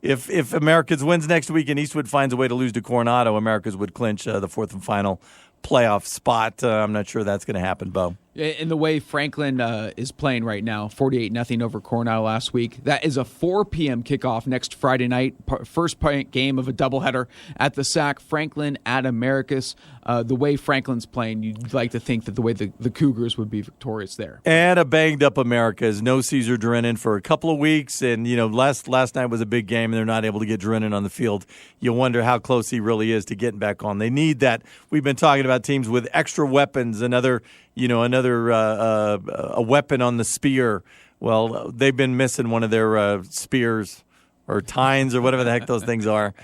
If America's wins next week and Eastwood finds a way to lose to Coronado, America's would clinch the 4th and final playoff spot. I'm not sure that's going to happen, Beau. In the way Franklin is playing right now, 48-0 over Coronado last week. That is a 4 p.m. kickoff next Friday night. First game of a doubleheader at the SAC. Franklin at Americus. The way Franklin's playing, you'd like to think that the way the Cougars would be victorious there. And a banged-up Americas. No Caesar Drennan for a couple of weeks. And, last night was a big game, and they're not able to get Drennan on the field. You wonder how close he really is to getting back on. They need that. We've been talking about teams with extra weapons, another weapon on the spear. Well, they've been missing one of their spears or tines or whatever the heck those things are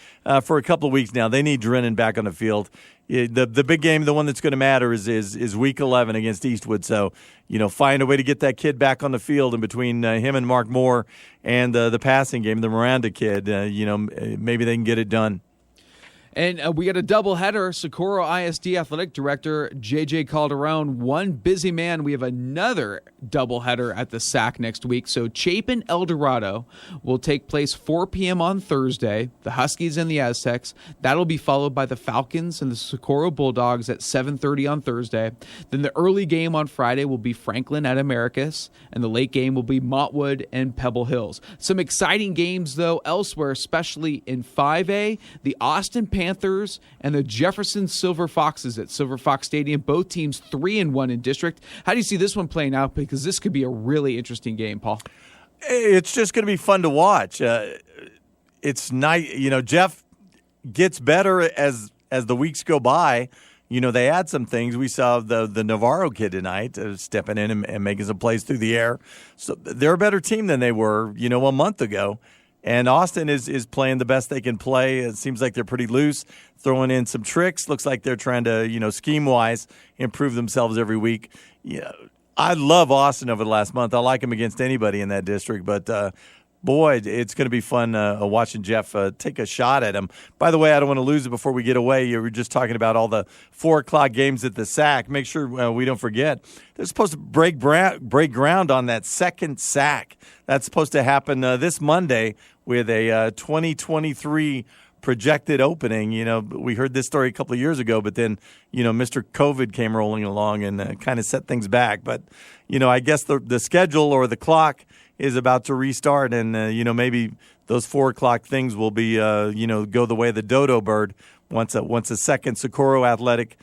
for a couple of weeks now. They need Drennan back on the field. The big game, the one that's going to matter is Week 11 against Eastwood. So, find a way to get that kid back on the field. And between him and Mark Moore and the passing game, the Miranda kid, maybe they can get it done. And we got a doubleheader. Socorro ISD Athletic Director J.J. Calderon, one busy man. We have another doubleheader at the SAC next week. So Chapin El Dorado will take place 4 p.m. on Thursday. The Huskies and the Aztecs. That'll be followed by the Falcons and the Socorro Bulldogs at 7:30 on Thursday. Then the early game on Friday will be Franklin at Americus, and the late game will be Montwood and Pebble Hills. Some exciting games, though, elsewhere, especially in 5A. The Austin Panthers and the Jefferson Silver Foxes at Silver Fox Stadium. Both teams 3-1 in district. How do you see this one playing out? Because this could be a really interesting game, Paul. It's just going to be fun to watch. It's nice. Jeff gets better as the weeks go by. They add some things. We saw the Navarro kid tonight stepping in and making some plays through the air. So they're a better team than they were, a month ago. And Austin is playing the best they can play. It seems like they're pretty loose, throwing in some tricks. Looks like they're trying to, scheme-wise, improve themselves every week. Yeah, I love Austin over the last month. I like him against anybody in that district. But, boy, it's going to be fun watching Jeff take a shot at him. By the way, I don't want to lose it before we get away. You were just talking about all the 4 o'clock games at the SAC. Make sure we don't forget. They're supposed to break ground on that second SAC. That's supposed to happen this Monday with a 2023 projected opening. We heard this story a couple of years ago, but then, Mr. COVID came rolling along and kind of set things back. But, I guess the schedule or the clock is about to restart, and maybe those 4 o'clock things will be go the way of the dodo bird once a second Socorro Athletic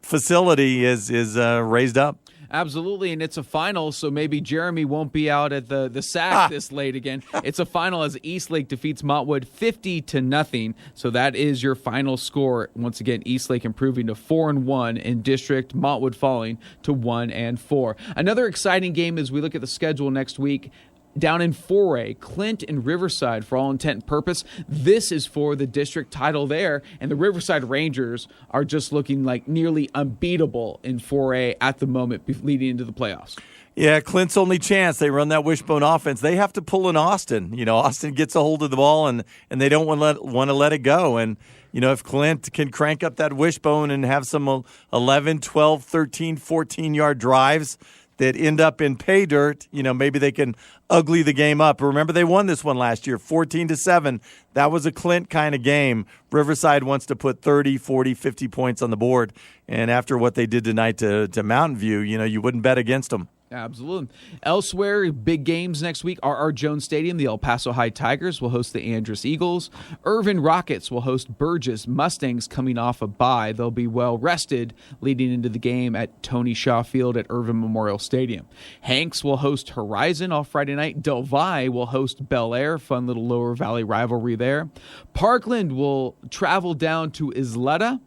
facility is raised up. Absolutely, and it's a final, so maybe Jeremy won't be out at the SAC this late again. It's a final as Eastlake defeats Montwood 50-0. So that is your final score. Once again, Eastlake improving to 4-1 in district, Montwood falling to 1-4. Another exciting game as we look at the schedule next week. Down in 4A, Clint and Riverside, for all intent and purpose. This is for the district title there, and the Riverside Rangers are just looking like nearly unbeatable in 4A at the moment leading into the playoffs. Yeah, Clint's only chance. They run that wishbone offense. They have to pull in Austin. Austin gets a hold of the ball, and they don't want to let it go. And, if Clint can crank up that wishbone and have some 11, 12, 13, 14-yard drives that end up in pay dirt, maybe they can ugly the game up. Remember, they won this one last year, 14-7. That was a Clint kind of game. Riverside wants to put 30, 40, 50 points on the board. And after what they did tonight to Mountain View, you wouldn't bet against them. Absolutely. Elsewhere, big games next week. R.R. Jones Stadium, the El Paso High Tigers will host the Andress Eagles. Irvin Rockets will host Burgess Mustangs coming off a bye. They'll be well rested leading into the game at Tony Shaw Field at Irvin Memorial Stadium. Hanks will host Horizon all Friday night. Del Valle will host Bel Air, fun little Lower Valley rivalry there. Parkland will travel down to Isleta,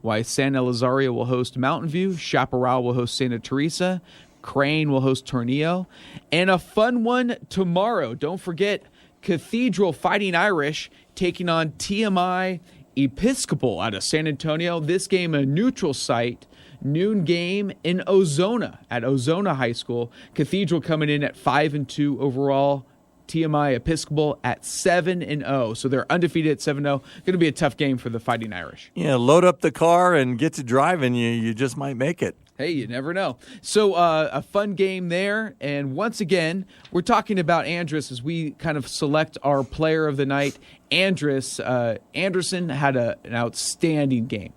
while San Elizario will host Mountain View. Chaparral will host Santa Teresa. Crane will host Tornillo. And a fun one tomorrow. Don't forget, Cathedral Fighting Irish taking on TMI Episcopal out of San Antonio. This game a neutral site, noon game in Ozona at Ozona High School. Cathedral coming in at 5-2 overall. TMI Episcopal at 7-0. So they're undefeated at 7-0. Going to be a tough game for the Fighting Irish. Yeah, load up the car and get to driving. You just might make it. Hey, you never know. So a fun game there. And once again, we're talking about Andress as we kind of select our player of the night. Anderson had an outstanding game.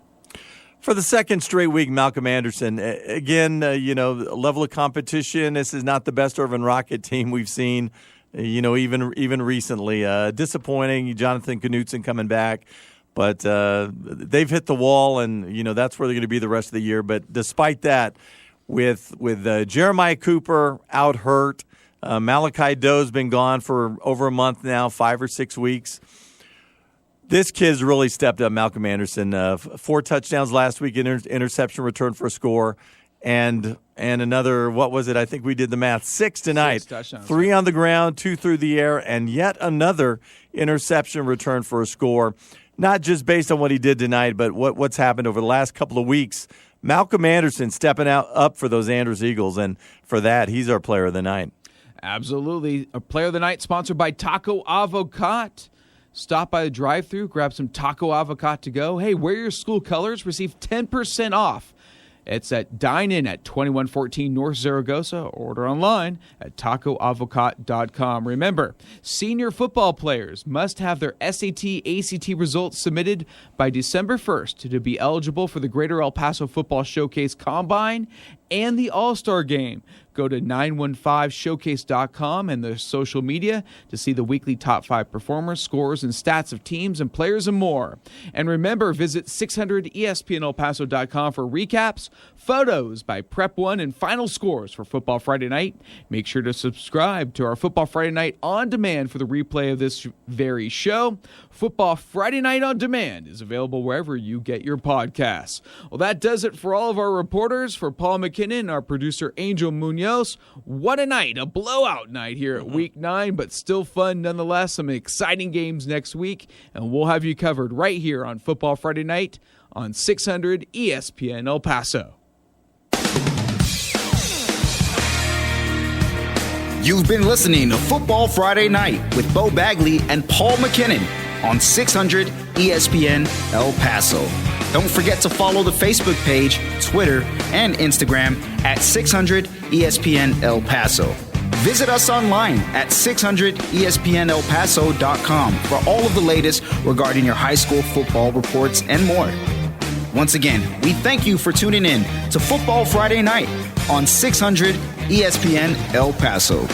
For the second straight week, Malcolm Anderson, again, level of competition. This is not the best Irvin Rocket team we've seen, even recently. Disappointing, Jonathan Knutson coming back. But they've hit the wall, and, that's where they're going to be the rest of the year. But despite that, with Jeremiah Cooper out hurt, Malachi Doe's been gone for over a month now, 5 or 6 weeks. This kid's really stepped up, Malcolm Anderson. 4 touchdowns last week, interception return for a score. And another, what was it? I think we did the math. 6 tonight. 6 touchdowns. 3 on the ground, 2 through the air, and yet another interception return for a score. Not just based on what he did tonight, but what's happened over the last couple of weeks. Malcolm Anderson stepping up for those Andress Eagles, and for that, he's our player of the night. Absolutely. A player of the night sponsored by Taco Avocat. Stop by the drive-thru, grab some taco avocado to go. Hey, wear your school colors, receive 10% off. It's at Dine In at 2114 North Zaragoza. Order online at tacoavocado.com. Remember, senior football players must have their SAT, ACT results submitted by December 1st to be eligible for the Greater El Paso Football Showcase Combine and the All-Star Game. Go to 915showcase.com and their social media to see the weekly top 5 performers, scores, and stats of teams and players and more. And remember, visit 600ESPNElPaso.com for recaps, photos by Prep 1, and final scores for Football Friday Night. Make sure to subscribe to our Football Friday Night On Demand for the replay of this very show. Football Friday Night On Demand is available wherever you get your podcasts. Well, that does it for all of our reporters. For Paul MacKinnon, our producer Angel Munoz, what a night, a blowout night here at Week 9, but still fun nonetheless. Some exciting games next week, and we'll have you covered right here on Football Friday Night on 600 ESPN El Paso. You've been listening to Football Friday Night with Beau Bagley and Paul MacKinnon on 600 ESPN El Paso. Don't forget to follow the Facebook page, Twitter, and Instagram at 600 ESPN El Paso. Visit us online at 600ESPNElPaso.com for all of the latest regarding your high school football reports and more. Once again, we thank you for tuning in to Football Friday Night on 600 ESPN El Paso.